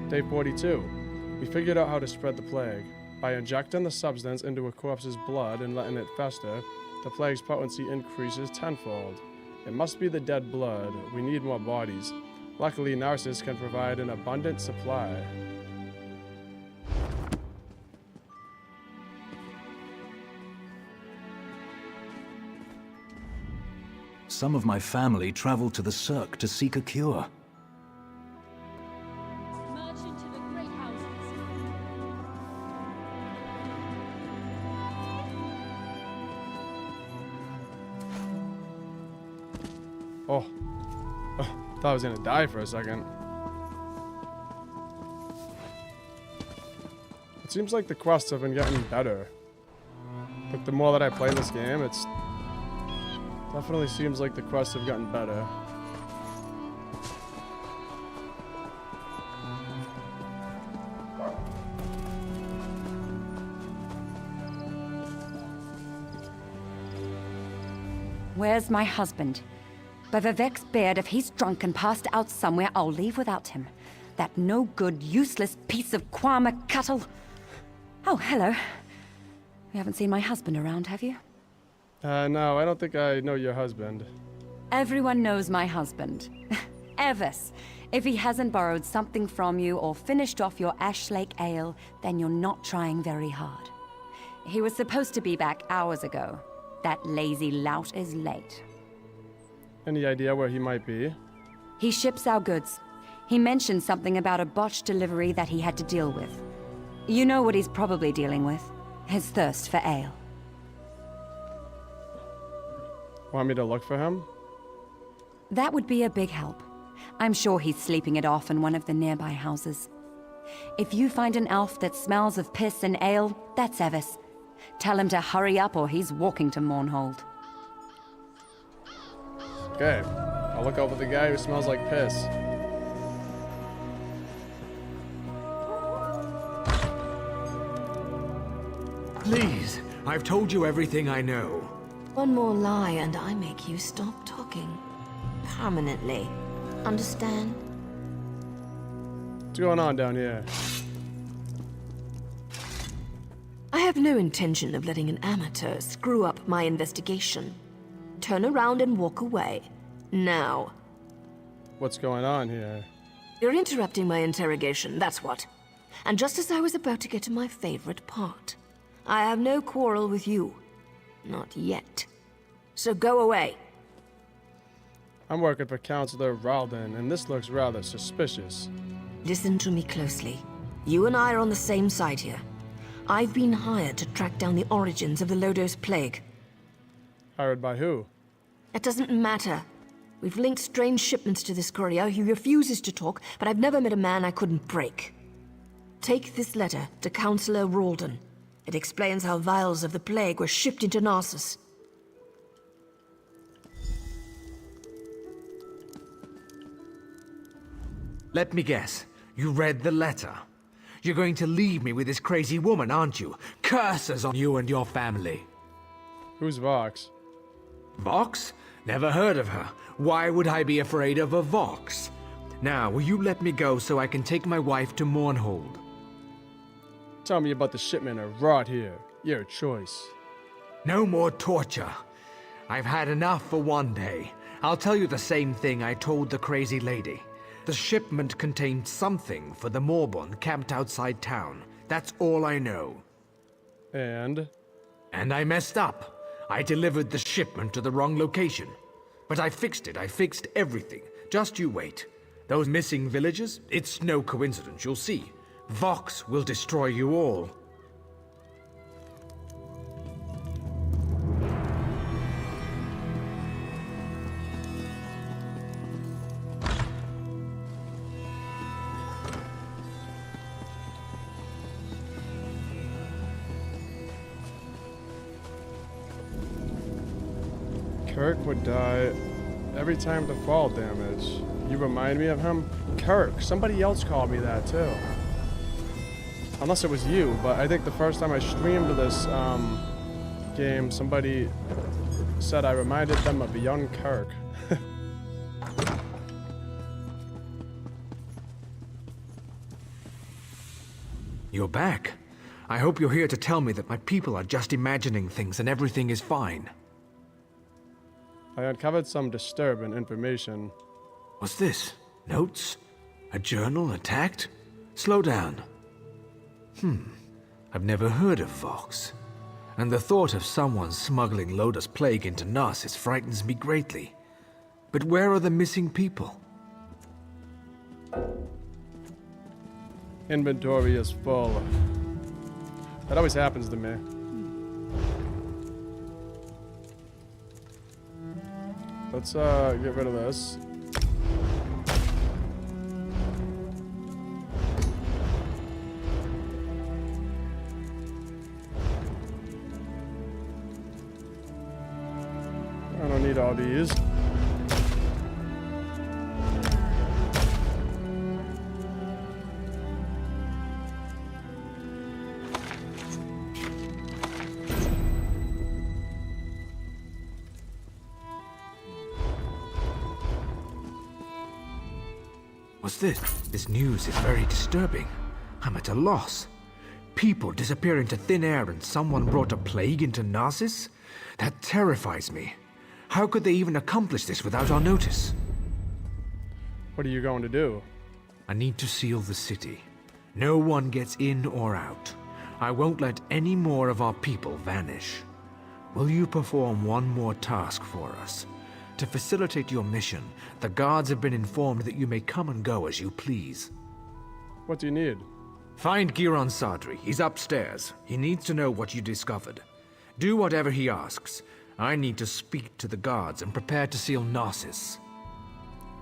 Day 42. We figured out how to spread the plague. By injecting the substance into a corpse's blood and letting it fester, the plague's potency increases tenfold. It must be the dead blood. We need more bodies. Luckily, Narcissus can provide an abundant supply. Some of my family traveled to the Cirque to seek a cure. Oh, thought I was gonna die for a second. It seems like the quests have been getting better. But the more that I play this game, it's definitely seems like the quests have gotten better. Where's my husband? By Vivek's beard, if he's drunk and passed out somewhere, I'll leave without him. That no-good, useless piece of Kwama cattle. Oh, hello. You haven't seen my husband around, have you? No, I don't think I know your husband. Everyone knows my husband. Evis. If he hasn't borrowed something from you or finished off your Ash Lake ale, then you're not trying very hard. He was supposed to be back hours ago. That lazy lout is late. Any idea where he might be? He ships our goods. He mentioned something about a botched delivery that he had to deal with. You know what he's probably dealing with. His thirst for ale. Want me to look for him? That would be a big help. I'm sure he's sleeping it off in one of the nearby houses. If you find an elf that smells of piss and ale, that's Evis. Tell him to hurry up or he's walking to Mournhold. Okay, I'll look over the guy who smells like piss. Please, I've told you everything I know. One more lie and I make you stop talking. Permanently. Understand? What's going on down here? I have no intention of letting an amateur screw up my investigation. Turn around and walk away. Now. What's going on here? You're interrupting my interrogation, that's what. And just as I was about to get to my favorite part. I have no quarrel with you. Not yet. So go away. I'm working for Counselor Ralden, and this looks rather suspicious. Listen to me closely. You and I are on the same side here. I've been hired to track down the origins of the Lodos Plague. Hired by who? It doesn't matter. We've linked strange shipments to this courier. He refuses to talk, but I've never met a man I couldn't break. Take this letter to Counselor Ralden. It explains how vials of the plague were shipped into Narcissus. Let me guess. You read the letter. You're going to leave me with this crazy woman, aren't you? Curses on you and your family. Who's Vox? Vox? Never heard of her. Why would I be afraid of a Vox? Now, will you let me go so I can take my wife to Mournhold? Tell me about the shipment of rot here. Your choice. No more torture. I've had enough for one day. I'll tell you the same thing I told the crazy lady. The shipment contained something for the Morborn camped outside town. That's all I know. And? And I messed up. I delivered the shipment to the wrong location. But I fixed it. I fixed everything. Just you wait. Those missing villagers? It's no coincidence, you'll see. Vox will destroy you all. Kirk would die every time the fall damage. You remind me of him? Kirk. Somebody else called me that too. Unless it was you, but I think the first time I streamed this game, somebody said I reminded them of a young Kirk. You're back. I hope you're here to tell me that my people are just imagining things and everything is fine. I uncovered some disturbing information. What's this? Notes? A journal attacked? Slow down. I've never heard of Vox. And the thought of someone smuggling Loda's plague into Narsis frightens me greatly. But where are the missing people? Inventory is full. That always happens to me. Let's get rid of this. I don't need all these. What's this? This news is very disturbing. I'm at a loss. People disappear into thin air and someone brought a plague into Narsis? That terrifies me. How could they even accomplish this without our notice? What are you going to do? I need to seal the city. No one gets in or out. I won't let any more of our people vanish. Will you perform one more task for us? To facilitate your mission, the guards have been informed that you may come and go as you please. What do you need? Find Giron Sadri. He's upstairs. He needs to know what you discovered. Do whatever he asks. I need to speak to the guards and prepare to seal Narsis.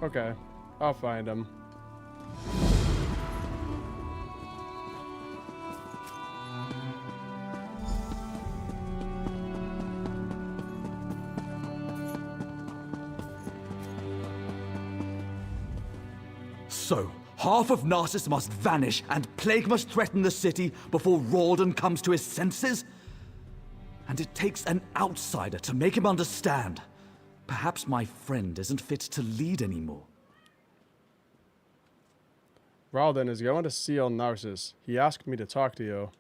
Okay, I'll find him. So, half of Narsis must vanish and plague must threaten the city before Ralden comes to his senses? And it takes an outsider to make him understand. Perhaps my friend isn't fit to lead anymore. Ralden is going to seal Narsis. He asked me to talk to you.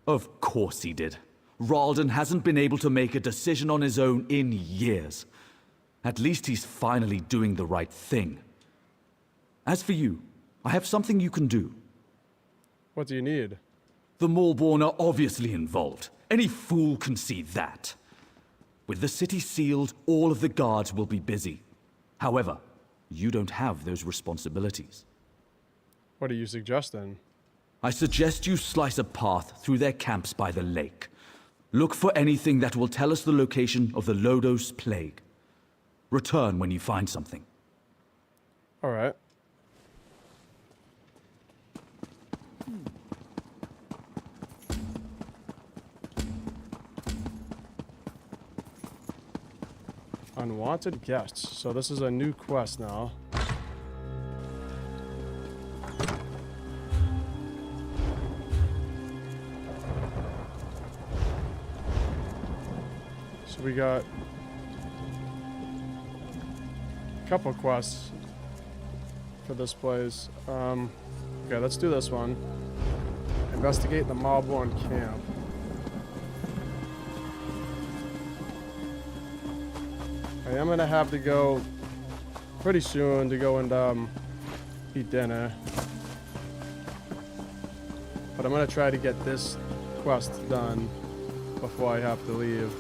Of course he did. Ralden hasn't been able to make a decision on his own in years. At least he's finally doing the right thing. As for you, I have something you can do. What do you need? The Maulborn are obviously involved. Any fool can see that. With the city sealed, all of the guards will be busy. However, you don't have those responsibilities. What are you suggesting? I suggest you slice a path through their camps by the lake. Look for anything that will tell us the location of the Lodos plague. Return when you find something. All right. Unwanted guests. So this is a new quest now. So we got a couple quests for this place. Okay, let's do this one. Investigate the Maulborn camp. I am gonna have to go pretty soon to go and eat dinner. But I'm gonna try to get this quest done before I have to leave.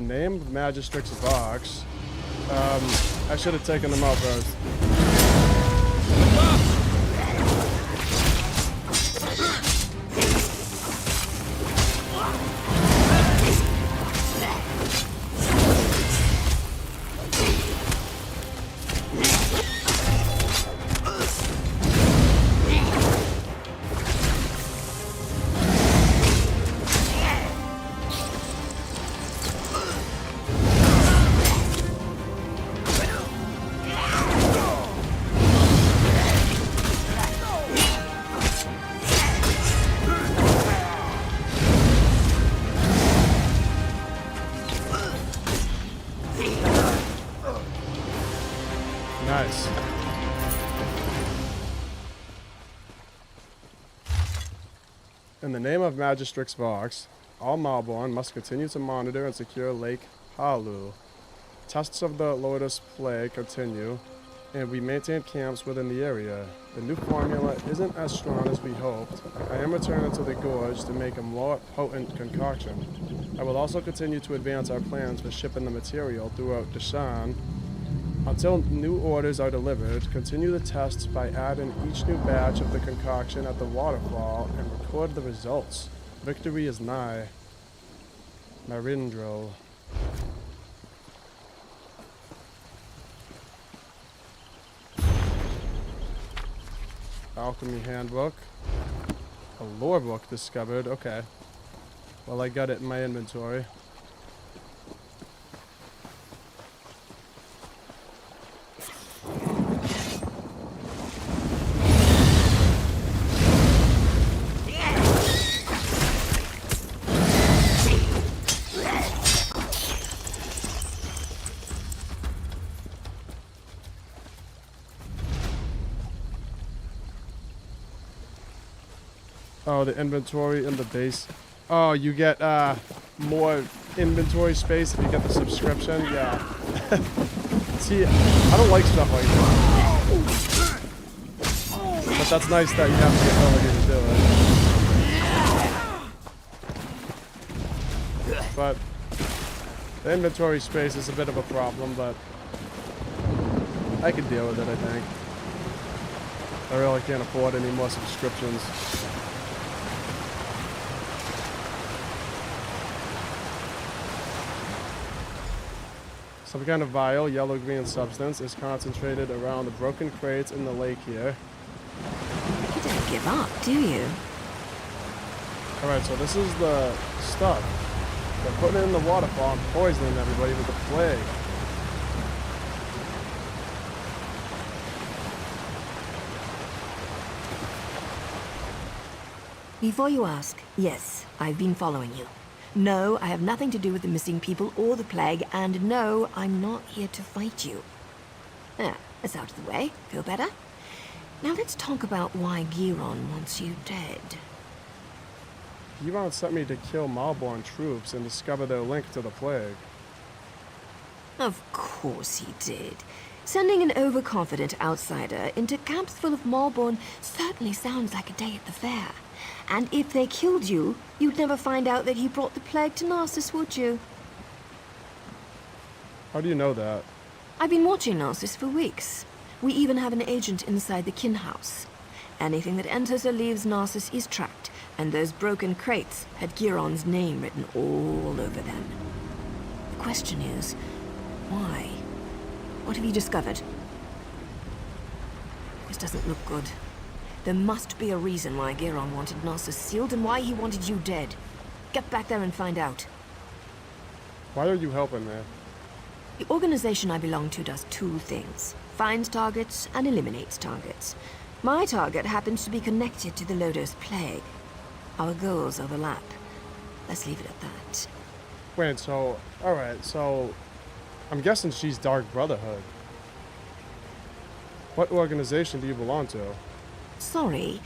name of Magistrix box. I should have taken them out first. Nice. In the name of Magistrix Vox, all Malborn must continue to monitor and secure Lake Halu. Tests of the Lotus Plague continue, and we maintain camps within the area. The new formula isn't as strong as we hoped. I am returning to the gorge to make a more potent concoction. I will also continue to advance our plans for shipping the material throughout Deshan. Until new orders are delivered, continue the tests by adding each new batch of the concoction at the waterfall and record the results. Victory is nigh. Marindro. Alchemy handbook. A lore book discovered. Okay. Well, I got it in my inventory. Oh, the inventory in the base. Oh, you get more inventory space if you get the subscription. Yeah. See, I don't like stuff like that. But that's nice that you have the ability to do it. But the inventory space is a bit of a problem, but I can deal with it, I think. I really can't afford any more subscriptions. Some kind of vile, yellow-green substance is concentrated around the broken crates in the lake here. You don't give up, do you? Alright, so this is the stuff. They're putting it in the waterfall and poisoning everybody with the plague. Before you ask, yes, I've been following you. No, I have nothing to do with the missing people or the plague, and no, I'm not here to fight you. There, that's out of the way. Feel better? Now let's talk about why Giron wants you dead. Giron sent me to kill Malborn troops and discover their link to the plague. Of course he did. Sending an overconfident outsider into camps full of Malborn certainly sounds like a day at the fair. And if they killed you, you'd never find out that he brought the plague to Narcissus, would you? How do you know that? I've been watching Narcissus for weeks. We even have an agent inside the kin house. Anything that enters or leaves Narcissus is tracked, and those broken crates had Giron's name written all over them. The question is, why? What have you discovered? This doesn't look good. There must be a reason why Giron wanted Narcissus sealed and why he wanted you dead. Get back there and find out. Why are you helping me? The organization I belong to does two things. Finds targets and eliminates targets. My target happens to be connected to the Lotus Plague. Our goals overlap. Let's leave it at that. Wait, so... Alright, so... I'm guessing she's Dark Brotherhood. What organization do you belong to? Sorry,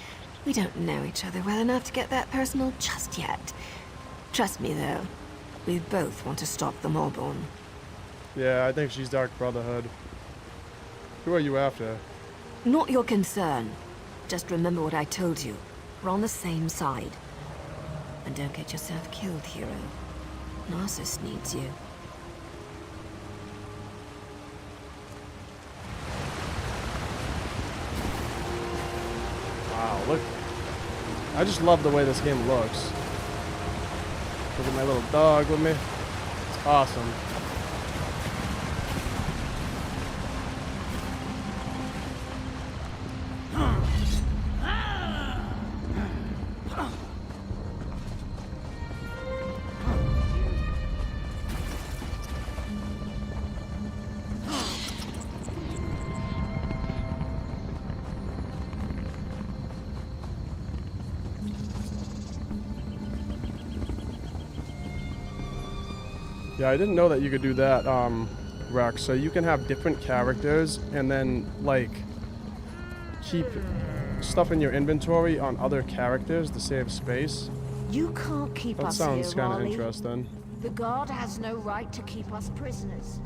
we don't know each other well enough to get that personal just yet. Trust me, though. We both want to stop the Malborn. Yeah, I think she's Dark Brotherhood. Who are you after? Not your concern. Just remember what I told you. We're on the same side. And don't get yourself killed, hero. Narcissus needs you. Wow, look. I just love the way this game looks. Look at my little dog with me. It's awesome. Yeah, I didn't know that you could do that, Rex. So you can have different characters and then, like, keep stuff in your inventory on other characters to save space. You can't keep That us sounds here, kind of Raleigh. interesting. The guard has no right to keep us prisoners.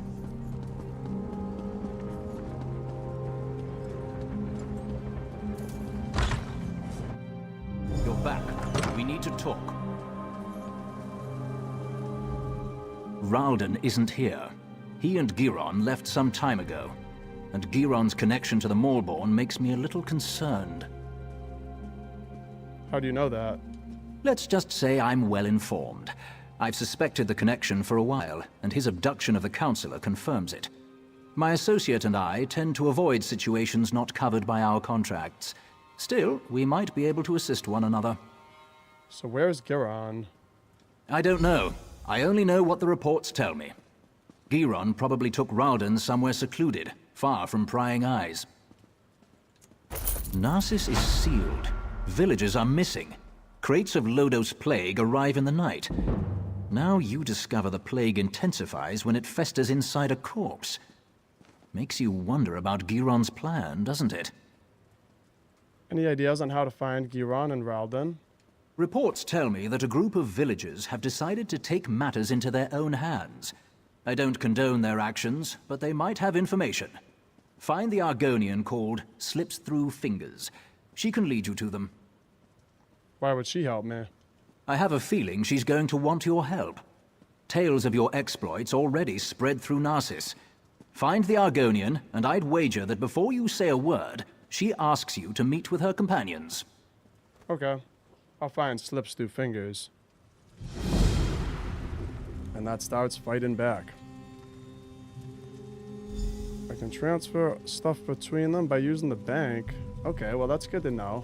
You're back. We need to talk. Ralden isn't here. He and Giron left some time ago, and Giron's connection to the Maulborn makes me a little concerned. How do you know that? Let's just say I'm well informed. I've suspected the connection for a while, and his abduction of the Councillor confirms it. My associate and I tend to avoid situations not covered by our contracts. Still, we might be able to assist one another. So where's Giron? I don't know. I only know what the reports tell me. Giron probably took Ralden somewhere secluded, far from prying eyes. Narcissus is sealed. Villagers are missing. Crates of Lodos plague arrive in the night. Now you discover the plague intensifies when it festers inside a corpse. Makes you wonder about Giron's plan, doesn't it? Any ideas on how to find Giron and Ralden? Reports tell me that a group of villagers have decided to take matters into their own hands. I don't condone their actions, but they might have information. Find the Argonian called Slips Through Fingers. She can lead you to them. Why would she help me? I have a feeling she's going to want your help. Tales of your exploits already spread through Narcissus. Find the Argonian, and I'd wager that before you say a word, she asks you to meet with her companions. Okay. I'll find Slips Through Fingers. And that starts fighting back. I can transfer stuff between them by using the bank. Okay, well that's good to know.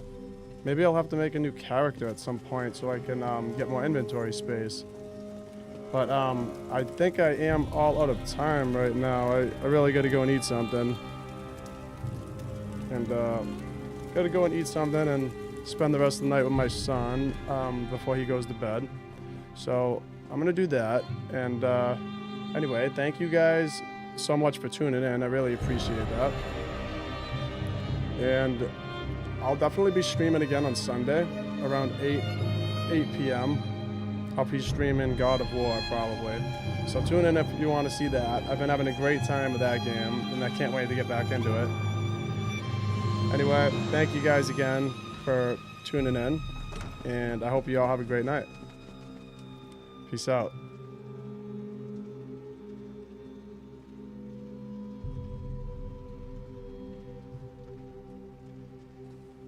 Maybe I'll have to make a new character at some point so I can get more inventory space. But I think I am all out of time right now. I really gotta go and eat something. And gotta go and eat something and spend the rest of the night with my son before he goes to bed. So I'm gonna do that. And anyway, thank you guys so much for tuning in. I really appreciate that. And I'll definitely be streaming again on Sunday around 8 p.m. I'll be streaming God of War probably. So tune in if you want to see that. I've been having a great time with that game and I can't wait to get back into it. Anyway, thank you guys again for tuning in, and I hope you all have a great night. Peace out.